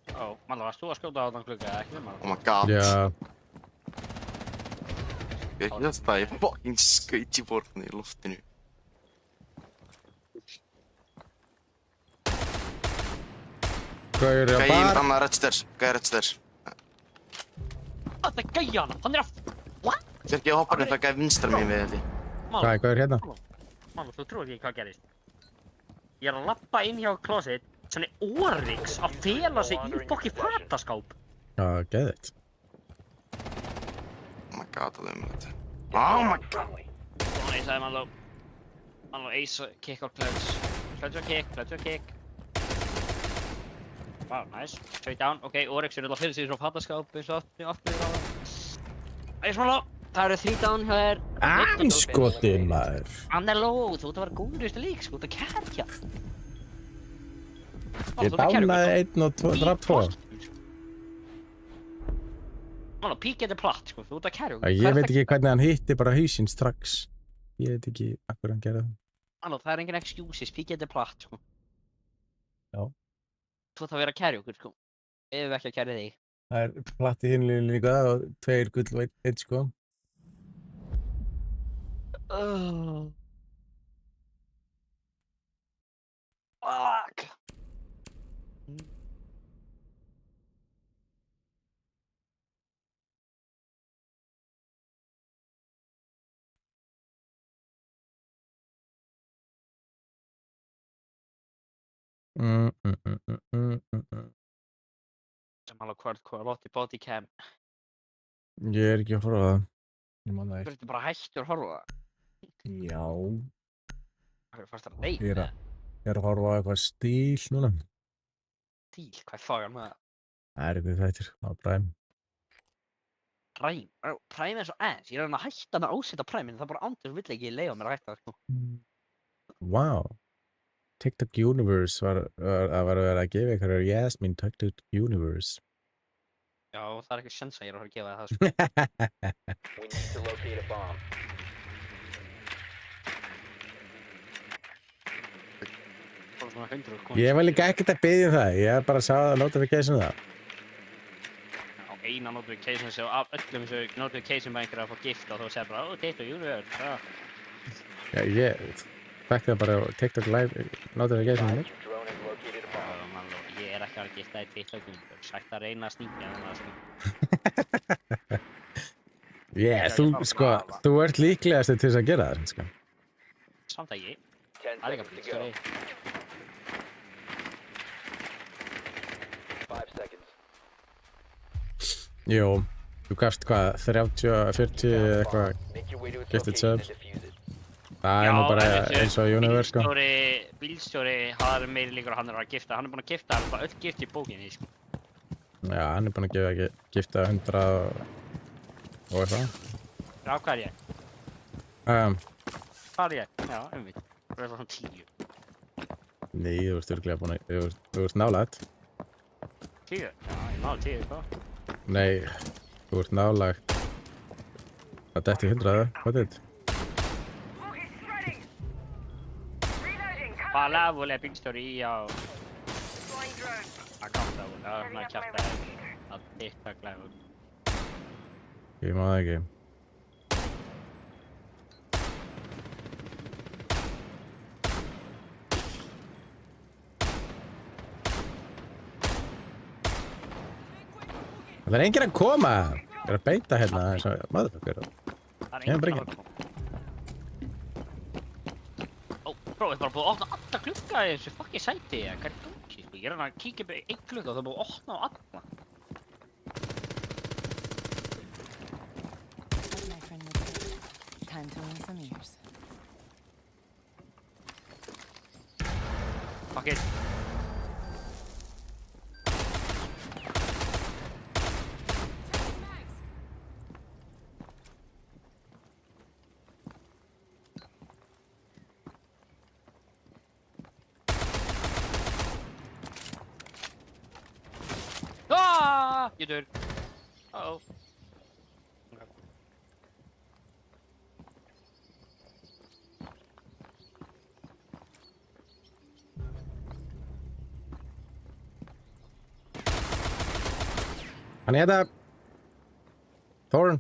Ó, mann, varst þú að skjóta á þann klukka eða ekki? Oh my god. Já. Björki, þetta er fucking skaut í borðinu í loftinu. Gaur á Gæinn, bar. annað red stairs. Gæði red stairs. Það er gæja hana, hann er að... What? Þegar ekki hoppa niður, það gæði vinstra megin við þetta. Hvað er gaur hérna? Mála, þú trúir ekki hvað gerist. Ég er að lappa inn hjá closet, svona Oryx að fela sig í fokki fataskáp. Já, geðveikt. Oh my god, það er um þetta. Oh my god. Svona eisaði Mála. Mála, ace, kick og clutch. Clutch og kick. Wow, nice. Straight down. Ok, Oryx er alltaf fyrir sig frá fataskáp eins og aftur á það. Æs Mála, það eru 3 down hjá þér. Anskotin, maður. Hann er low, þú ert að vera góður í þessu lík, sko, þú ert að kærja. Ég dánaði 1 og 2, draf 2. Mála, pík er platt, sko, þú ert að kærja. Ég veit ekki hvernig hann hitti bara hausinn strax. Ég veit ekki akkur hann gerði það. Mála, það er engin excuses, pík er platt, sko. Já. Þú ert að vera að kærja okkur, sko. Ef við ekki að kærja þig. Það er platt í hinliðinu líka og 2 gull og 1 sko. Fuck. Mála, hvað lótt í body cam? Ég er ekki að horfa á það. Ég man það Þú ert bara hættur að horfa á það. Já. Hvað er fannst það að deyta? Ég er að horfa á eitthvað stíl núna. Stíl, hvað er fagan með það? Það er eitthvað þættir á Prime. Prime? Prime er svo ass. Ég er að hætta með að ásetta Prime, en það er bara andur vill ekki leiða mér að hætta það, sko. Wow. TikTok Universe var að vera að gefa eitthvað Jasmine TikTok Universe. Já, það er ekki sjans að ég er að fara að gefa það, sko. We need to locate a bomb. Bara svona 100 konur. Ég var líka ekkert að biðja það. Ég bara sá það notification það. Á eina notification sem af öllum þessu notification með einhverja að fá gift og þá segir bara, TikTok Universe, Já, ég fekk það bara á TikTok live notification minni. Your drone has located a bomb. Ég er ekki að gifta í TikTok Universe. Sætt að reyna að sníkja þannig að sko. Þú ert líklegast til þess að gera það, sko. Samt ekki. 10 Það er ekki að seconds to go. bílstjóri. 5 seconds. Jú, þú gafst hvað, 30, 40 eitthvað. Make your way to its Gifted location and subs. defuse it. Það er nú bara eins og Universe, sko. Bílstjóri, það er meiri líkur að hann er að gifta. Hann er búinn að gifta, hann er bara öll gift í bókinni, sko. Já, hann er búinn að gifta 100 og eitthvað. Já, hvað er ég? Hvað er ég? Já, einmitt. Það er svona 10. Nei, þú ert örugglega búinn að, þú ert nálægt. 10? Já, ég náði 10, sko. Nei, þú ert nálægt. Það detti 100, hvað er þetta? Hvað level er bílstjóri í á Deploying drone. account level? Já, svona kjafta að TikTok level. Ég má það ekki. Það er enginn að koma. Ég er að beita hérna eins og motherfucker. Það er Ég er enginn bara að koma. Ó, bro, ég bara búið að opna alla glugga í þessu fucking sæti. Hvað er gangi, sko? Ég er að kíkja upp í einn glugga og það er búið að opna á alla. As my friend would say, time to win some ears. Fuck it. Ah! You did. Uh-oh. Okay. Hann er þetta. Thorn.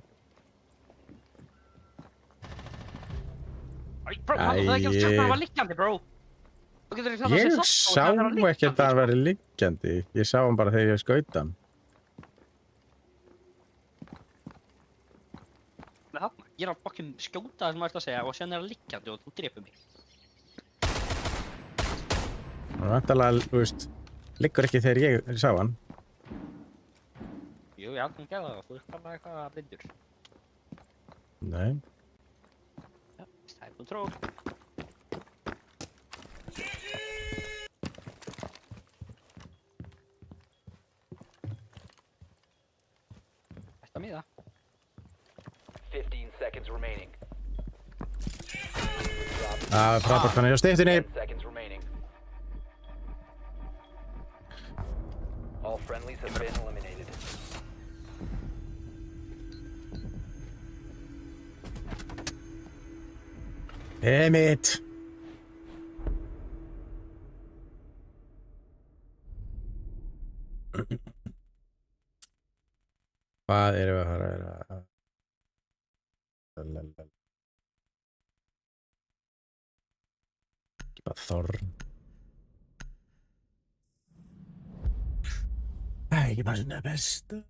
Bro, hann það ekki að stjórna hann var liggjandi, bro. Þú getur ekki talað Ég sér sá ekki að það væri liggjandi. Ég sá hann bara þegar ég skaut hann. Ég er að fucking skjóta það sem maður ætti að segja og sen er það liggjandi og þú drepur mig. Það vantarlega, þú veist, liggur ekki þegar ég sá hann. Jú, ég aldrei gerði það. Þú ert bara eitthvað blindur. Nei. Það er control. Þetta miða. 15 seconds remaining. Það er frábært hann hjá styttunni. 10 seconds remaining. All friendlies have been eliminated. Emmett. Hvað erum við að fara Ekki bara Þorn. Það er ekki bara svona besta.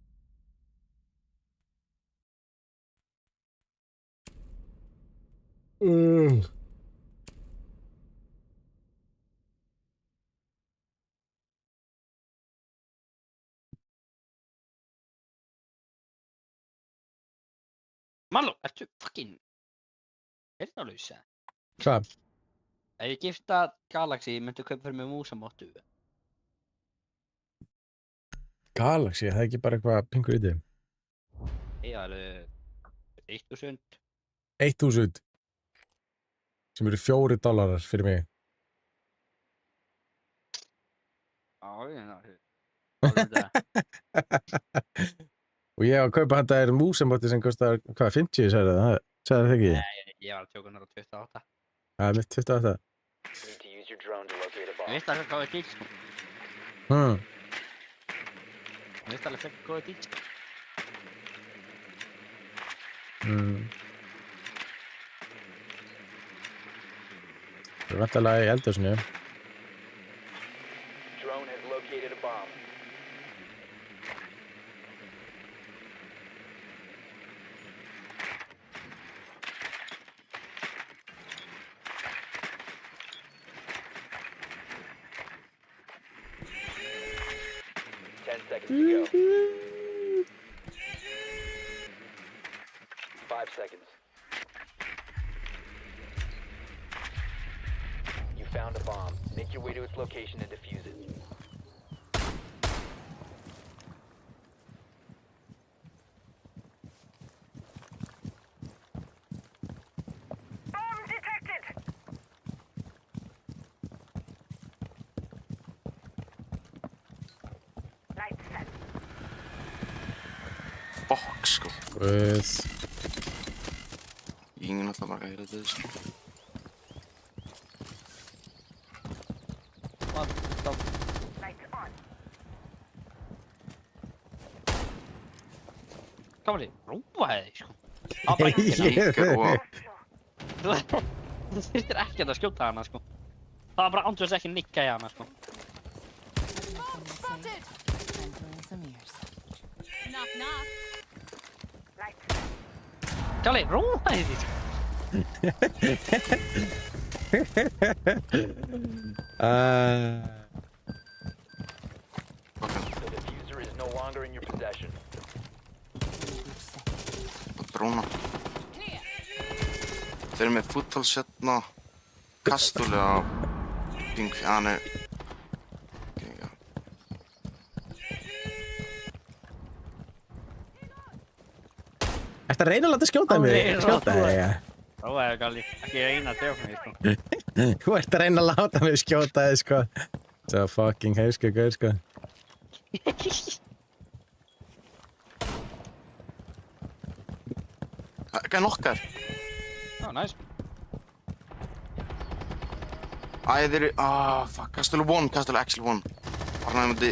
Maló, ertu fucking heyrnarlaus eða? Hvað? Ef ég gifta Galaxy, myndu kaupa fyrir mig músamottu. Galaxy, það er ekki bara eitthvað pingur í þig. Ég er alveg 1000. 1000. Sem eru $4 fyrir mig. Já, ég er það. Og ég á að kaupa handa þér músamóti sem kostar, hvað, 50, sagði það? Sagði það ekki? Nei, ég var að tjóka hennar á 28. Það er mitt 28. Need to use your drone to locate a Ég bomb. veist alveg hvað er dýrt, sko. Hmm. Ég veist alveg frekar hvað er dýrt, sko. Það er vantarlega í eldhúsinu. Drone has located a bomb. Seconds to go. 5 seconds. You found a bomb. Make your way to its location and defuse it. Bomb detected! Lights set. Fokk, sko. Guð. Ingen alltaf bara að heyra þetta, sko. Lights on. Hvað var þið? Róaði þig, sko. Það var bara ekki Líka og Þú þurftir ekki að skjóta hana, sko. Það var bara andurst ekki nikka í hana, sko. Time to learn some ears. Knock, knock. Lights set. Kalli, róaði þig, sko. The diffuser is no longer in your possession. dróna. Þeir eru með footholds hérna, kastúli á ping, hann er... Okay, já. Ertu að reyna að láta skjóta mig? Skjóta þig, já. Róaði þig, Kalli. Ekki eina að djóka mig, sko. Þú ert að reyna að láta mig skjóta þig, sko. Það er fucking heimsku gaur, sko. Hvað er nokkar? Já, næs. Æ, þeir eru... fuck, Castle 1, Castle Axel 1. Var hann að myndi,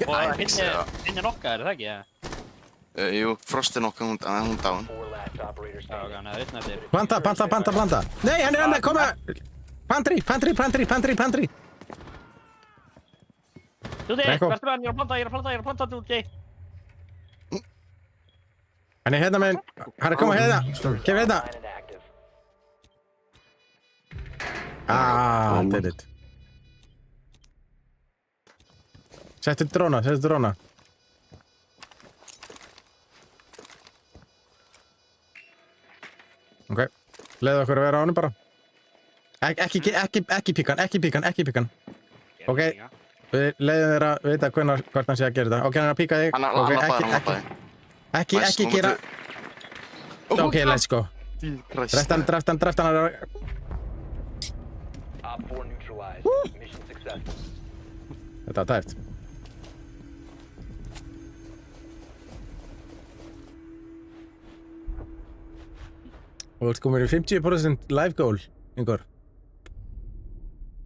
Og hinn er nokkað, er það ekki, eða? jú, Frost er nokkað, hún dáin. Four last operators Já, ok, standing. hann er einn eftir. Planta. Nei, hann er koma! Pantry. Dúti, Rekko. verður með hann, ég er að planta, Dúti. Hann er hérna með, hann er að koma hérna. Kemur hérna. Line and active. Did it. Settu dróna. Ok, leiðu okkur að vera á honum bara. Ekki píkan. Ok. Við leiðum þér að vita hvort hann sé að gera þetta. Ok, hann er að píka þig. Hann Ok, lappaði. ekki gera. Ok, let's go. Dreft hann. Op 4 neutralized. Mission successful. Þetta var tæft. Og þú ert komin í 50% live goal, Ingur.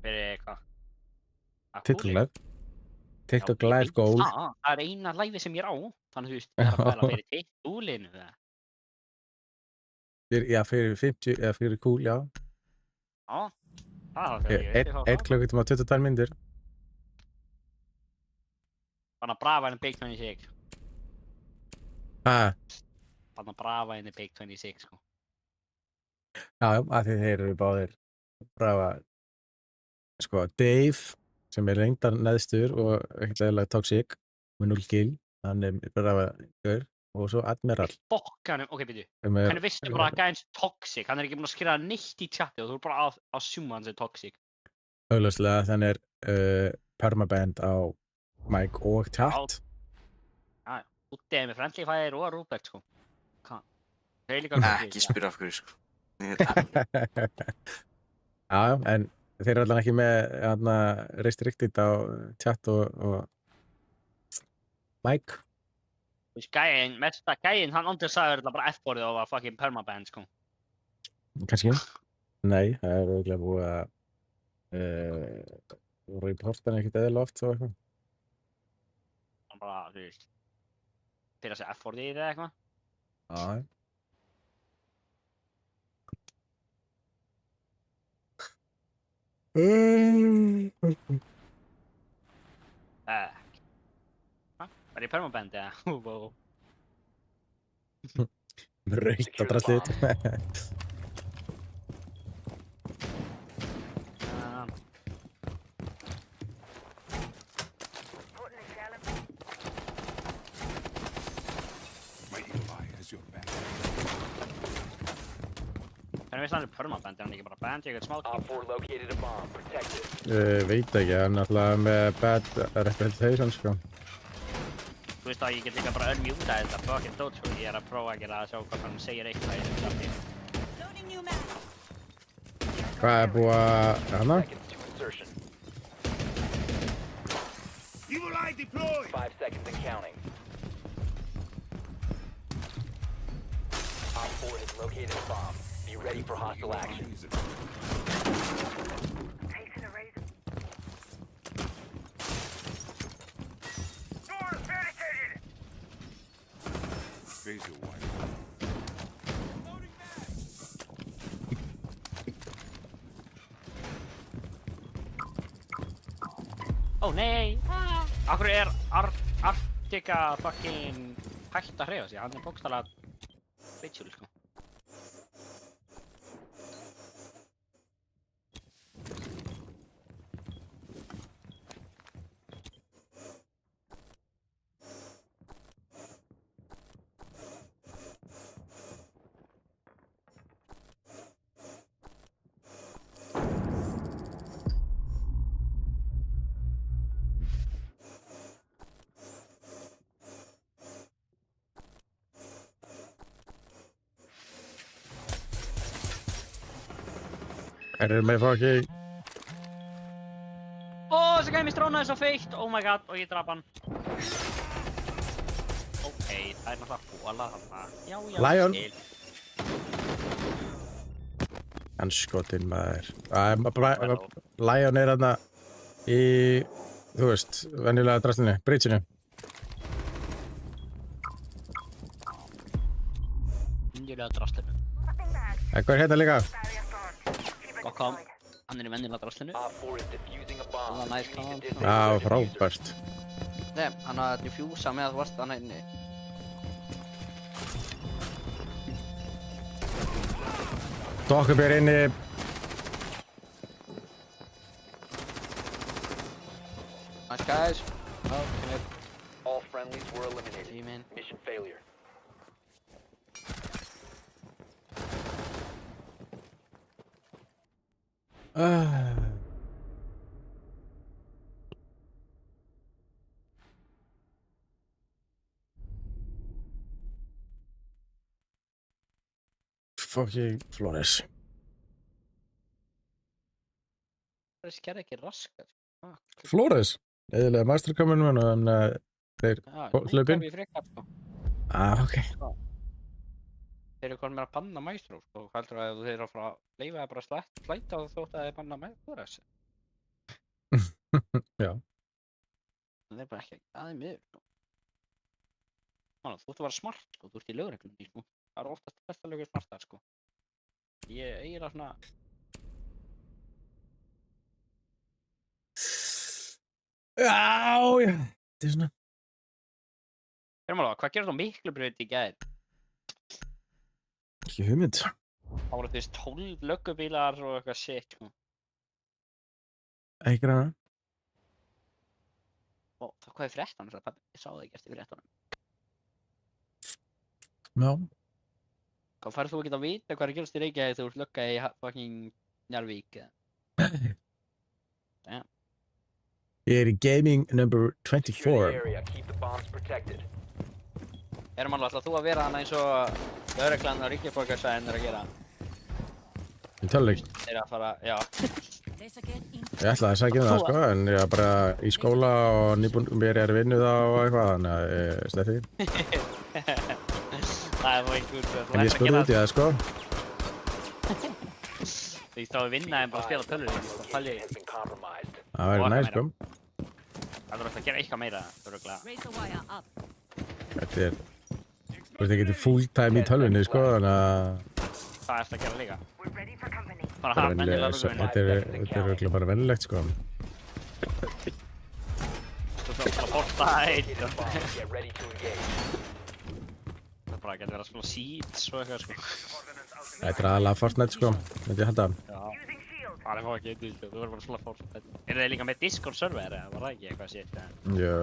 Fyrir hvað? TikTok live goal. Það er eina live sem ég er á, þannig þú veist, það er að fæla fyrir TikTok-úlinu það. Já, fyrir 50, eða fyrir cool, já. Já, það var fyrir ég. 1 klukkutíma og 22 mínútur. Þannig að brafa henni Big 26. Þannig að brafa henni Big 26, sko. Já, af því þeir eru báðir brafa, sko, Dave, sem er reyndar neðstur og ekkert leðilega toxic, með 0 kill, hann er brafa gaur, og svo Admiral. Bokkanum, ok, byrju. Hvernig veistu bara að gæðins toxic? Hann er ekki búinn að skrifa neitt í chati og þú er bara að assume hann sem toxic. Augljóslega, þannig er permaband á mic og chat. Já, útið með friendly fire og Rúbert, sko. Hvað? Ekki spyrja af hverju, sko. Já, en þeir eru allan ekki með restricted á chat og mic. Þú veist, gæinn, mesta gæinn, hann ándið sagði þetta bara F-borðið og var fucking permaband, sko. Kannski? Nei, það er auðvitað búið að reporta hann ekkert eðla oft, svo eitthvað. Hann bara, þú veist, fyrir að segja F-borðið eða eitthvað. Já. Var ég permaband eða? Wow. Rautt á draslið. Hvernig veist hann permaband? Er hann ekki bara band? Ég veit smá Op 4 located a bomb. Protect it. Veit ekki, hann er alltaf með bad reputation, sko. Þú veist að ég get líka bara unmjúta þetta fucking dót, sko. Ég er að prófa að gera að sjá hvort hann segir eitthvað í þessu chati. Hvað er búið að... hana? Seconds to insertion. Evil eye deployed! 5 seconds and counting. Op 4 has located a bomb. Be ready for hostile action. Taking a razor. Doors barricaded! Razor wire. Ó nei! Akkur er Arctica fucking hægt að hreyfa sig? Hann er bókstaflega bitchul, sko. Erum með fucking... Ó, þessi gæmi strónaði svo feitt! Oh my god, og ég draf hann. Ok, það er náttúrulega hóla þarna. Já, Lion. skil. Hann skotinn maður. Lion er þarna í, þú veist, venjulega draslinu, bridgeinu. Nýjulega drastlinu. Nothing bad. Eitthvað er hérna líka. Barrier storm. Keep it Gott kom. deployed. Hann er í vennilega draslinu. Op 4 is defusing a bomb. Alla nice You need to call. disable Já, the diffuser. frábært. Nei, hann hafði diffusa með að þú varst hann inni. Dokkup er inni. Nice guys. Oh, All friendlies were eliminated. team in. Mission failure. Fucking Flores. Það skerði ekki raskat. Flores? Eðilega masterkamunum en þeir Já, hlaupin? ég frekar sko. Ok. Þeir eru konum með að banna Maestro sko. Hvað heldur að þeir eru að fara að leifa það bara slæta og þótt að þeir banna Maestro? Já. Það er bara ekki aðeins miður sko. Þú ert að vera smart sko, þú ert í lögreglunni sko. Það eru oftast besta lögur smartar sko. Ég eiginlega svona... Já. Þetta er svona... Hermála, hvað gerði þú miklu braut í gær? Ekki hugmynd. Það voru þess 12 löggubílar og eitthvað shit sko. Ekki hana. Og það hvað er fréttan? Ég sá það ekki eftir fréttanum. Já. Hvað færðu þú ekki að vita hvað er að gerast í Reykjavík þegar þú ert lögga í fucking Njarðvík eða? Damn. Ég er í gaming number Secure the 24. area. Keep the bombs protected. Hermann, ætlað þú að vera hana eins og lögreglan og ríkisborgarsvæðin er að gera? Í töluleik. Þeir eru að fara, já. Let's get in. Ég ætlaði að sækja það sko, en ég var bara í skóla og nýbúin mér er vinnu þá og eitthvað, þannig að ég sleppi því. Það er einhver, þú En ég spurði út í það sko. Því þá er vinna en bara að spila tölvunni, þá falli ég. Has been compromised. Það væri næst sko. Það er að gera eitthvað meira, örugglega. Raise the wire up. Þetta er... Þú veist, ég geti full time í tölvunni sko, þannig að... Það er að gera líka. We're ready for company. Bara Þetta hafa mennilega rúðunni. er örugglega bara venjulegt sko. Þú svo að Fortnite. Get a bomb. Get ready to engage. Það bara getur verið að spila Seeds og eitthvað sko. Þetta er aðalega Fortnite sko, myndi ég halda. Já. Using shield. Það er ekki eitthvað, þú verður bara að spila Fortnite. Er það líka með Discord server eða var það ekki eitthvað shit? Já.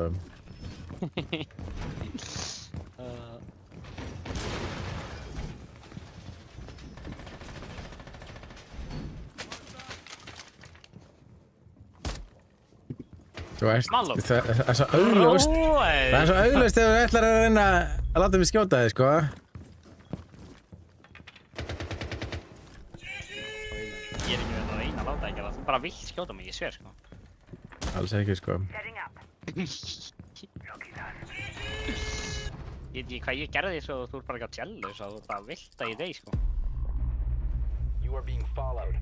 Þú veist, Maló. það er svo augljóst. Það er svo augljóst ef þú ætlar að reyna að láta mig skjóta þig, sko. Ég er ekki verið að reyna að láta ekki að þú bara vilt skjóta mig, ég sver sko. Alls ekki, sko. Setting up. Rocky down. Ég veit ekki hvað ég gerði svo þú ert bara ekki að jealous og þú bara vilt að ég degi sko. You are being followed.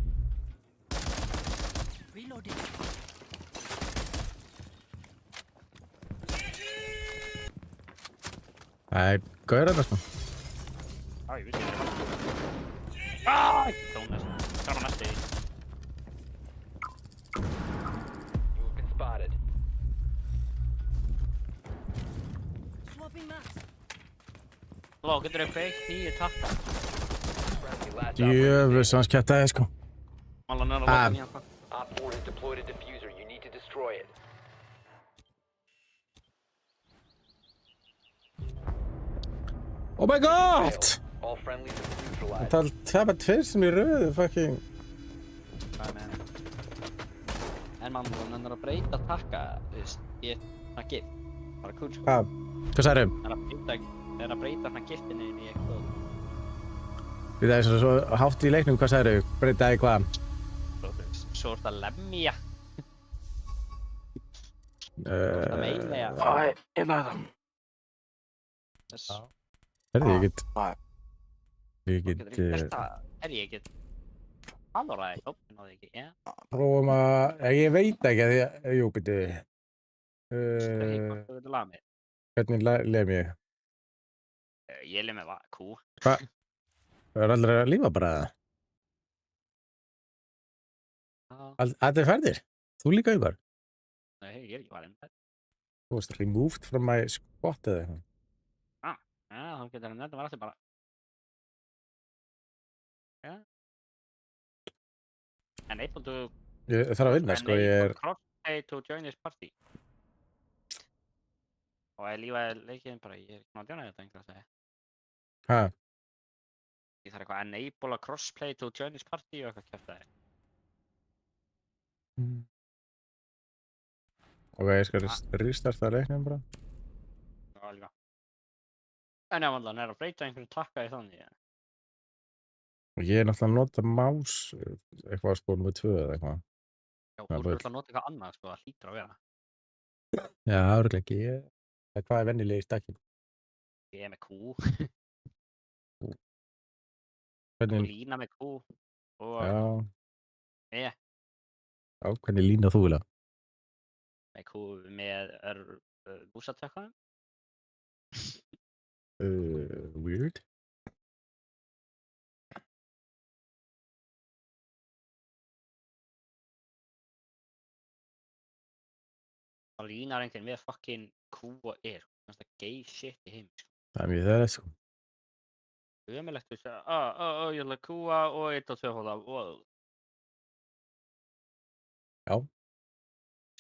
Reloading. Það er gauður þetta, sko. Já, ég vissi þetta. Ekki tónast. Það var næstu því. You have been spotted. Swapping max. Ló, getur þau kveikt 9 takka? Friendly last Jöfnveg sem hans kættaði, sko. Mála nöra láta nýja hvað. Op 4 has deployed a diffuser. You need to destroy it. Oh my god! All friendlies have been neutralized. Það er bara tveir sem í röðu, fucking... Hvað með henni? En mann, þú nennir að breyta takka, þú veist, í eitthvað gift. Bara cool sko. Hvað? Hvað sagðir þau? Það er að breyta svona giftinni inn í eitthvað. Við það er svo hátt í leiknum, hvað sagðir þau? Breytaði hvað? Svo er það lemja. Það meina, Ég næði það. Þess, Herði, ég get... Ég getur get... ekki gert það. Ég get... Alvaraði, náðu ekki, já. Prófum að... Ég veit ekki að ég... Jú, byrju... Hvað þú vilja laga mig? Hvernig lem ég? Ég lef með kú. Hvað? Það er allir að lífa bara það? Já, Allir ferðir? Þú líka ykkur? Nei, ég er ekki farinn. Þú varst removed from my squad eða eitthvað. Já, þá getur hann þetta var allir bara. Já. Enable to Ég þarf að vinna, sko, ég er... crossplay to join this party. Og ég lífaði leikinn bara, ég er ekki náttúrulega að djóna þetta einhverja að segja. Hæ? Ég þarf eitthvað enable a crossplay to join this party og eitthvað kæft það. Ok, ég skal restarta leiknum bara. Já, líka. En já, hann er að breyta einhverju takka í þannig. Ja. Og ég er náttúrulega að nota mouse eitthvað að spóla með 2 eða eitthvað. Já, þú ert alltaf að nota eitthvað annað, sko, það hlýtur að vera. Já, örugglega ekki. Hvað er venjulegi stakkin? Ég er með Q. Hvernig... Og lína með Q. Og Já. E. Já, hvernig lína þú vilja? Með Q með búsatökkaðum. Weird. Það línar einhvern með fucking Q og E. Það er gay shit í heim. Það er mjög það, sko. Ömulegt að segja, ég ætla að Q-a og 1 og 2 hóða. Já.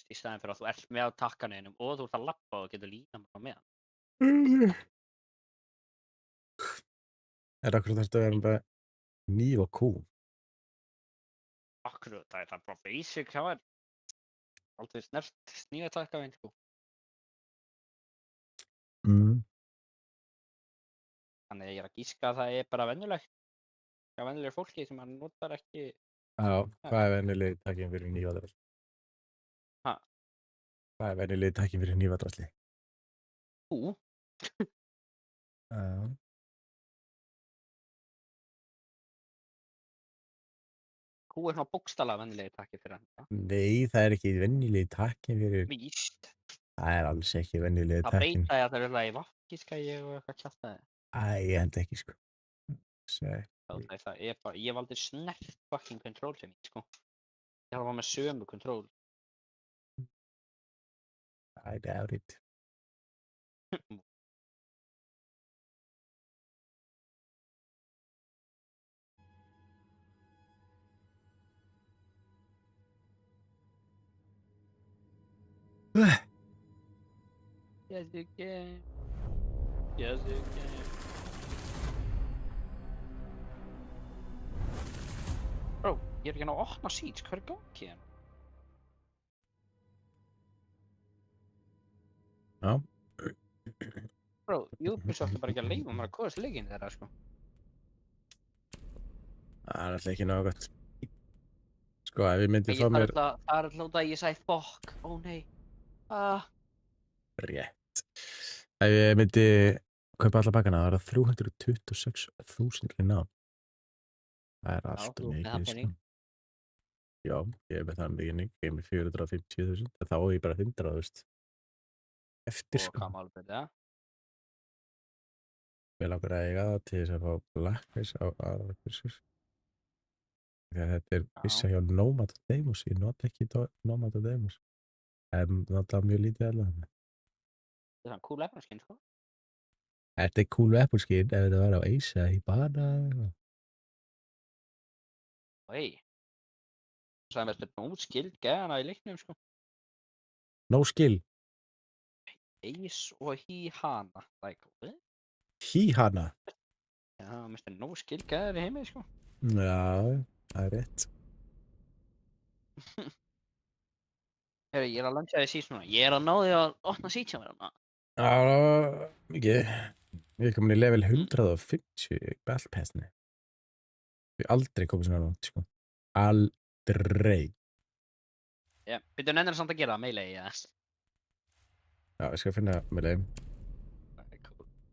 Í staðinn fyrir að þú ert með á takkanum og þú ert að lappa og getur lína með hann. Er akkur þetta að vera með 9 og Q? Akkur, það er bara basic, það er aldrei snert nýja takka við, sko. Þannig ég er að gíska að það er bara venjulegt. Já, venjulegur fólki sem hann notar ekki. Já, hvað er venjulegi takkin fyrir nývadrasli? Ha? Hvað er venjulegi takkin fyrir nývadrasli? Q? Já. Q er svona bókstaflega venjulegi takki fyrir hann. Nei, það er ekki venjulegi takkin fyrir... Víst. Það er alls ekki venjulegi Það takkin. breyta ég að það er það í vakkíska ég og eitthvað kjaftaði. Ég held ekki, sko. Það er bara, ég valdi snert fucking control sem ég, sko. Ég þarf að vera með sömu control. I doubt it. Yes, you can. Yes, you can. Bro, ég er ekki að opna seats, hvað er gangið hérna? Já. Bro, Ubisoft er bara ekki að leyfa mér að komast í leikinn þeirra, sko. Það er alltaf ekki náðu gott. Sko, ef ég myndi fá mér... Það er alltaf út að ég sagði fuck, ó nei. Rétt. Ef ég myndi kaupa alla pakkana, það er 326.000 inn á. Það er allt og mikið, sko. Já, ég er með það mikið, ég er með 450.000, þá er ég bara 100.000. Eftir, sko. Og hvað málum þetta? Mér langar að eiga það til þess að fá blackface á aðalkursur. Þegar þetta er vissa hjá Nomad Deimos, ég nota ekki Nomad Deimos. En nota mjög lítið allavega. Þetta er svona cool Apple-skin, sko. Þetta er cool Apple-skin ef þetta var á Ace eða Hibana eða eitthvað. Hei. Þú sagði mér þetta er no skill gæðana í leiknum, sko. No skill? Ace og Hihana, like, what? Hihana? Já, mér finnst no skill gæðar í heimið, sko. Já, það er rétt. Herri, ég er að launcha því síðan núna. Ég er að ná því að opna sít hjá mér hana. Já, mikið. Ég er komin í level 150 í Battle Passni. Ég hef aldrei komið svona langt, sko. Aldrei. Já, byrju nennir samt að gera það, meilegi ég þess. Já, ég skal finna með leið.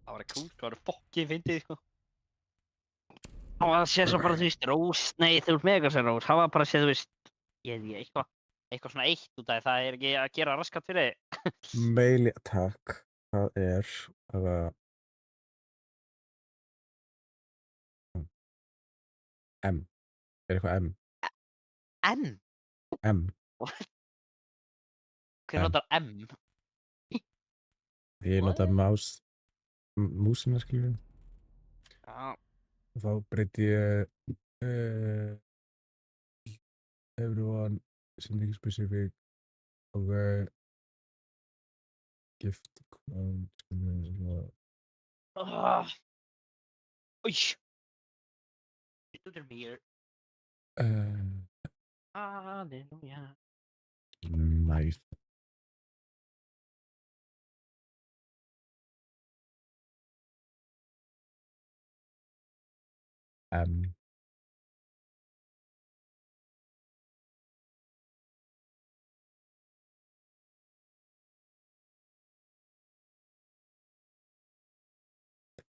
Það var cool, það var fucking fyndið, sko. Það var að sé svo bara, þú veist, Rós, nei, þú ert með eitthvað sem Rós. Það var bara að sé, þú veist, ég veit ekki, eitthvað svona eitt út af það er ekki að gera raskat fyrir þig. Meili attack, það er M. Er eitthvað M? M? M. Hver notar M? Ég nota músina, skilur við. Já, Og þá breyti ég everyone, something specific og gift Új. Þetta er mér. Halleluja. Nice.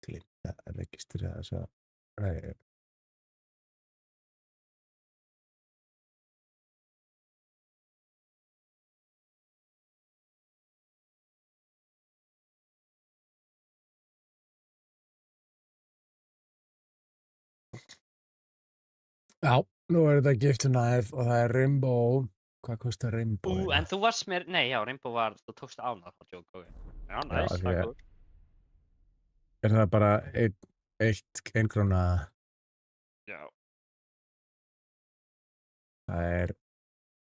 Glimta að registrera þessa ræður. Já, nú er þetta Gift Tonight og það er Rainbow. Hvað kostar Rainbow? En þú varst mér, nei já, Rainbow var, þú tókst á það, joke, ok. Já, nice, það er góð. Er það bara ein króna? Já. Það er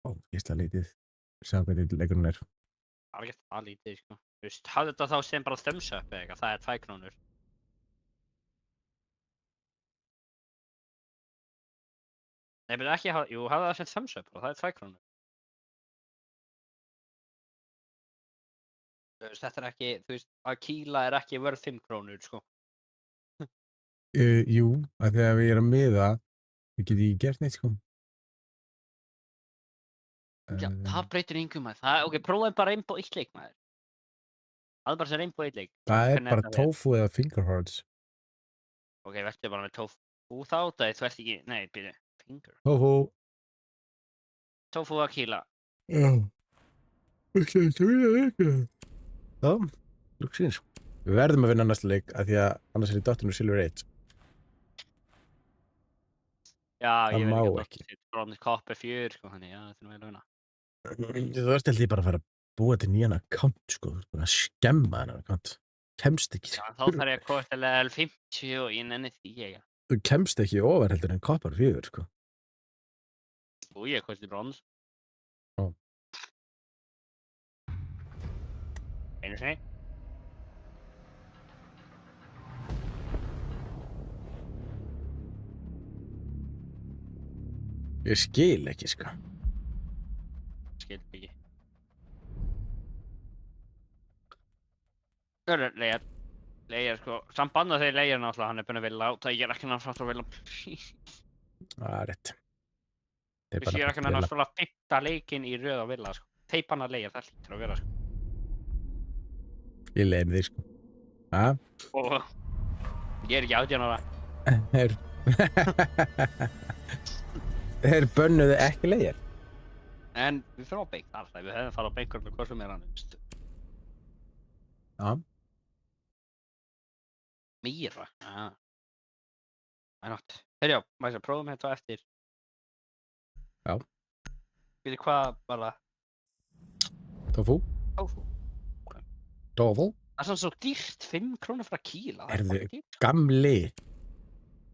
ógeðslega lítið. Sjáum hvernig leikurinn er. Það er ekki það lítið, sko. Þú veist, hafðu þetta þá sem bara thumbs up eða eitthvað, það er 2 krónur. Nei, betur ekki hafa, jú, hafðu það sem thumbs up og það er 2 krónur. Þú veist, þetta er ekki, þú veist, að kýla er ekki vörð 5 krónur, sko. Jú, að þegar við erum miða, við getum ekki gert neitt, sko. Já, það breytir engum maður. Það, ok, prófaðum bara Rainbow 1 leik, maður. Það er bara sem Rainbow 1 leik. Það er Hvernig bara þetta er? tofu eða finger hearts. Ok, veltu bara með tofu þá, það þú ert ekki, nei, byrju, finger. Tofu. Tofu að kýla. Já. Ekki, það er ekki. Já, lúksins. Við verðum að vinna næsta leik af því að annars er í dottinu Silver 1. Já, Það ég má veit ekki. ekki. Bronze Copper 4, sko, þannig, já, þetta er nú vel að vinna. Þú ert held ég bara að fara að búa til nýjan account, sko. Þú ert bara að skemma hennar account. Kemst ekki. Já, þá þarf ég að komast til level 50 og ég nenni því, ég. Þú kemst ekki ofar heldur en Copper 4, sko. Og ég kosti bronze. Ó. Einu sinni. Ég skil ekki, sko. Skildi ekki. Það er leigjar. Leigjar, sko. Samband þegar leigjar náttúrulega, hann er búinn að vilja láta. Ég er ekki náttúrulega að vilja. Það er rétt. Þú veist, ég er ekki náttúrulega að spila 5. leikinn í röð á villa, sko. Teipanna leigjar, það hlýtur að vera, sko. Ég leiði með því, sko. Ha? Og ég er ekki 18 ára. Þeir bönnuðu ekki leigjar. En við fyrir á beik þar, við hefðum farið á beikur með hvað sem er hann, veist. Já. Mýra, já. Why not? Herjá, maður að prófum þetta á eftir. Já. Veitir hvað bara? Tofu. Tofu. Tofu. Það er svona svo dýrt, 5 krónur fyrir að kýla. Það Erðu bara dýrt. gamli.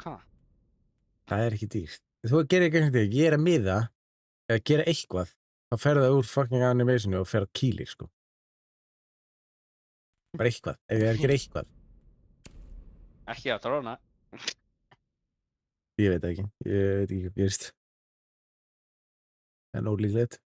Hvað? Það er ekki dýrt. Þú gerir ekki einhvern veginn, ég er að miða eða gera eitthvað, þá ferðu það úr fucking animationu og fer að kýlir, sko. Bara eitthvað, ef ég er að gera eitthvað. Ekki á tróna. Ég veit ekki, ég veit ekki hvað gerist. Það er ólíklegt.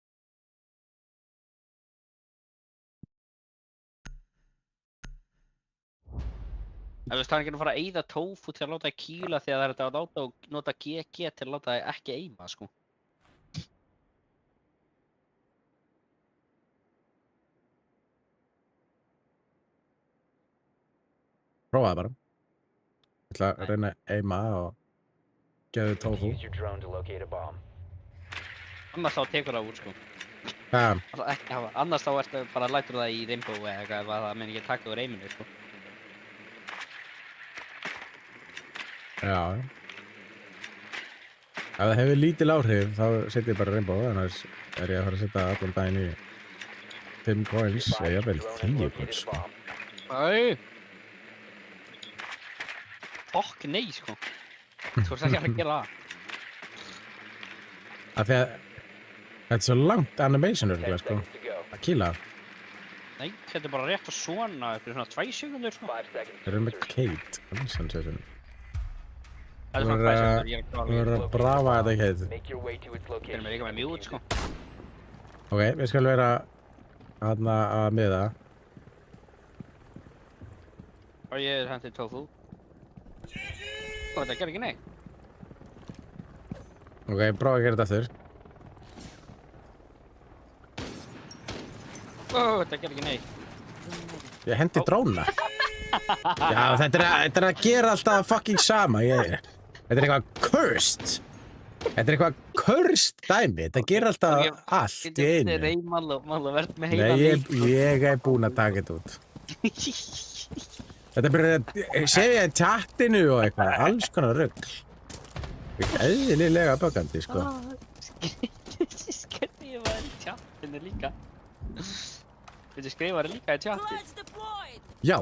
Það veist, það er ekki að fara að eyða tofu til að láta það kýla þegar það er þetta að láta og nota GG til að láta það ekki eima, sko. Prófaði bara. Ég ætla að reyna að eima og geða tofu. Use your drone to locate a bomb. Annars þá tekur það úr, sko. Það, Það ekki hafa. Annars þá ertu bara að lætur það í Rainbow eða eitthvað ef það meni ekki taka úr eiminu, sko. já. Ef það hefur lítil áhrif, þá setjum ég bara Rainbow, annars er ég að fara að setja allan daginn í 5 coins, eða jafnvel 10 coins, sko. Æ. Fokk nei, sko. Þú ert ekki að gera það. Af því að þetta er svo langt animation, sko, Seconds to go. að kýla. Nei, þetta er bara rétt og svona eftir svona 2 sekundur, sko. 5 seconds. Þeir eru með Kate, Hansen. Það er svona 2 sekundur, ég er Þú ekki verður að brafa þetta Kate. Make your way to its Þeir eru location. með líka með mute, sko. Ok, við skalum vera hérna að miða. Og ég hendi tofu. Og þetta gerði ekki neitt. Ok, prófa að gera þetta aftur. Þetta gerði ekki neitt. Ég hendi dróna. Já, þetta er að gera alltaf fucking sama. Þetta er eitthvað cursed. Þetta er eitthvað cursed dæmi. Þetta gerir alltaf allt í einu. Reymal og verð með Nei, heila ég er búinn að taka þetta út. Þetta er bara að segja í chattinu og eitthvað, alls konar rugl. Eðlilega böggandi, sko. Skrifaði í chattinu líka. Þetta skrifaði líka í chatti. Já.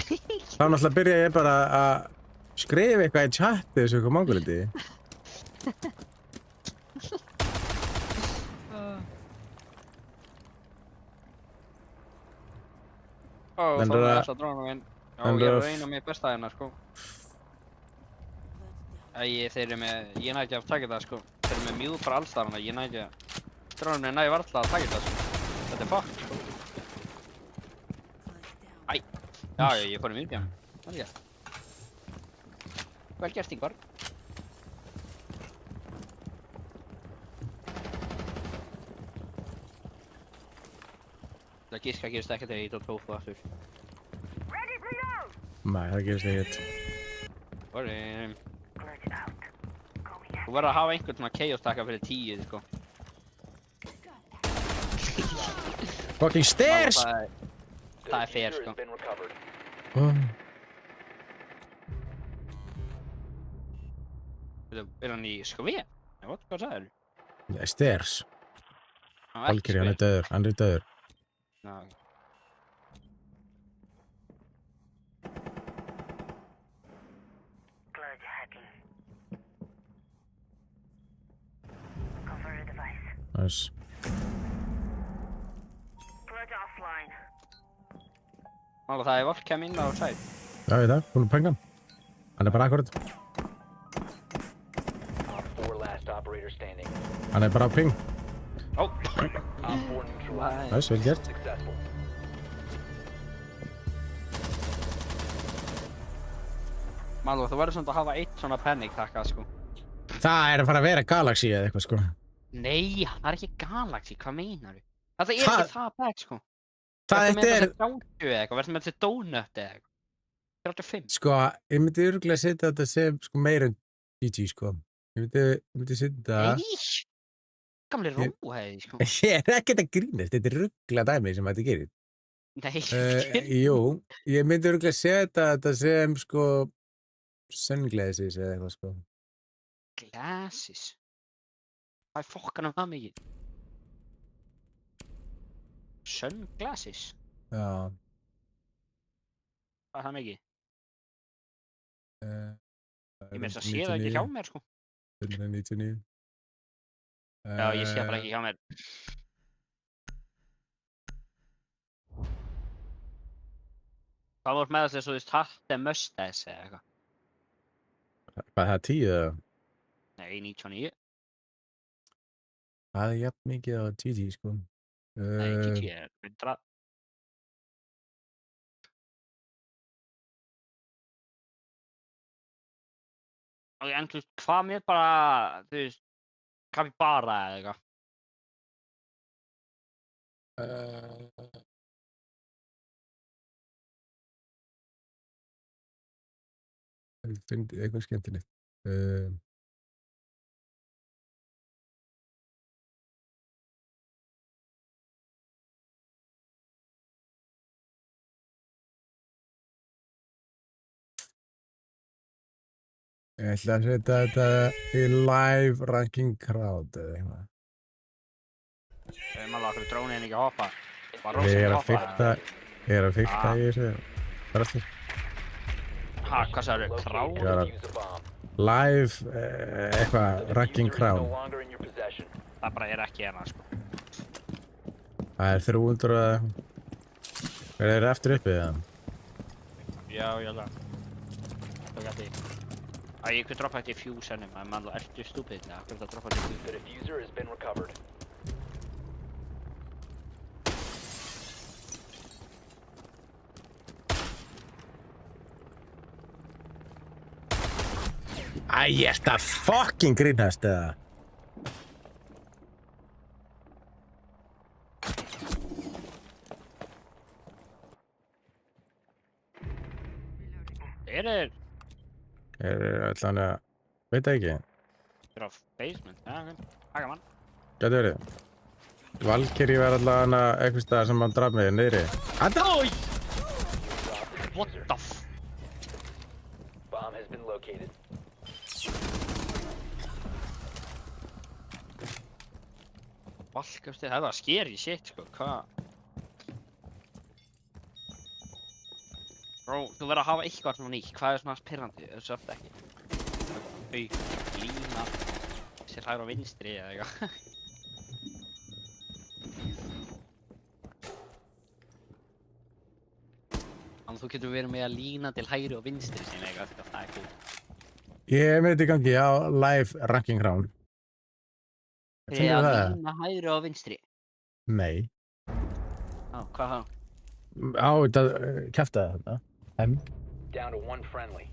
Þá náttúrulega byrja ég bara að skrifa eitthvað í chatti þessu eitthvað mongoliti. Ó, þá En er það- þess að dróna minn. Já, en ég er það- að reyna mér besta hérna, sko. Þeir eru með, ég næ ekki að taka það, sko. Þeir eru með mjúð bara alls þar, þannig að ég næ ekki að... Drónum minn næ varla að taka það, sko. Þetta er fuck, sko. Æ, já, ég fór í mjúð, já. Það er gert. Vel gert, Ingvar. Það gíska gerist ekkert þegar ég tók tofu aftur. Ready to go! Nei, það gerist ekkert. Sorry. Glitch out. Going out. Þú verður að hafa einhvern svona chaos taka fyrir 10, sko. Fucking stairs! Það er fair, Diffuser sko. has been recovered. Er hann í skvi? Já, hvað sagðir þú? Nei, stairs. Valkyrie, hann er döður, hann er döður. Já. Glitch hacking. Cover the device. Nice. Glitch offline. Mála það er Volkem inn á sæt. Já, ég það, hún er pengan. Hann er bara akkurat. Op 4 last operator standing. Hann er bara á ping. Ó! Op 4 neutralized. Nice, vel gert. Successful. Mála þú verður svona að hafa eitt svona panic takka, sko. Það er að fara að vera Galaxy eða eitthvað, sko. Nei, það er ekki Galaxy, hvað meinar þú? Þetta er Það- ekki það bæk, sko. Það Verður með þetta er, þetta 30 eða eitthvað, verður með þetta donut eða eitthvað. 35. sko, ég myndi örgulega setja þetta sem, sko, meira en GG, sko. Ég myndi setja þetta... Nei! Gamli Ég- róhæði, sko. Ég er ekkert að grínast, þetta er ruggla dæmi sem þetta gerir. Nei, Jú, ég myndi örgulega setja þetta sem, sko, sunglasses eða eitthvað, sko. glasses. Hvað er fokkanum það mikið? Sunglasses? Já. Hvað er það mikið? Ég Ég meira þess að sé það ekki hjá mér, sko. 199. Já, ég sé það bara ekki hjá mér. Hvað voru með þess að þú veist hatt er mustache eða eitthvað? Hvað, það er 10 eða? Nei, 99. Það er jafn mikið á GG, sko. Nei, GG er 100. Ok, en þú veist, hvað mér bara, þú veist, kapibara eða eitthvað? Ég finn eitthvað skemmtilegt. Ég ætla að setja þetta í live ranking crowd eða eitthvað. Maður okkur drónin ekki að hoppa. Var Ég Rósin er að að hoppa? fikta í þessu drasli. Ha, hvað sagður? Krá? Ég var að Defuse a bomb. live eitthvað The ranking diffuser is crowd. no longer in your possession. Það bara er ekki hérna, sko. Það er 300 eða eitthvað. Er þeir eftir uppið eða? Já, ég held að. Það gæti. Ég could droppa þetta í fuse hennum, en maður ertu stúpid, ja. Hvernig það droppa þetta í fuse? The diffuser has been recovered. Æ, ég ert að fucking grínast eða? Þeir Allan að, veit það ekki. á basement, ja, ok. Taka mann. Gæti verið. Valkyrie var allan að eitthvað staðar sem hann draf mig niðri. Oi! What the f... Bomb has been located. Valkast þið, það var scary shit, sko, hvað? Bro, þú verður að hafa eitthvað svona nýtt, hvað er svona pirrandi, þessu oft ekki? Lína, sér hægur á vinstri eða eitthvað. Þannig þú getur verið með að lína til hægri og vinstri sem eitthvað, það er cool. Ég er með þetta í gangi á live ranking crowd. Þegar að lína hægri og vinstri. Nei. Á, hvað þá? Á, þetta kjaftaði þarna. Down to one friendly.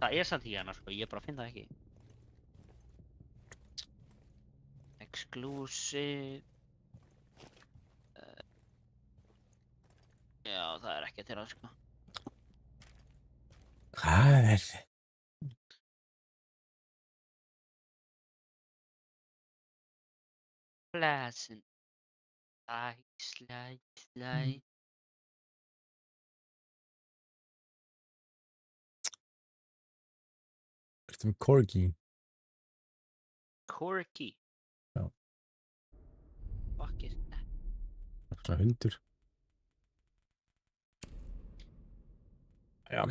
Það er samt í hérna, sko, ég bara finn það ekki. Exclusive... Já, það er ekki til það, sko. Hvað er þetta? Pleasant. Slide. Ertu með corgi? Corky. Já. Fuck is that? Svona hundur. Já.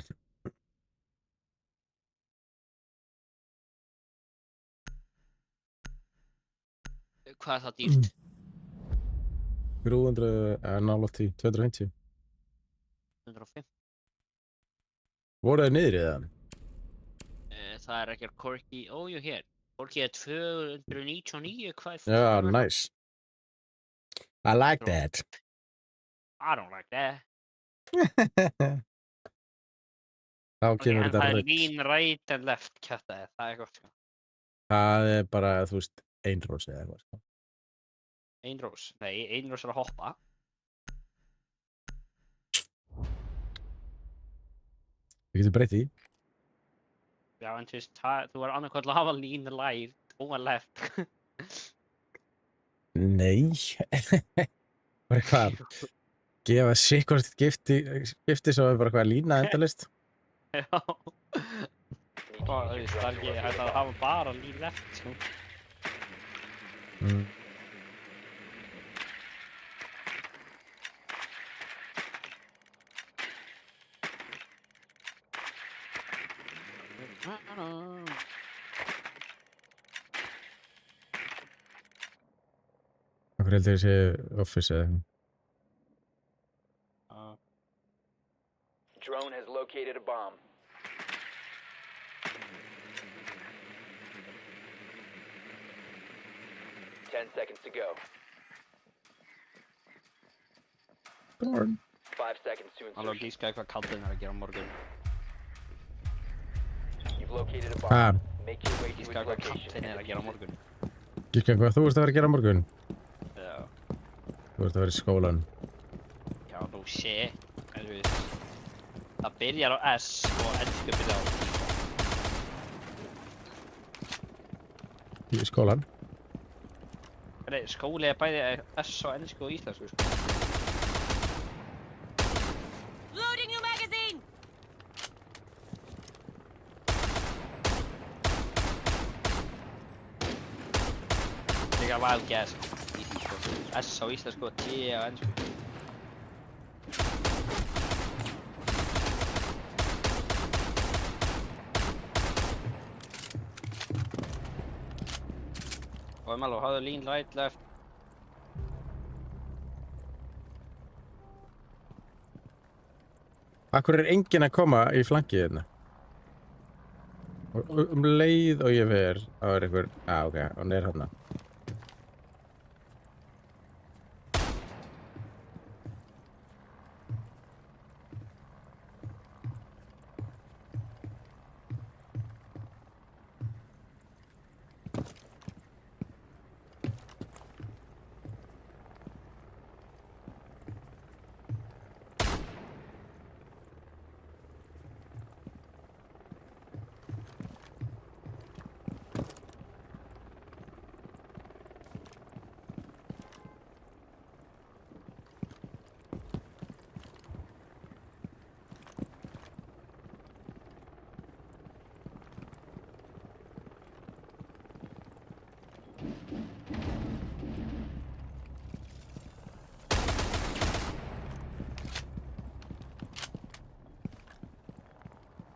Hvað er það dýrt? 300, nálægt í 250. 105. Voru þeir niðri eða? Það er ekki Corky. Jú, hér. Corky er 299, hvað er Já, það? nice. I like that. I don't like that. Þá Ok, kemur en þetta það er rugg. lean right and left kjaftaði, það er gott, sko. Það er bara, þú veist, einrós eða eitthvað, sko. Einrós. Nei, einrós er að hoppa. Við getum breytt í. Já, en þú veist, þú var annarkvæmt að hafa lean right og left. Nei. Bara eitthvað, gefa sikkvort skipti svo er bara eitthvað lína endalist. Já. Það er ekki hægt að hafa bara lean left, sko. Mm. Akkur heldur ég sé office eða eitthvað. Drone has located a bomb. Ten seconds to go. 5 seconds to Halló, insertion. gíska hvað kaldin er að gera á morgun. You've located a Ah. bomb. Make your way to its Gíska hvað location. kaldin er að gera á morgun. Gíska, hvað þú ert að vera að gera á morgun? Já. Þú ert að vera í skólan. Já, nú sé. En þú veist. Það byrjar á S og ennsku byrjar á Í skólan? Nei, skóli er bæði S og ennsku og íslensku, sko. Loading new magazine! líka wild guess. Easy sko. S á íslensku og T á ennsku. Og Mello, hafðu lean right, left. Akkur er enginn að koma í flankið hérna? Og leið og ég fer, þá er einhver... ok, hann er hérna.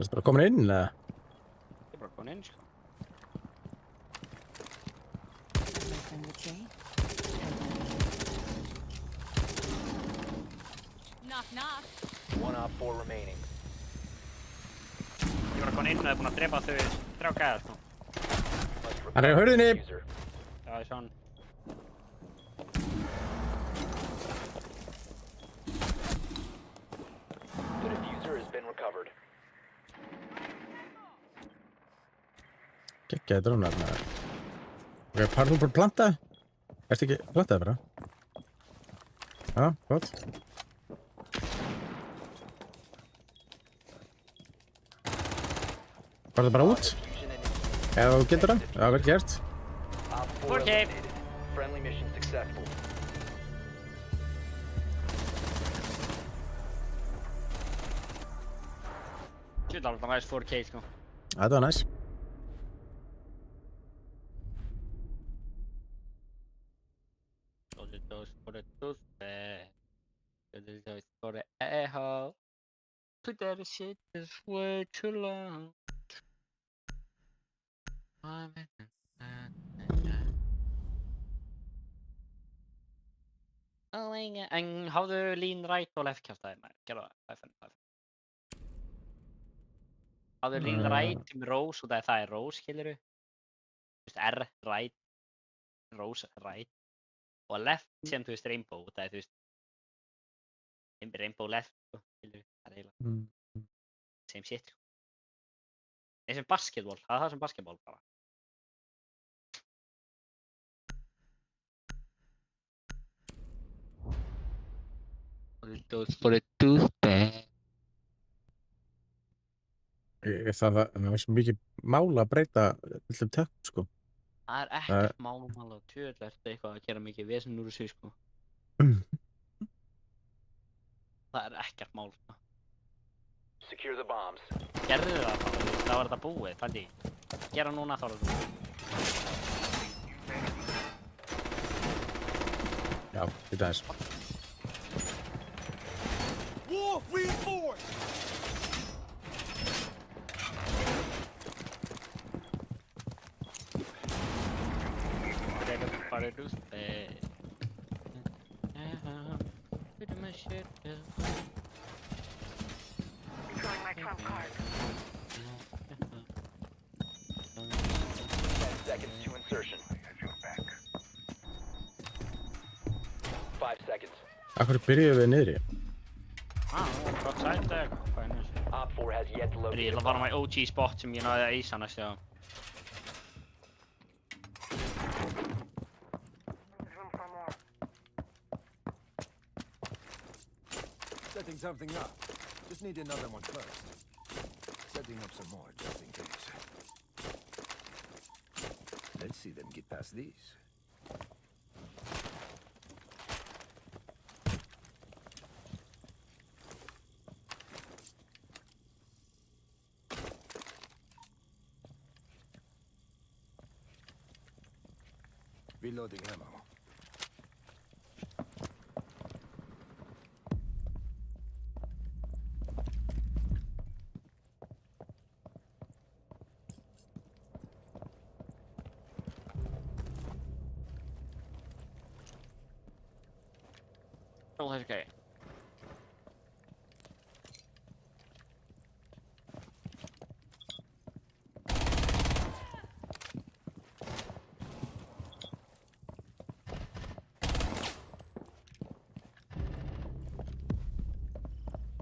Það er bara komin inn, eða? Ég er bara komin inn sko. My friend would say. Knock, knock. One op 4 remaining. Ég er bara komin inn og er búinn að drepa þau 3 gæðar sko. Hann er á hurðinni! User. Já, ég sá hann. The diffuser has been recovered. Gekkjaði drónar með. Ok, parðu bara planta? Ertu ekki plantaði bara? Já, gott. Farðu bara út? Diffusion in Ef þú getur það? Já, vel gert. Op 4 Okay. eliminated. Friendly mission successful. Shit, alveg það næst 4K sko. Þetta var næs. Dos for the toothpaste. Dos for the a-hole. Put that shit is way too long. En hafðu lean right og left kjaftaði maður. Gerðu það. Hafðu lean right með rose og það er rose, skilurðu. Þú veist, R, right, rose, right. Og left sem þú veist rainbow, það er þú veist rainbow left, sko, skilurðu. Það er eiginlega same shit, sko. Eins og basketball, það er það sem basketball bara. Those for the toothpaste. Það var svo mikið mál að breyta öllum tökum, sko. Það er ekkert málum alveg tjóðlegt eitthvað að gera mikið vesen úr þessu, sko. Það er ekkert mál, sko. Secure the bombs. Gerðu það bara, þú veist, það var þetta búið, fældi. Gera núna þá er þetta búið. Já, þetta er svo. War reinforced! Bara toothpaste. Put my shit down. Throwing my trump card. 10 seconds to insertion. 5 seconds. Akkur byrjuðu við niðri? Gott sætt eða eitthvað, hvað er næst? Op 4 has yet to locate Ég ætla að fara á my OG spot sem ég náði að eisa næst, já. There's room for more. Setting something up. Just need another one first. Setting up some more, just in case. Let's see them get past these. Reloading ammo. All is okay.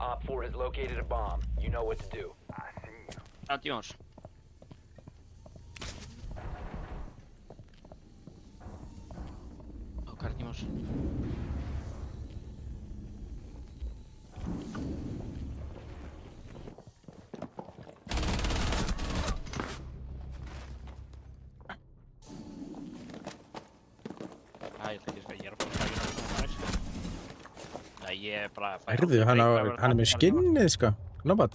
Op 4 has located a bomb. You know what to do. Adiós. Cartimos. Ég ætla ekki að ég er bara að taka. Nei, ég er bara að færa. Heyrðu, hann er með skinnið, sko. Nóbat.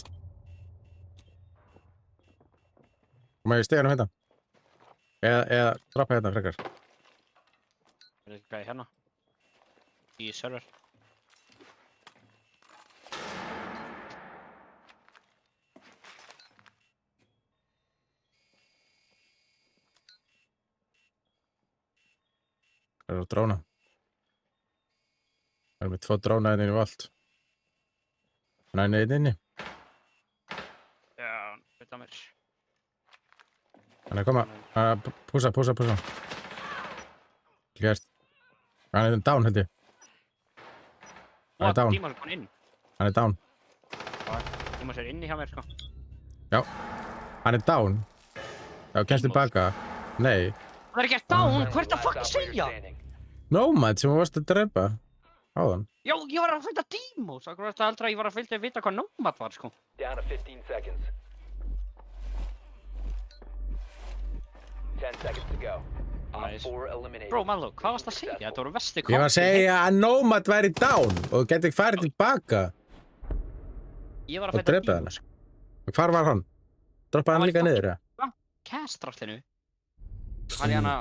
Má ég stiga hann hérna? Eða trappa hérna frekar. Er þetta gæði hérna? Í server. Það er á dróna. Það er með 2 dróna hérna inn í Vault. Hann er einn inni. Já, veit að mér. Hann er að koma. Hann er að púsa. Gert. Hann er down, held ég. Hann er down. Tímos er komin inn. Hann er down. Tímos er inni hjá mér, sko. Já. Hann er down. Já, kemst tilbaka. Nei. Það er ekki að down, hvað er þetta að fucking segja? Nomad sem þú varst að drepa. Áðan. Já, ég var að fylgja Tímos. Akkur var þetta aldrei að ég var að fylgja að vita hvað Nomad var, sko. Down to 15 seconds. 10 seconds to go. Op Nice. 4 eliminated. Bro, Mallo, hvað varst að segja? Þetta voru vesti Ég var að segja að Nomad væri down og geti farið tilbaka Ég var og að fylgja drepa hana. Tímos. Hvar var hann? Droppaði hann líka niður, ja? Castrallinu. Hann í hana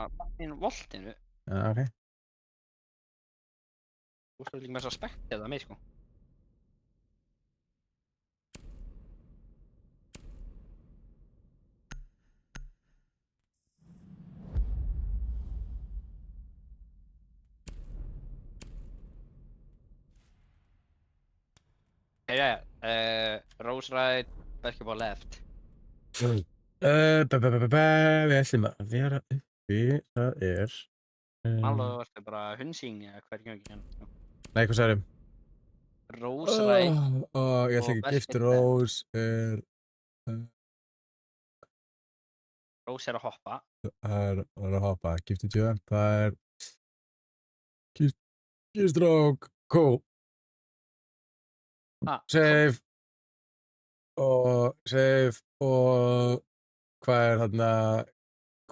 inn voltinu. Já, ok. Þú veist líka með þess að spektið það með, sko. Rose right, basketball left. Við ætlum að vera uppi, það er... Mallo, varstu bara hundsing eða hverjum ekki hérna. Nei, hvað sagðum? Rose right Ég ætla ekki að gifta Rose Rose er að hoppa. Það er að hoppa, gifta jump, það er... Gistrók, cool. Save og hvað er þarna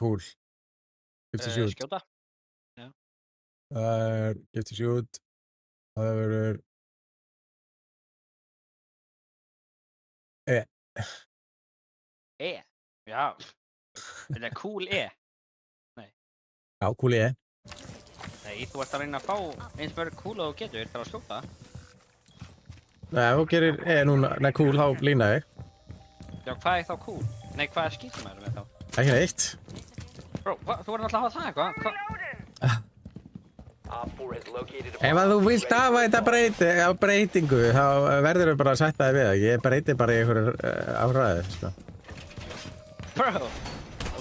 cool? Gift to shoot. Skjóta. Það er gift to shoot. Það verður Já. Þetta er cool Já, cool Nei, þú ert að reyna að fá eins mörg cool og þú getur til að skjóta. Nei, ef þú gerir núna, nei cool, þá lína ég. Já, hvað er þá cool? Nei, hvað er skýtum með þá? Ekki neitt. Bro, þú verður alltaf að hafa það eitthvað. Ef að þú vilt hafa þetta breytingu, þá verður þú bara að sætta þig við það. Ég breyti bara í einhverju áræði, sko. Bro,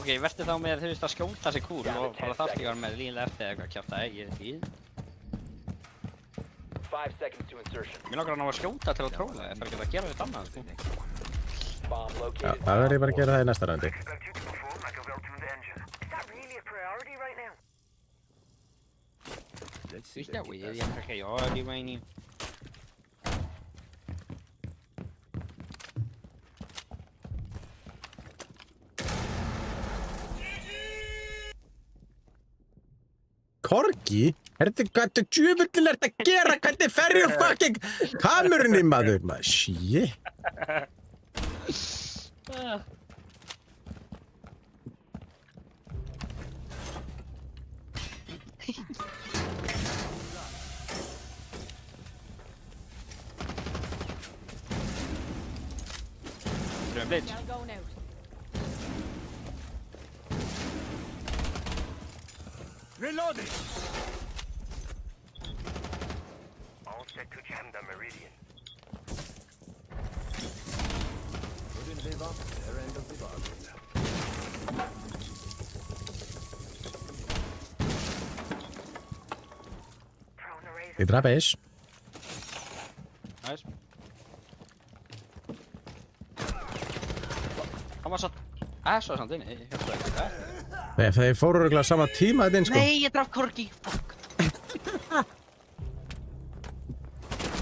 ok, verður þá með þú veist að skjóta sig cool og bara þarf ekki að vera með línulega eftir eitthvað kjáta, ég veit ekki. 5 seconds to insertion. Mér langar að ná að skjóta til að tróla, ég þarf ekki að gera þetta annað, sko. Bomb Já, located. það verður ég bara að gera það í næsta raundi. Expect you to perform like a well-tuned engine. Is that really a priority right now? Let's see Viste, that güey, get ya traje yo, Divine. Korgi? Hvað djöfullin ert að gera? Hvernig ferjur fucking kamerunni, maður? Shit. Blitz. Shall go now. Reloading! All set to jam the Meridian. Couldn't live up to their end of the bargain. Prone a razor. Ég drapa eins. Nice. Hann var satt. Svo samt inni. Ég hjálpa þér. Þeir fóru örugglega á sama tíma þetta inn, sko. Nei, ég draf Korki. Fuck.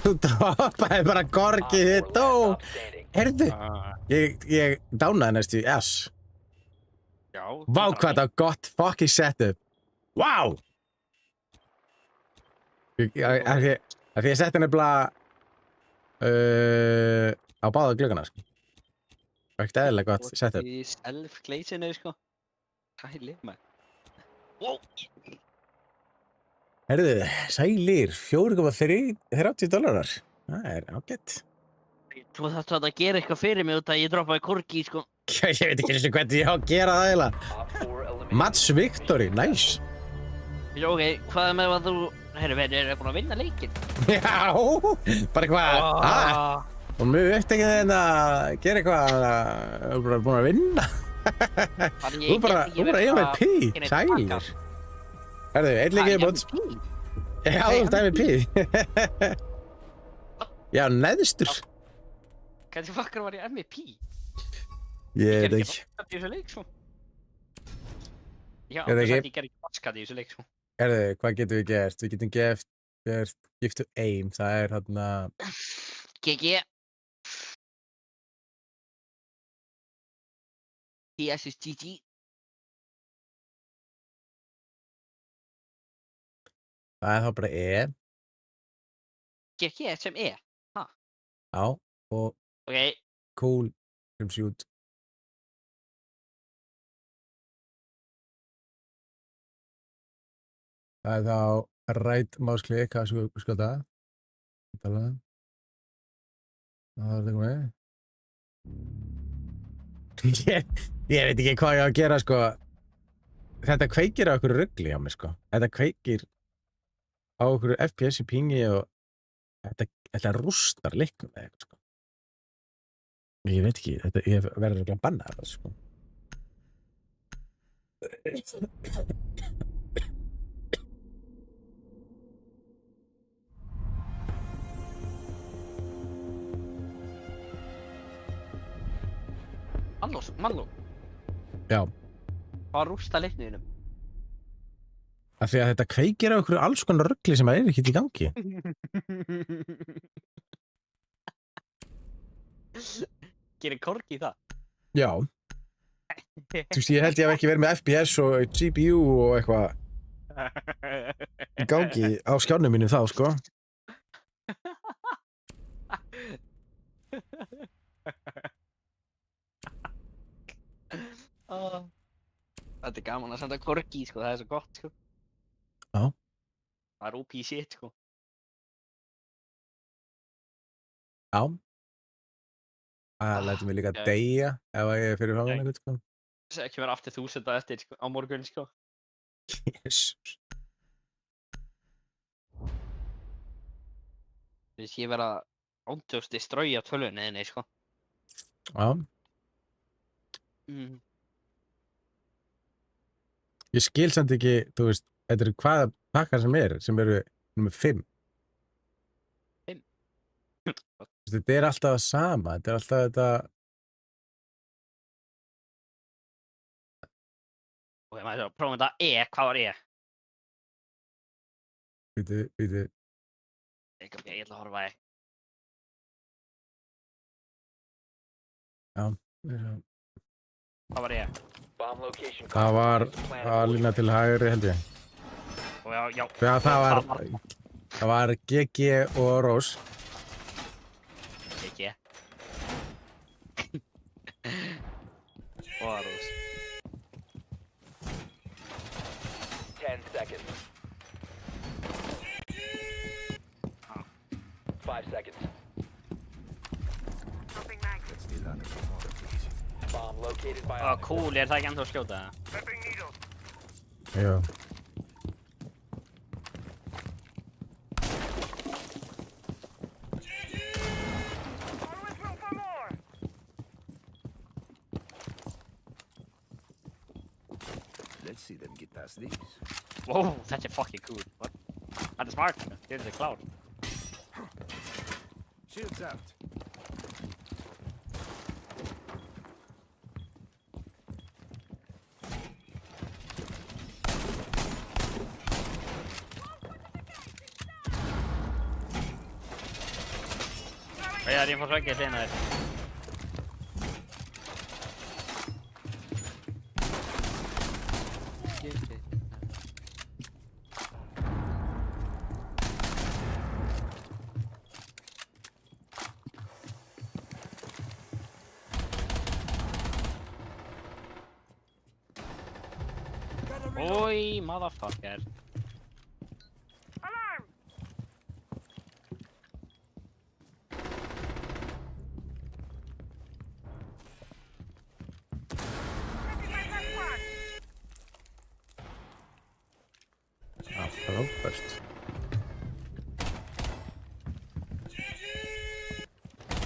Þú drapaði bara Gorki Op 4 þitt, ó. last op standing. Heyrðu, ég dánaði næstu í S. Já. Vá, hvað það var gott fucking setup. Vá! Af því ég setti nefnilega á báða gluggana, sko. Það var ekkert eðlilega gott setup. Í self-glazinu, sko. Sælir, maður. Wow. Heyrðu, sælir, $4,30. Það er ágætt. Þú þarft að gera eitthvað fyrir mig út að ég droppaði Korki, sko. Ég veit ekki eins og hvernig ég á að gera það eiginlega. Op 4 eliminated. Mats Victory, nice. Ok, hvað með að þú... Herru, er búin að vinna leikinn? Já, bara eitthvað, og mjög upptekið þeim að gera eitthvað, bara búin að vinna. Þú bara MVP, sælir. Herðu, einn leikið búinn. Já, þú ert MVP. Já, neðstur. Hvernig fuckar var ég MVP? Ég veit ekki. Ég gerði ekki vaskat í þessu leik, sko. Já, Ég veit ekki. ég gerði ekki vaskat í þessu leik, sko. Herðu, hvað getum við gert? Við getum gert Gift to Aim, það er þarna... GG. TS is GG. Það er þá bara E. GG sem E. Já, og Ok, cool sem shoot. Það er þá right másklik að skjóta. Það er þetta komið. Ég veit ekki hvað ég á að gera, sko. Þetta kveikir á okkur rugli á mig, sko. Þetta kveikir á okkur FPS í pingi og þetta rústar leiknum eða eitthvað, sko. Ég veit ekki, ég verður örugglega að banna þetta, sko. Malló. Já. Hvað rústa leikniðinum? Af því að þetta kveikir á okkur alls konar rugli sem er ekkert í gangi. Gerir Korki það? Já. Þú veist, ég held ég hef ekki verið með FPS og GPU og eitthvað í gangi á skjánum mínu þá, sko. Þetta er gaman að senda Korki, sko, það er svo gott, sko. Já. Það er OP shit, sko. Já. Það lætur mig líka deyja ef ég er fyrir fangan eitthvað, sko. Það er ekki verið aftur 1000 eftir, sko, á morgun, sko. Jesus. Þú veist, ég verið að ándjóst destroya tölvunni þinni, sko. Já. Ég skil samt ekki, þú veist, þetta eru hvaða pakkar sem eru nummer 5. 5? Þetta er alltaf það sama, þetta er alltaf þetta... Ok, maður sjá, prófum þetta E, hvað var E? Býtu. Ok, ég ætla að horfa E. Já. Hvað var E? Bomb location Það var confirmed. að lína til hægri, held ég. Og já. Já, það var GG og Rós. GG. Og Rós. 10 seconds. Cool, það ekki ennþá að skjóta það? Flipping needle. Já. Always room for more. Let's see them get past these. Wow, þetta fucking cool. What? Þetta smart. Þetta klár. Shields out. Það er info sveggi að segna þér. Oi, motherfucker. Alarm! Já, frábært.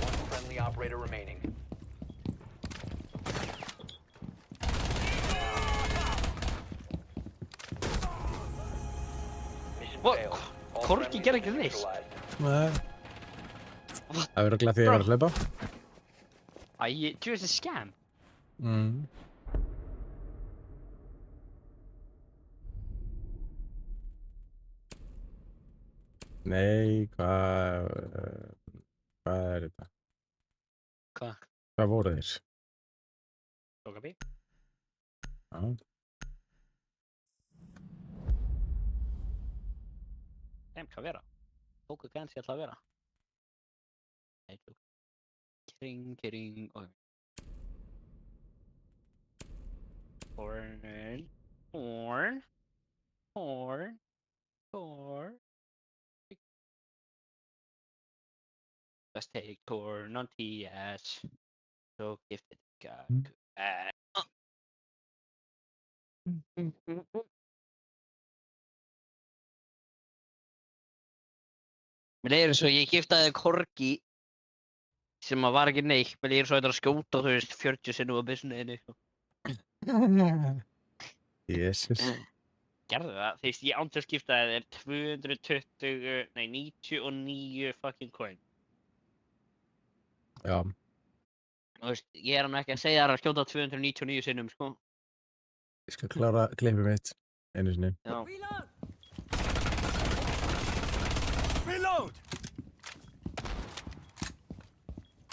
One friendly operator remaining. Mission What? failed. All Korki friendlies gerði have ekki been neitt. neutralized. Nei. Það verður glæð því að ég var að hlaupa. Æ, djúið þessi scam. Mm. Nei, hvað er þetta? Hvað? Hvað voru þeir? Tóka bí. Já. Hvað vera? Tóku kannski alltaf að vera. Nei, tók. Kring, oi. Horn. Let's take corn on TS. So gifted God. Mér leiðir svo ég giftaði korgi sem að var ekki neitt. Mér leiðir svo að þetta skjóta þú veist 40 sinnum á byssunni. Jesus. Gerðu það, þú veist ég ándur skiptaði þér 99 fucking coin. Já. Þú veist, ég hann ekki að segja þér að skjóta 299 sinnum, sko. Ég skal klára klippið mitt einu sinni. Já. Reload!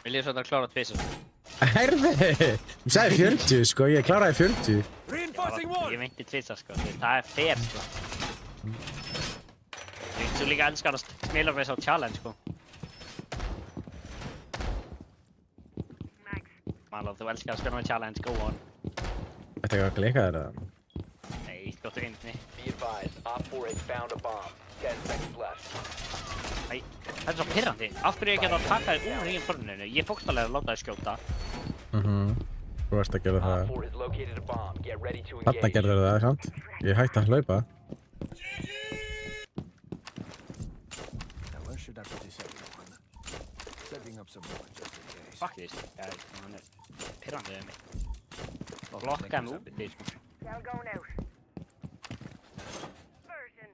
Mér leiðir svo að þetta klára tvisar. Herði! Þú sagði 40, sko. Ég kláraði 40. Reinforcing wall! Ég meinti tvisar, sko. Það er fair, sko. Þú veist, þú líka elskar að smila með þess á challenge, sko. Maló, þú elskar að spila með challenge, go on. Þetta er ekki að leika þér eða? Nei, skjóttu inni. Be advised, Op 4 has found a bomb. 10 seconds left. Æ, þetta er svo pirrandi. Af hverju ég geta að taka þér úr nýjum forninu? Ég fókstalega að láta þér skjóta. Þú varst að gera það. Op 4 has located a bomb. Get ready to Þarna engage. gerður það, sant? Ég hætti að hlaupa. Now where should I put this everyone? Setting up some more just in case. Fuck this guy, hann er pirrandi við mig. Og lokkaði mig út í, sko. Shell going out. Version.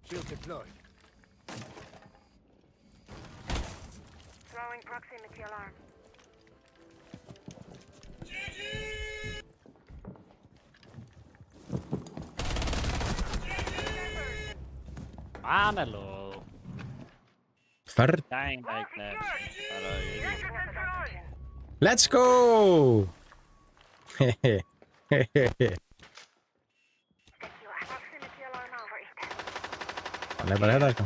Shield deployed. Throwing proximity alarm. Maneló. Ferð. Dang like that. Setting up version. Let's go! Hehe. Hehehe. Proximity alarm over. Hann er bara hérna, sko.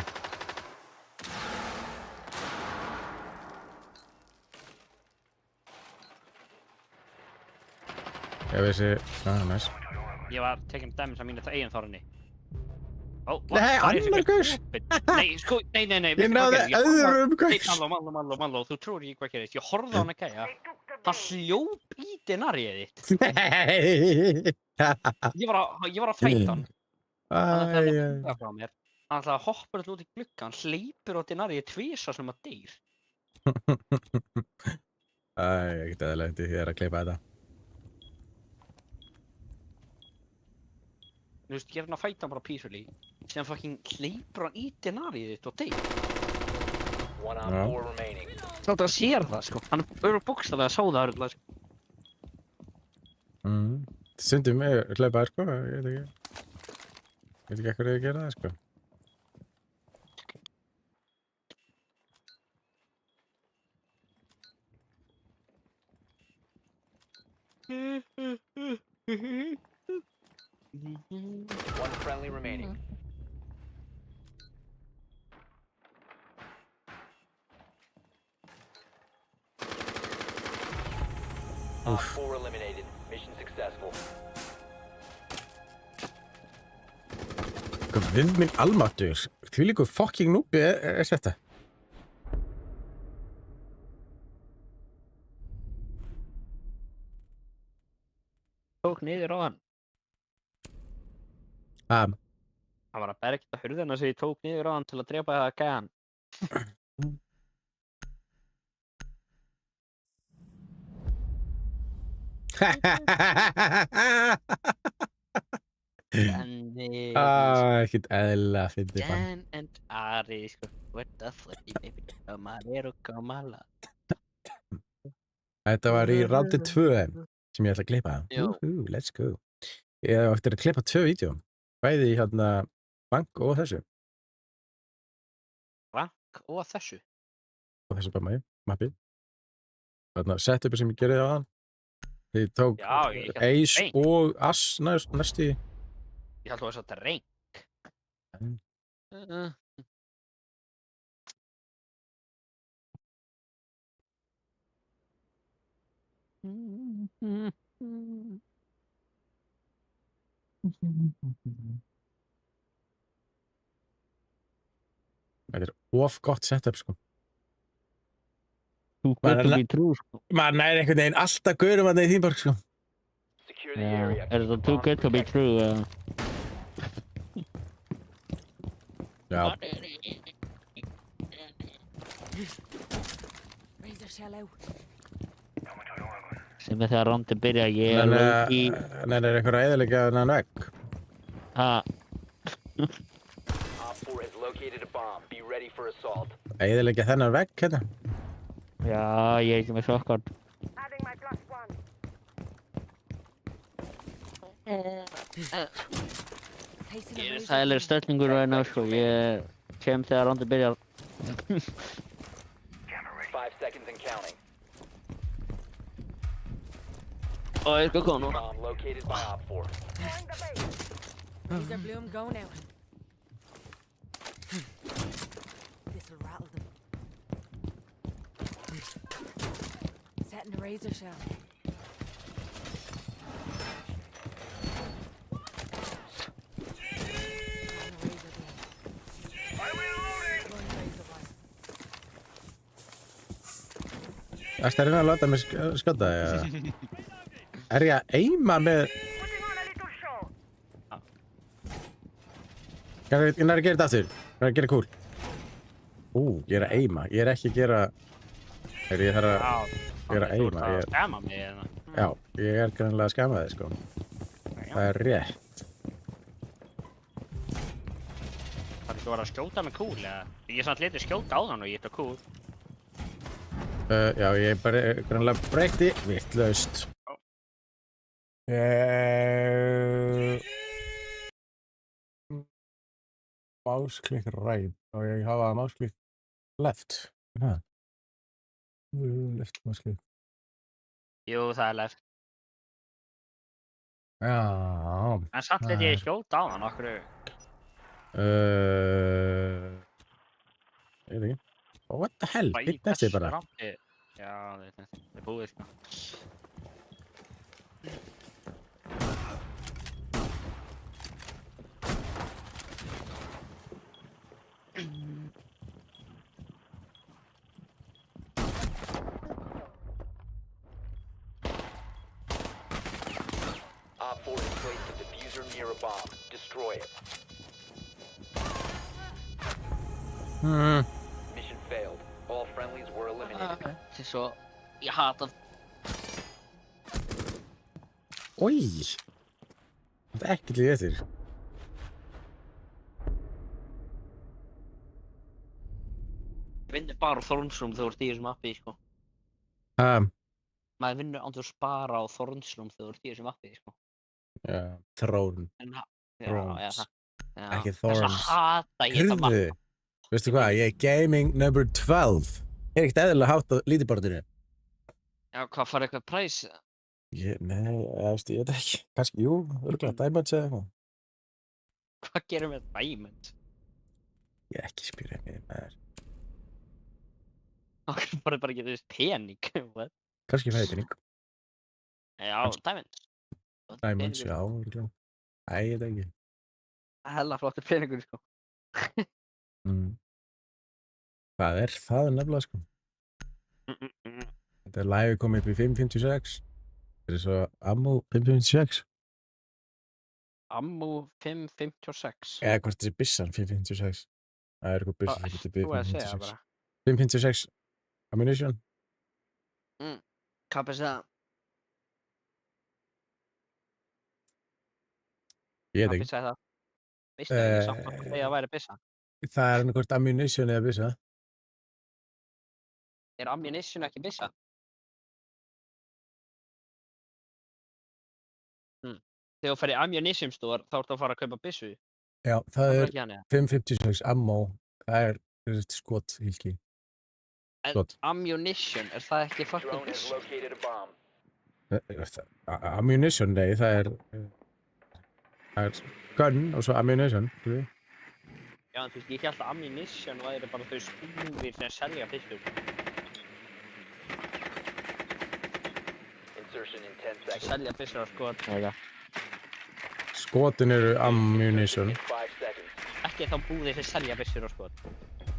Ég vissi, næs. Ég var tekinn dæmis af mínu eigin þorrinni. Ó, Nei, annar gaur! Nei, sko, nei. Ég náði öðrum gaur! Malló, þú trúir ekki hvað gerist. Ég horfði á hann að gæja. They took the Hann hljóp í denarið þitt. Nei! Ég var að fæta hann. Hann ætlaði að Æ, hoppa frá mér. Hann ætlaði að hoppa alltaf út í gluggan, hleypur á denarið tvisvar sem að deyr. ég get eðlilegt, ég er að klippa þetta. Þú veist, ég er hann að fæta hann bara peacefully. Síðan fucking hleypur hann í denarið þitt og deyr. One on Ja. 4 remaining. Þetta sér það, sko. Hann er bókstaflega að sá það örugglega, sko. Stundum mig hlaupa, sko, ég veit ekki. Ég veit ekki ekkur að gera það, sko. One friendly remaining. Op 4 eliminated. Mission successful. Hvað við minn almáttugur, því líku fucking núpi er þetta. Tók niður á hann. Um, Hann var að bergta hurðina sem ég tók niður á hann til að drepa það gæðan. Danny. ekkert eðlilega fyndið bann. Dan and Ari, sko. What the fuck, baby? Camarero, camala. Þetta var í rándi 2 sem ég ætla að klippa. Já. Let's go. Ég ætti að klippa 2 vídeo. Bæði í hérna bank og þessu. Rank og þessu. Og þessu bara mappi. Þarna setupi sem ég gerði á hann. Þið tók Já, ég hélt Ace Rank. og Ass næstu í. Ég held að það var þetta rank. Þetta er of gott setup, sko. Too good to be true, sko. Maður næri einhvern veginn alltaf gaurum að það í Þínborg, sko. Secure the area. Er þetta too good to be true? Já. Razor shell out. Sem er þegar rondi byrja, ég er Nei, low-key. nei, er einhver að eyðileggja þennan vegg? Op 4 has located a bomb. Be ready for assault. Eyðileggja þennan vegg, hérna? Já, ég er ekki með shotgun. Adding my +1. Placing Ég a er razor sælir beam. stöllningur ræðina, sko. Ég kem þegar rondi byrja. 5 seconds and counting. Og ég skal koma núna. Bomb located by Op 4. Find the base. Razor bloom going out. This'll rattle them. Setting a razor shell. Ertu að reyna að láta mig skjóta þig, eða? Er ég að eima með... Putting on a little show. Ég er að gera þetta aftur. Ég er að gera cool. Ég er að eima. Ég er ekki að gera... Ég þarf að... Ég er að eima. Það skema mig, hérna. Já, ég er grannlega að skama þig, sko. Það er rétt. Það er ekki að vera að skjóta með cool, eða? Ég er samt litið skjóta á þann og ég er cool. Já, ég bara grannlega breyti vittlaust. Másklikk right og ég hafa másklikk left. Left másklikk. Jú, það er left. Já. En samt litið ég skjóta á þann, okkur... Ég veit ekki. What the hell? Hitt eftir bara. Já, það er búið, sko. 4 has placed a diffuser near a bomb. Destroy it. Mission failed. All friendlies were eliminated. Þetta er svo... Ég hata... Oj! Þetta er ekkert lífið eftir. Ég vinnur bara á Thornsrum þegar þú ert í þessum appi, sko. Maður vinnur án þess bara á Thornsrum þegar þú ert í þessum appi, sko. Já, Throne. En já, Thrones. það. Já. Ekki Þess að Thorns. hata ég þetta margt. Heyrðu, veistu hvað, ég er gaming number 12. Er ekkert eðlilega hátt á lítiborðinu. Já, hvað farið eitthvað præs? Nei, ég veit ekki. Kannski, jú, örugglega Diamonds eða eitthvað. Hvað gerum við Diamond? Ég er ekki spyrja mig, maður. Okkur bara ekki þessi pening. What? Kannski fæðinning. Já, Diamond. Diamonds, já, örugglega. Æ, ég veit ekki. Hella flottur peningur, sko. Það er nefnilega, sko. Þetta er live komið upp í 5.56. Þetta er svo Ammo 5.56. Ammo 5.56. Eða hvort þessi byssan 5.56. Það er eitthvað byssa sem getur Þú að segja 5.56. bara. 5.56 ammunition. Hvað byrst það? Ég veit Hvað ekki. byrst það? Veistu það ekki samt að segja að það væri byrsa? Það er annað ammunition eða byssa. Er ammunition ekki byrsa? Þegar þú fer í ammunition store, þá ertu að fara að kaupa byssu. Já, það er ekki hann, eða? 5.56 ammo. Það er skothylki. En Skot. ammunition, er það ekki fucking Drone has byssu? located a bomb. Ammunition, nei, það er gun og svo ammunition. Já, en þú veist, ég held að ammunition væri bara þau skúfir sem selja byssur. Insertion in 10 Sem seconds. selja byssur á skot. Skotin eru ammunition. In 5 seconds. Ekki þá búðir sem selja byssur á skot.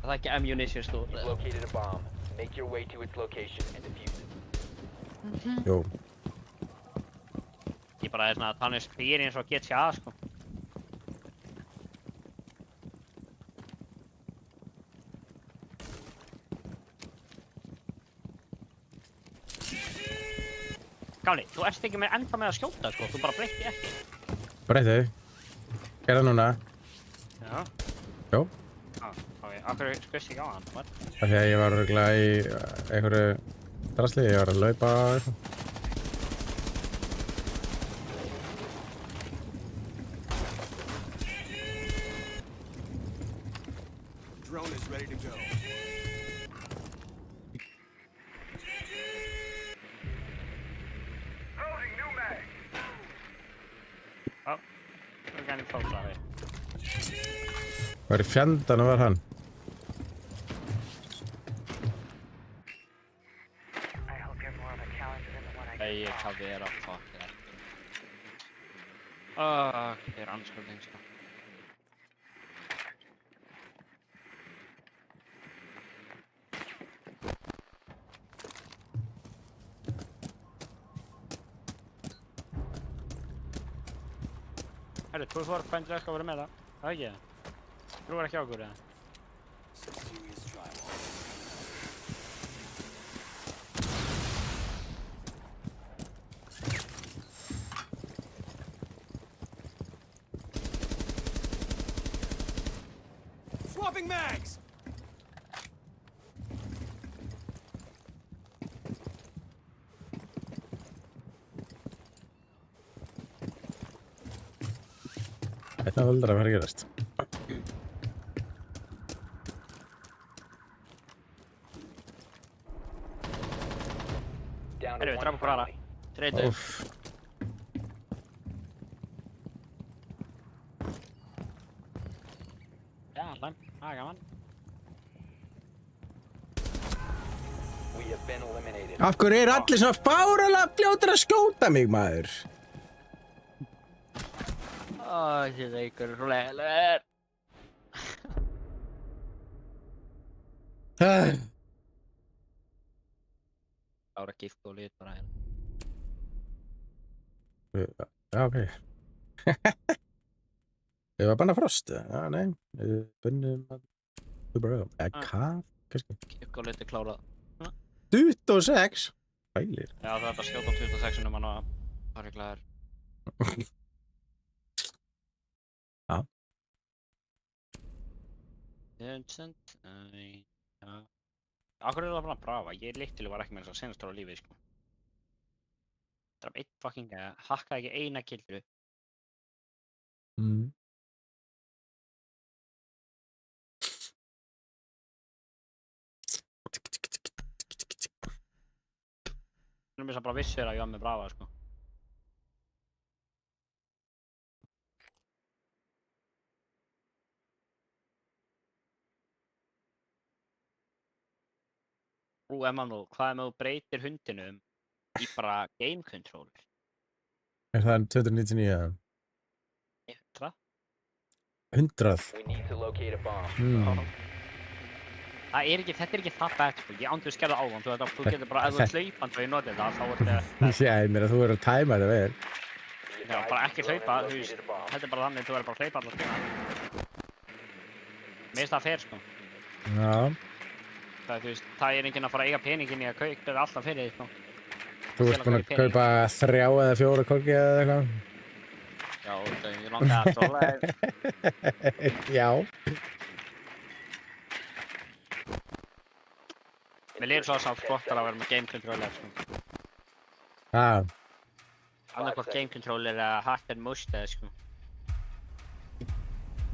Það er ekki ammunition store. You've located a bomb. Make your way to its location and defuse it. Jú. Ég bara er svona að tala experience og GTA, sko. Gáli, þú ert ekki ennþá með að skjóta, sko. Þú bara breytti ekki. Breytið. Gerða núna. Já. Jó. Ok, akkur skust ekki á hann, what? Af því að ég var örugglega í einhverju drasli, ég var að laupa eitthvað. Drone is ready to go. Þú gæti fóklaði. Hvað í fjandanum var hann? I hope you're more of a challenge than the one I Nei, ég kann vera fuck það. Ég er anskotin, sko. Herru, þú fór bændur ekki að vera með það. Það ekki það? Þú var ekki á okkur, eða? Serious drywall. Swapping mags! Þetta er aldrei að fara að gerast. Down to Herru, við one drafum okkur aðra. friendly. Treytu. Úff. Já, hlæm. Það er gaman. We have been eliminated. Af hverju er allir svona fáralega fljótir að skjóta mig, maður? Þessi leikur er svo leiðilegur. Ára gift og lit bara hérna. Já, ok. Ég var banna frost. Já, nei. Bönnum að... Þú bara auðvitað. Eða kaf, kannski. Kikk og liti klárað. 26! Hælir. Já, það er þetta að skjóta á 26-unum hann og það er glæðir. Já. Vincent, já. Akkur er það bara brafa? Ég líktilega var ekki með þess að senast ára lífið, sko. Draf einn fucking hakkaði ekki eina killu. Mm. Nú er það bara vissir að ég var með brafa, sko. Emanuel, hvað er með þú breytir hundinum í bara game controller? Er það 299 eða? 100? 100? We need to locate a bomb. Mm. Það er ekki, þetta er ekki það bad, sko. Ég ándur skerða á hann, þú getur bara, ef þú ert hlaupandi og ég notið það, þá er þetta... Já, ég meina þú verður að tæma þetta vel. Já, bara ekki hlaupa, þú veist, þetta er bara þannig, þú verður bara að hlaupa allar tíma. Mér finnst það fair, sko. Já. Það, þú veist, það er enginn að fara að eiga peningin í að kaupa þetta alltaf fyrir því, sko. Þú ert búinn að kaupa 3 eða 4 korgi eða eitthvað? Já, ég langaði að stóla. Já. Mér líður svo samt gottar að vera með game controller, sko. Já. Annarkvort game controller eða hatt and muster, sko.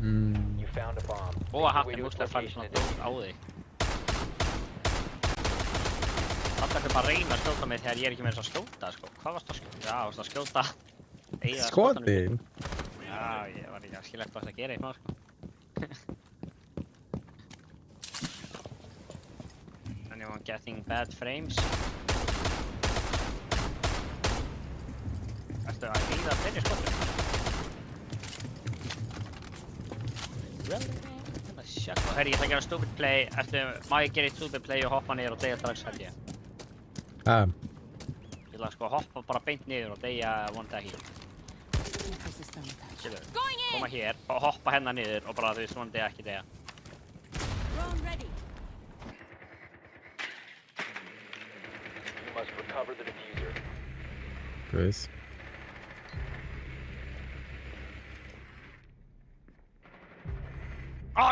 Mm. You found a bomb. Og að hatt and muster fæði svona dótt á þig. Það er bara að reyna að skjóta mig þegar ég er ekki með þess að skjóta, sko. Hvað varst að skjóta? Já, varst að skjóta. Skoti? Já, ég var ekki að skilja hvað það gera í smá, sko. Anyone getting bad frames? Ertu að líða fleiri skotum? Herri, ég ætla að gera stupid play. Má ég gera stupid play og hoppa niður og deyja strax, held ég. Já. Ég ætla sko að hoppa bara beint niður og deyja vonandi ekki. Skilur, koma hér og hoppa hérna niður og bara þú veist vonandi ekki deyja. You must recover the diffuser. Guð.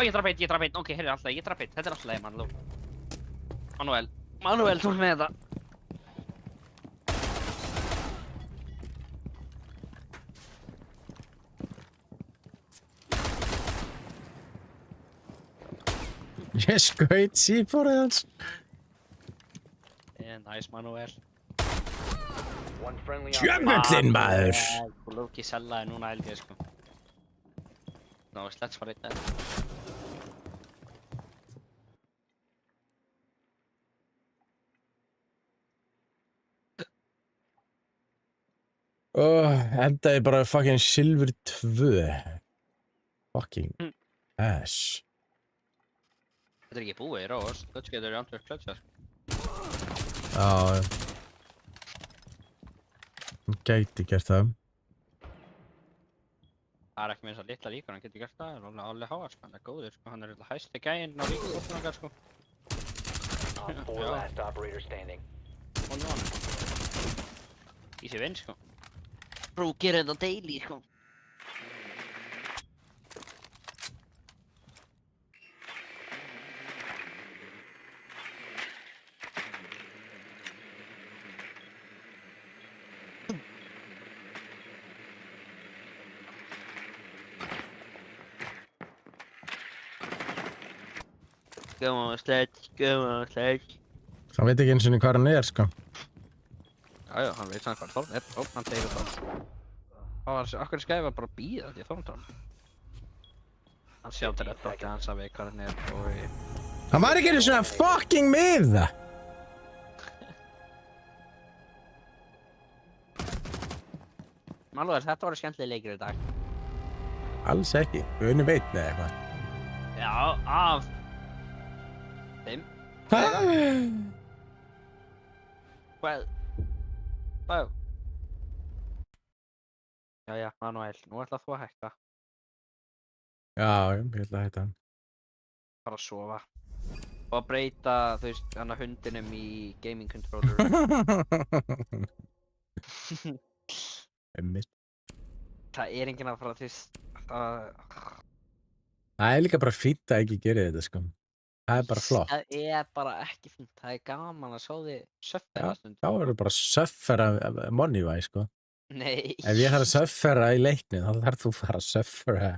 Ég draf einn, ok, heyrðu alltaf, ég draf einn, þetta er alltaf leið, Manuel. Manuel, þú ert með þetta. Ég skaut sífórið hans. Nice, Manuel. One friendly Djöfullinn, maður! Þú lóki sellaði núna held ég, sko. Let's fara einn enn. Endaði bara fucking silfur 2. Fucking ass. Þetta er ekki búið í rós, klöts getur í andverð klötsar. Já. Hún gæti gert það. Það er ekki með þess að litla líkur, hann getur gert það, það er alveg háar, sko, hann er góður, sko, hann er eitthvað hæsti gæinn á líkubóttunum okkar, sko. Op 4 last operator standing. Og nú hann. Easy win, sko. Brú, gera þetta daily, sko. Go on, sledge, go on, sledge. Hann veit ekki eins og hvað hann er, sko. Já, hann veit samt hvað Þórn er. Ó, hann tegir það. Akkur skæfa bara bíða því Þórn tónum. Hann sjá til þetta ekki hans að veit hvað hann er og... Hann var ekki einu svona fucking með það! Malúðar, þetta voru skemmtileg leikir í dag. Alls ekki. Við unnum einn eða eitthvað. Já, af... 5. Hvað? Jæja, Manuel, nú ætla þú að hætta. Já, ég ætla að hætta. Bara að sofa. Og að breyta, þú veist, hana hundinum í gaming controller. Einmitt. Það er enginn að fara, þú veist, Það er líka bara fínt að ekki gera þetta, sko. Það er bara flott. það er bara ekki fínt. Það er gaman að sjá þig söffera stundum. Þá verður bara að suffera money-wise, sko. Nei. Ef ég þarf að suffera í leikni, þá þarf þú að fara að suffera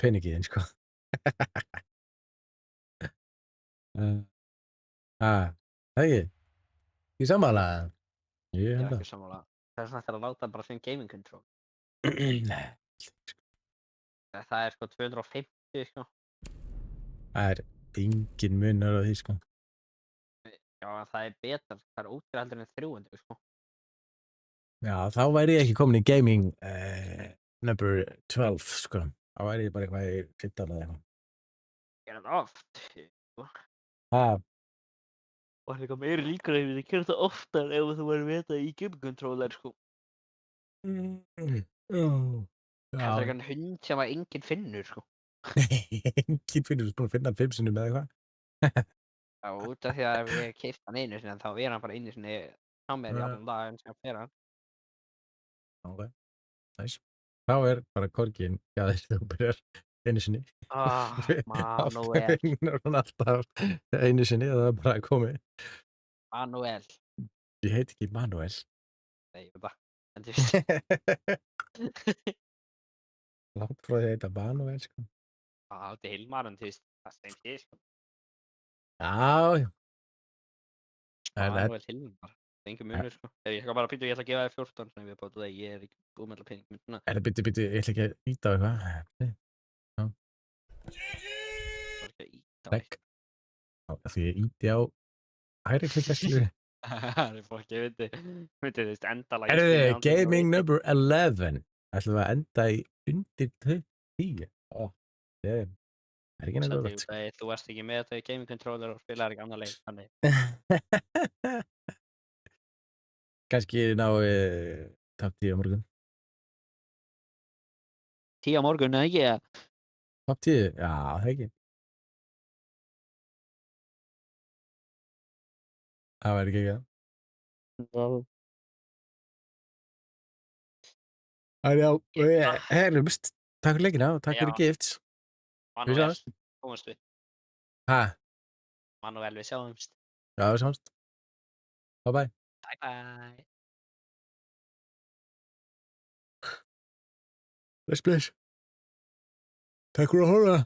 peningiðin, sko. Það ekki? Í sammála? Ég Ég er held að. ekki sammála. Það er svona að láta bara þeim gaming control. Nei. Það er sko 250, sko. Það er engin munur á því, sko. Já, það er betra. Það er ótrúlega heldur en 300, sko. Já, þá væri ég ekki komin í gaming number 12, sko. Þá væri ég bara eitthvað í 15 eða eitthvað. Ég er þetta oft. Það, Og það er líka meiri líkur ef þið gerir þetta oftar ef þú verður með þetta í gaming controller, sko. Það er já. eitthvað hund sem að enginn finnur, sko. Engin finnur búin að finna 5 sinnum eða eitthvað. Já, út af því að ef ég keypt hann einu sinni, þá er hann bara einu sinni á mér í allan dag en sem fer hann. Ok, næs. Þá er bara korgin hjá þess að þú byrjar einu sinni. Manuel. Finnur hún alltaf einu sinni og það er bara komið. Manuel. Ég heit ekki Manuel. Nei, ég veit það. En þú veist. Langt frá því að heita Manuel, sko. Þetta er Hilmar, en þú veist, það stein til, sko. Já. Manuel Hilmar. Það er engin munur, sko. Ég ætla bara að býta, ég ætla að gefa þér 14 sem ég bátu það, ég er ekki búið með alla peningmynduna. Bíddu, ég ætla ekki að íta á eitthvað. Það er ekki að íta á Legg. Því ég íti á hægri klikka, skilur. Það er fokk, ég myndi, þú veist, endala. Gaming number 11. Ætlum við að enda í undir 10. Það er ekki nefnilega gott. Þú varst ekki með þetta í gaming controller og spilaði ekki annar leik, þannig. Kannski ná top 10 á morgun. 10 á morgun, eða ekki? Top 10? Já, það ekki. Það væri ekki það. Já, herrumst. Takk fyrir leikina og takk fyrir gifts. Við Manuel, sjáumst. komast við. Ha? Manuel, við sjáumst. Já, við sjáumst. Bye bye. Bye bye. Bless. Takk fyrir að horfa.